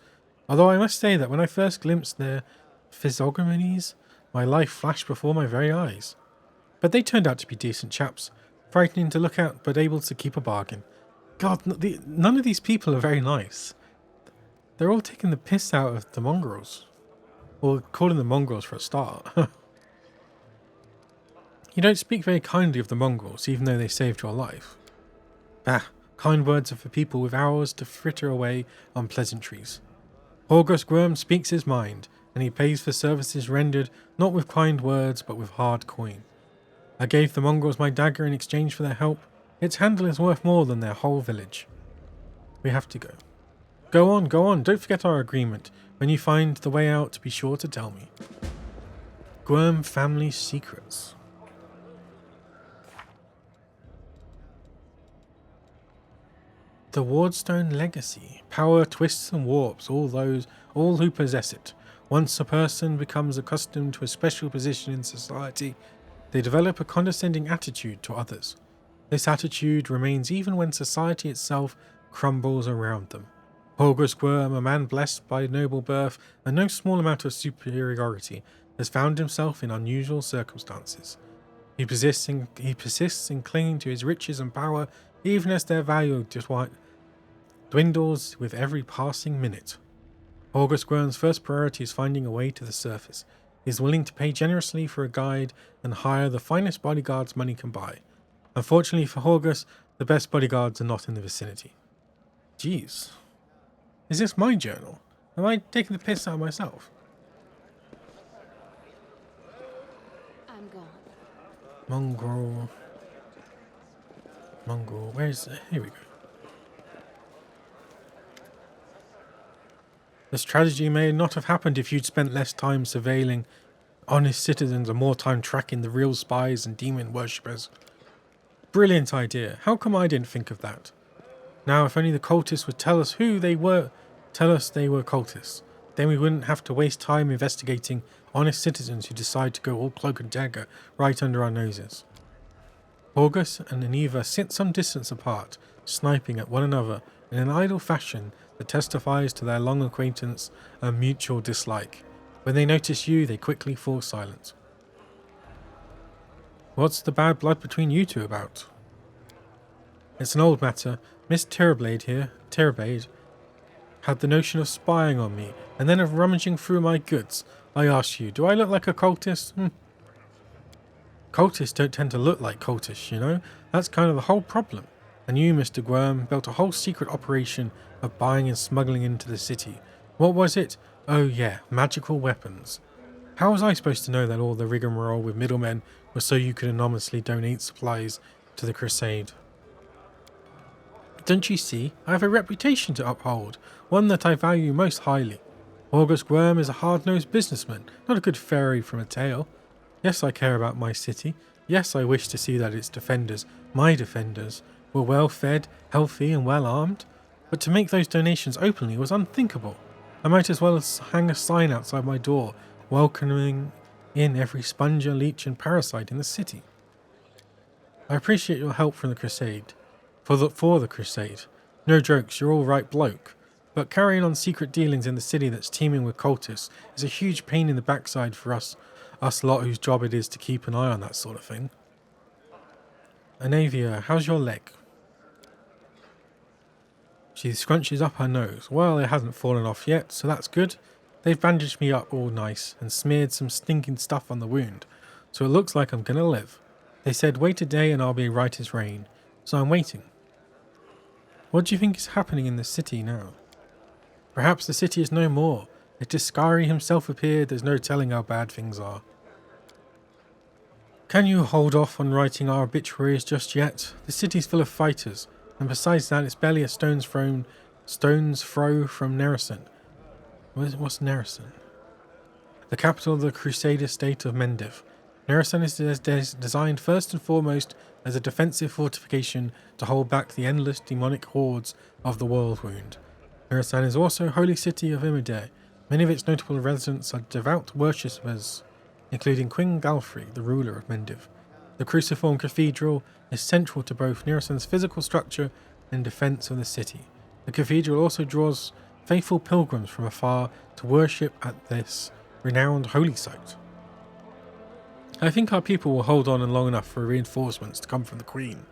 Although I must say that when I first glimpsed their physiognomies, my life flashed before my very eyes. But they turned out to be decent chaps, frightening to look at, but able to keep a bargain. God, none of these people are very nice. They're all taking the piss out of the mongrels. Or calling them mongrels for a start. You don't speak very kindly of the mongrels, even though they saved your life. Kind words are for people with hours to fritter away on pleasantries. Horgus Worm speaks his mind, and he pays for services rendered not with kind words, but with hard coin. I gave the mongrels my dagger in exchange for their help. Its handle is worth more than their whole village. We have to go. Go on, go on. Don't forget our agreement. When you find the way out, be sure to tell me. Gwyrm family secrets. The Wardstone legacy. Power twists and warps all who possess it. Once a person becomes accustomed to a special position in society, they develop a condescending attitude to others. This attitude remains even when society itself crumbles around them. Horgus Gwyrm, a man blessed by noble birth and no small amount of superiority, has found himself in unusual circumstances. He persists in clinging to his riches and power, even as their value dwindles with every passing minute. Horgus Gwyrm's first priority is finding a way to the surface. He is willing to pay generously for a guide and hire the finest bodyguards money can buy. Unfortunately for Horgus, the best bodyguards are not in the vicinity. Jeez. Is this my journal? Am I taking the piss out of myself? I'm gone. Mongrel, where's... Here we go. This tragedy may not have happened if you'd spent less time surveilling honest citizens and more time tracking the real spies and demon worshippers. Brilliant idea. How come I didn't think of that? Now, if only the cultists would tell us who they were, tell us they were cultists. Then we wouldn't have to waste time investigating honest citizens who decide to go all cloak and dagger right under our noses. Horgus and Aneva sit some distance apart, sniping at one another in an idle fashion that testifies to their long acquaintance and mutual dislike. When they notice you, they quickly fall silent. What's the bad blood between you two about? It's an old matter. Miss Terrabade, had the notion of spying on me, and then of rummaging through my goods. I ask you, do I look like a cultist? Cultists don't tend to look like cultists, you know? That's kind of the whole problem. And you, Mr. Gwyrm, built a whole secret operation of buying and smuggling into the city. What was it? Oh yeah, magical weapons. How was I supposed to know that all the rigmarole with middlemen was so you could anonymously donate supplies to the crusade? Don't you see? I have a reputation to uphold, one that I value most highly. Horgus Gwyrm is a hard-nosed businessman, not a good fairy from a tale. Yes, I care about my city. Yes, I wish to see that its defenders, my defenders, were well fed, healthy and well armed. But to make those donations openly was unthinkable. I might as well hang a sign outside my door, welcoming in every sponger, leech and parasite in the city. I appreciate your help from the crusade. For the crusade. No jokes, you're all right bloke. But carrying on secret dealings in the city that's teeming with cultists is a huge pain in the backside for us lot whose job it is to keep an eye on that sort of thing. Anavia, how's your leg? She scrunches up her nose. Well, it hasn't fallen off yet, so that's good. They've bandaged me up all nice and smeared some stinking stuff on the wound, so it looks like I'm gonna live. They said wait a day and I'll be right as rain, so I'm waiting. What do you think is happening in the city now? Perhaps the city is no more. If Discari himself appeared, there's no telling how bad things are. Can you hold off on writing our obituaries just yet? The city's full of fighters, and besides that, it's barely a stone's throw from Nerison. What's Nerison? The capital of the Crusader state of Mendiv. Nerison is designed first and foremost as a defensive fortification to hold back the endless demonic hordes of the Whirlwind. Nerison is also a holy city of Imide. Many of its notable residents are devout worshippers, including Queen Galfrey, the ruler of Mendiv. The cruciform cathedral is central to both Nerison's physical structure and defense of the city. The cathedral also draws faithful pilgrims from afar to worship at this renowned holy site. I think our people will hold on long enough for reinforcements to come from the Queen.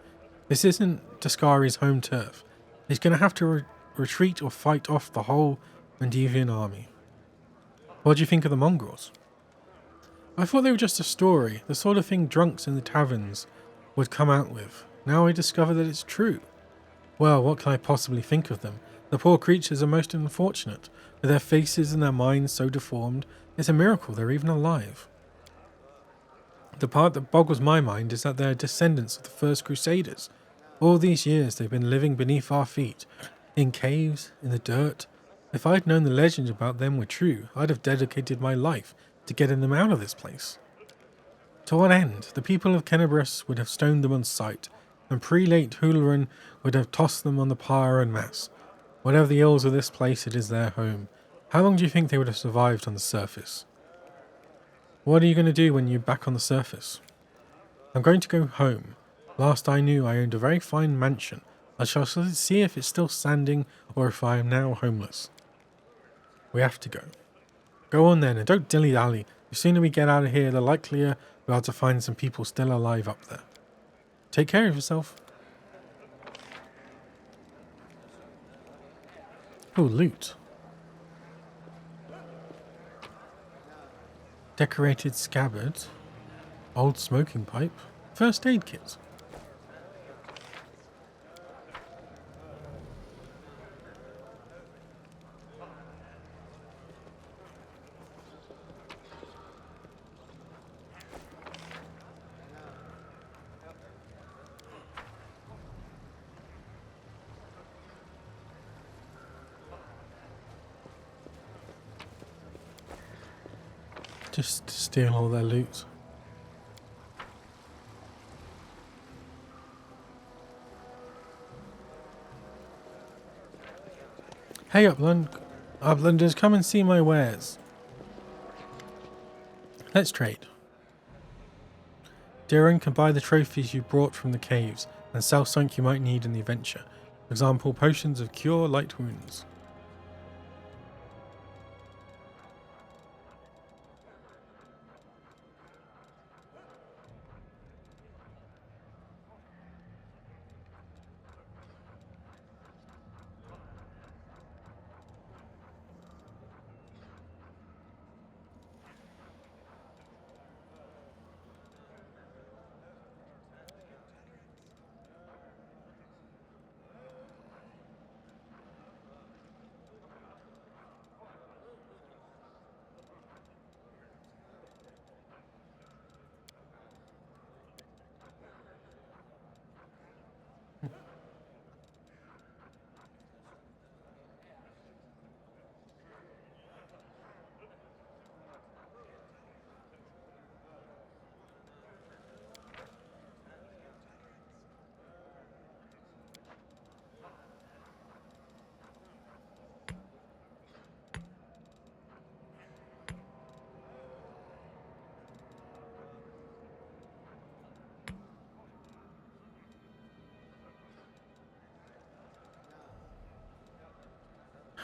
This isn't Discari's home turf. He's going to have to retreat or fight off the whole Mendivian army. What do you think of the mongrels? I thought they were just a story, the sort of thing drunks in the taverns would come out with. Now I discover that it's true. Well, what can I possibly think of them? The poor creatures are most unfortunate, with their faces and their minds so deformed. It's a miracle they're even alive. The part that boggles my mind is that they're descendants of the first Crusaders. All these years they've been living beneath our feet, in caves, in the dirt, If I'd known the legends about them were true, I'd have dedicated my life to getting them out of this place. To what end? The people of Kenabres would have stoned them on sight, and prelate Hularan would have tossed them on the pyre en masse. Whatever the ills of this place, it is their home. How long do you think they would have survived on the surface? What are you going to do when you're back on the surface? I'm going to go home. Last I knew, I owned a very fine mansion. I shall see if it's still standing or if I am now homeless. We have to go. Go on then, and don't dilly-dally. The sooner we get out of here, the likelier we are to find some people still alive up there. Take care of yourself. Oh, loot. Decorated scabbard. Old smoking pipe. First aid kit. Just steal all their loot. Hey Uplanders, come and see my wares. Let's trade. Darren can buy the trophies you brought from the caves and sell something you might need in the adventure. For example, potions of cure light wounds.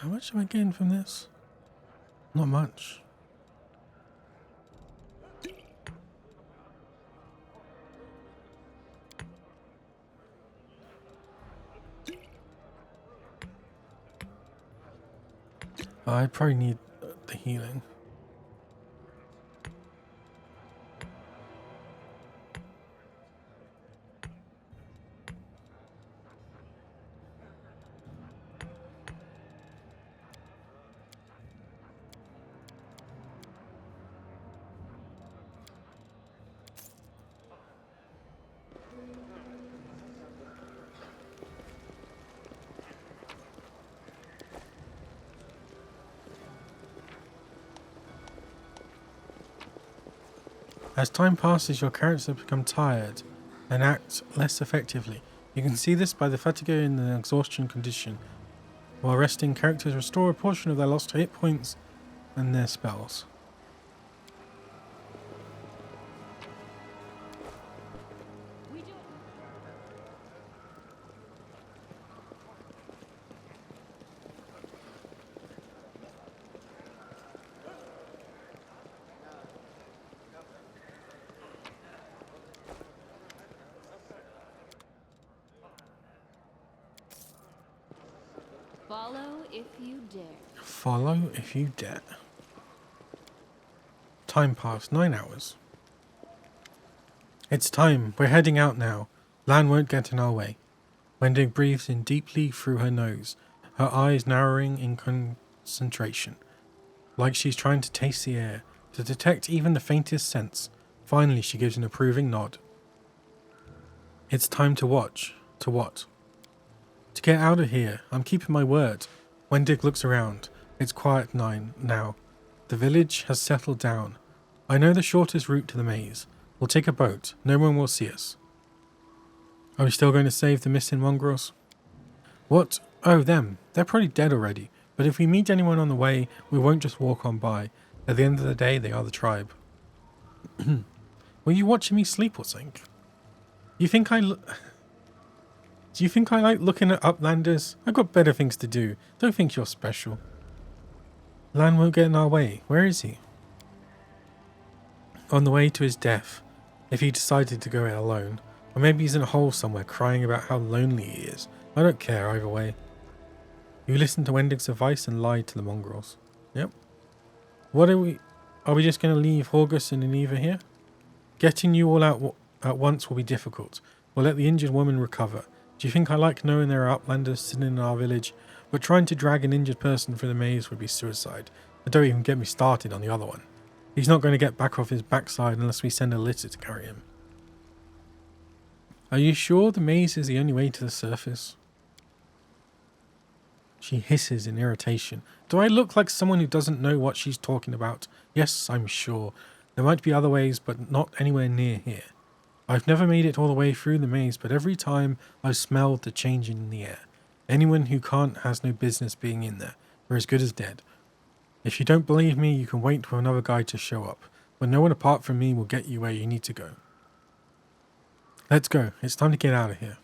How much am I getting from this? Not much. I probably need the healing. As time passes, your characters have become tired and act less effectively. You can see this by the fatigue and the exhaustion condition. While resting, characters restore a portion of their lost hit points and their spells. Follow if you dare. Follow if you dare. Time passed 9 hours. It's time. We're heading out now. Lan won't get in our way. Wendig breathes in deeply through her nose, her eyes narrowing in concentration, like she's trying to taste the air, to detect even the faintest sense. Finally, she gives an approving nod. It's time to watch. To what? To get out of here. I'm keeping my word. Wendig looks around. It's quiet now. The village has settled down. I know the shortest route to the maze. We'll take a boat. No one will see us. Are we still going to save the missing mongrels? What? Oh, them. They're probably dead already. But if we meet anyone on the way, we won't just walk on by. At the end of the day, they are the tribe. Were you watching me sleep or something? Do you think I like looking at uplanders? I've got better things to do. Don't think you're special. Lan won't get in our way. Where is he? On the way to his death, if he decided to go it alone. Or maybe he's in a hole somewhere crying about how lonely he is. I don't care either way. You listened to Wendig's advice and lied to the mongrels. Yep. What are we just going to leave Horgus and Ineva here? Getting you all out at once will be difficult. We'll let the injured woman recover. Do you think I like knowing there are uplanders sitting in our village? But trying to drag an injured person through the maze would be suicide. And don't even get me started on the other one. He's not going to get back off his backside unless we send a litter to carry him. Are you sure the maze is the only way to the surface? She hisses in irritation. Do I look like someone who doesn't know what she's talking about? Yes, I'm sure. There might be other ways, but not anywhere near here. I've never made it all the way through the maze, but every time I've smelled the change in the air. Anyone who can't has no business being in there. We're as good as dead. If you don't believe me, you can wait for another guy to show up. But no one apart from me will get you where you need to go. Let's go. It's time to get out of here.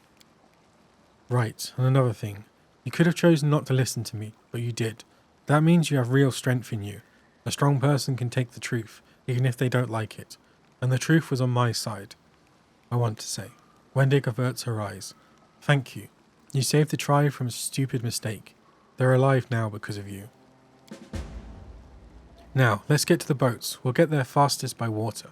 Right, and another thing. You could have chosen not to listen to me, but you did. That means you have real strength in you. A strong person can take the truth, even if they don't like it. And the truth was on my side. I want to say. Wendig averts her eyes. Thank you. You saved the tribe from a stupid mistake. They're alive now because of you. Now, let's get to the boats. We'll get there fastest by water.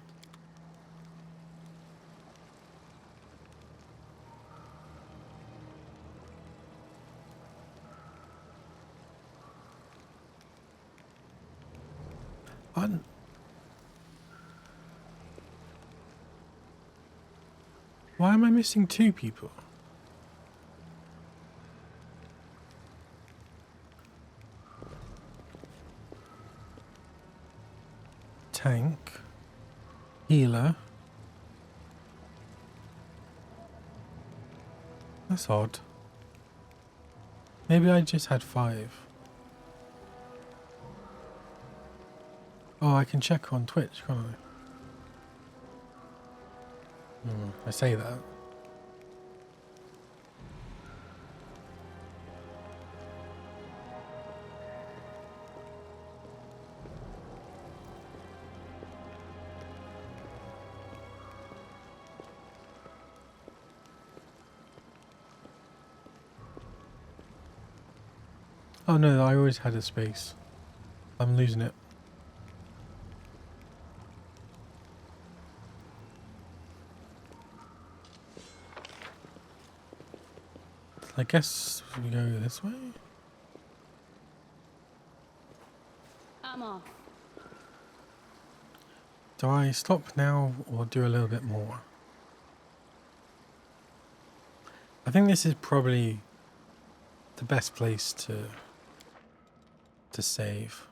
Why am I missing two people? Tank. Healer. That's odd. Maybe I just had 5. Oh, I can check on Twitch, can't I? I say that. Oh no, I always had a space. I'm losing it. I guess we go this way? I'm off. Do I stop now or do a little bit more? I think this is probably the best place to save.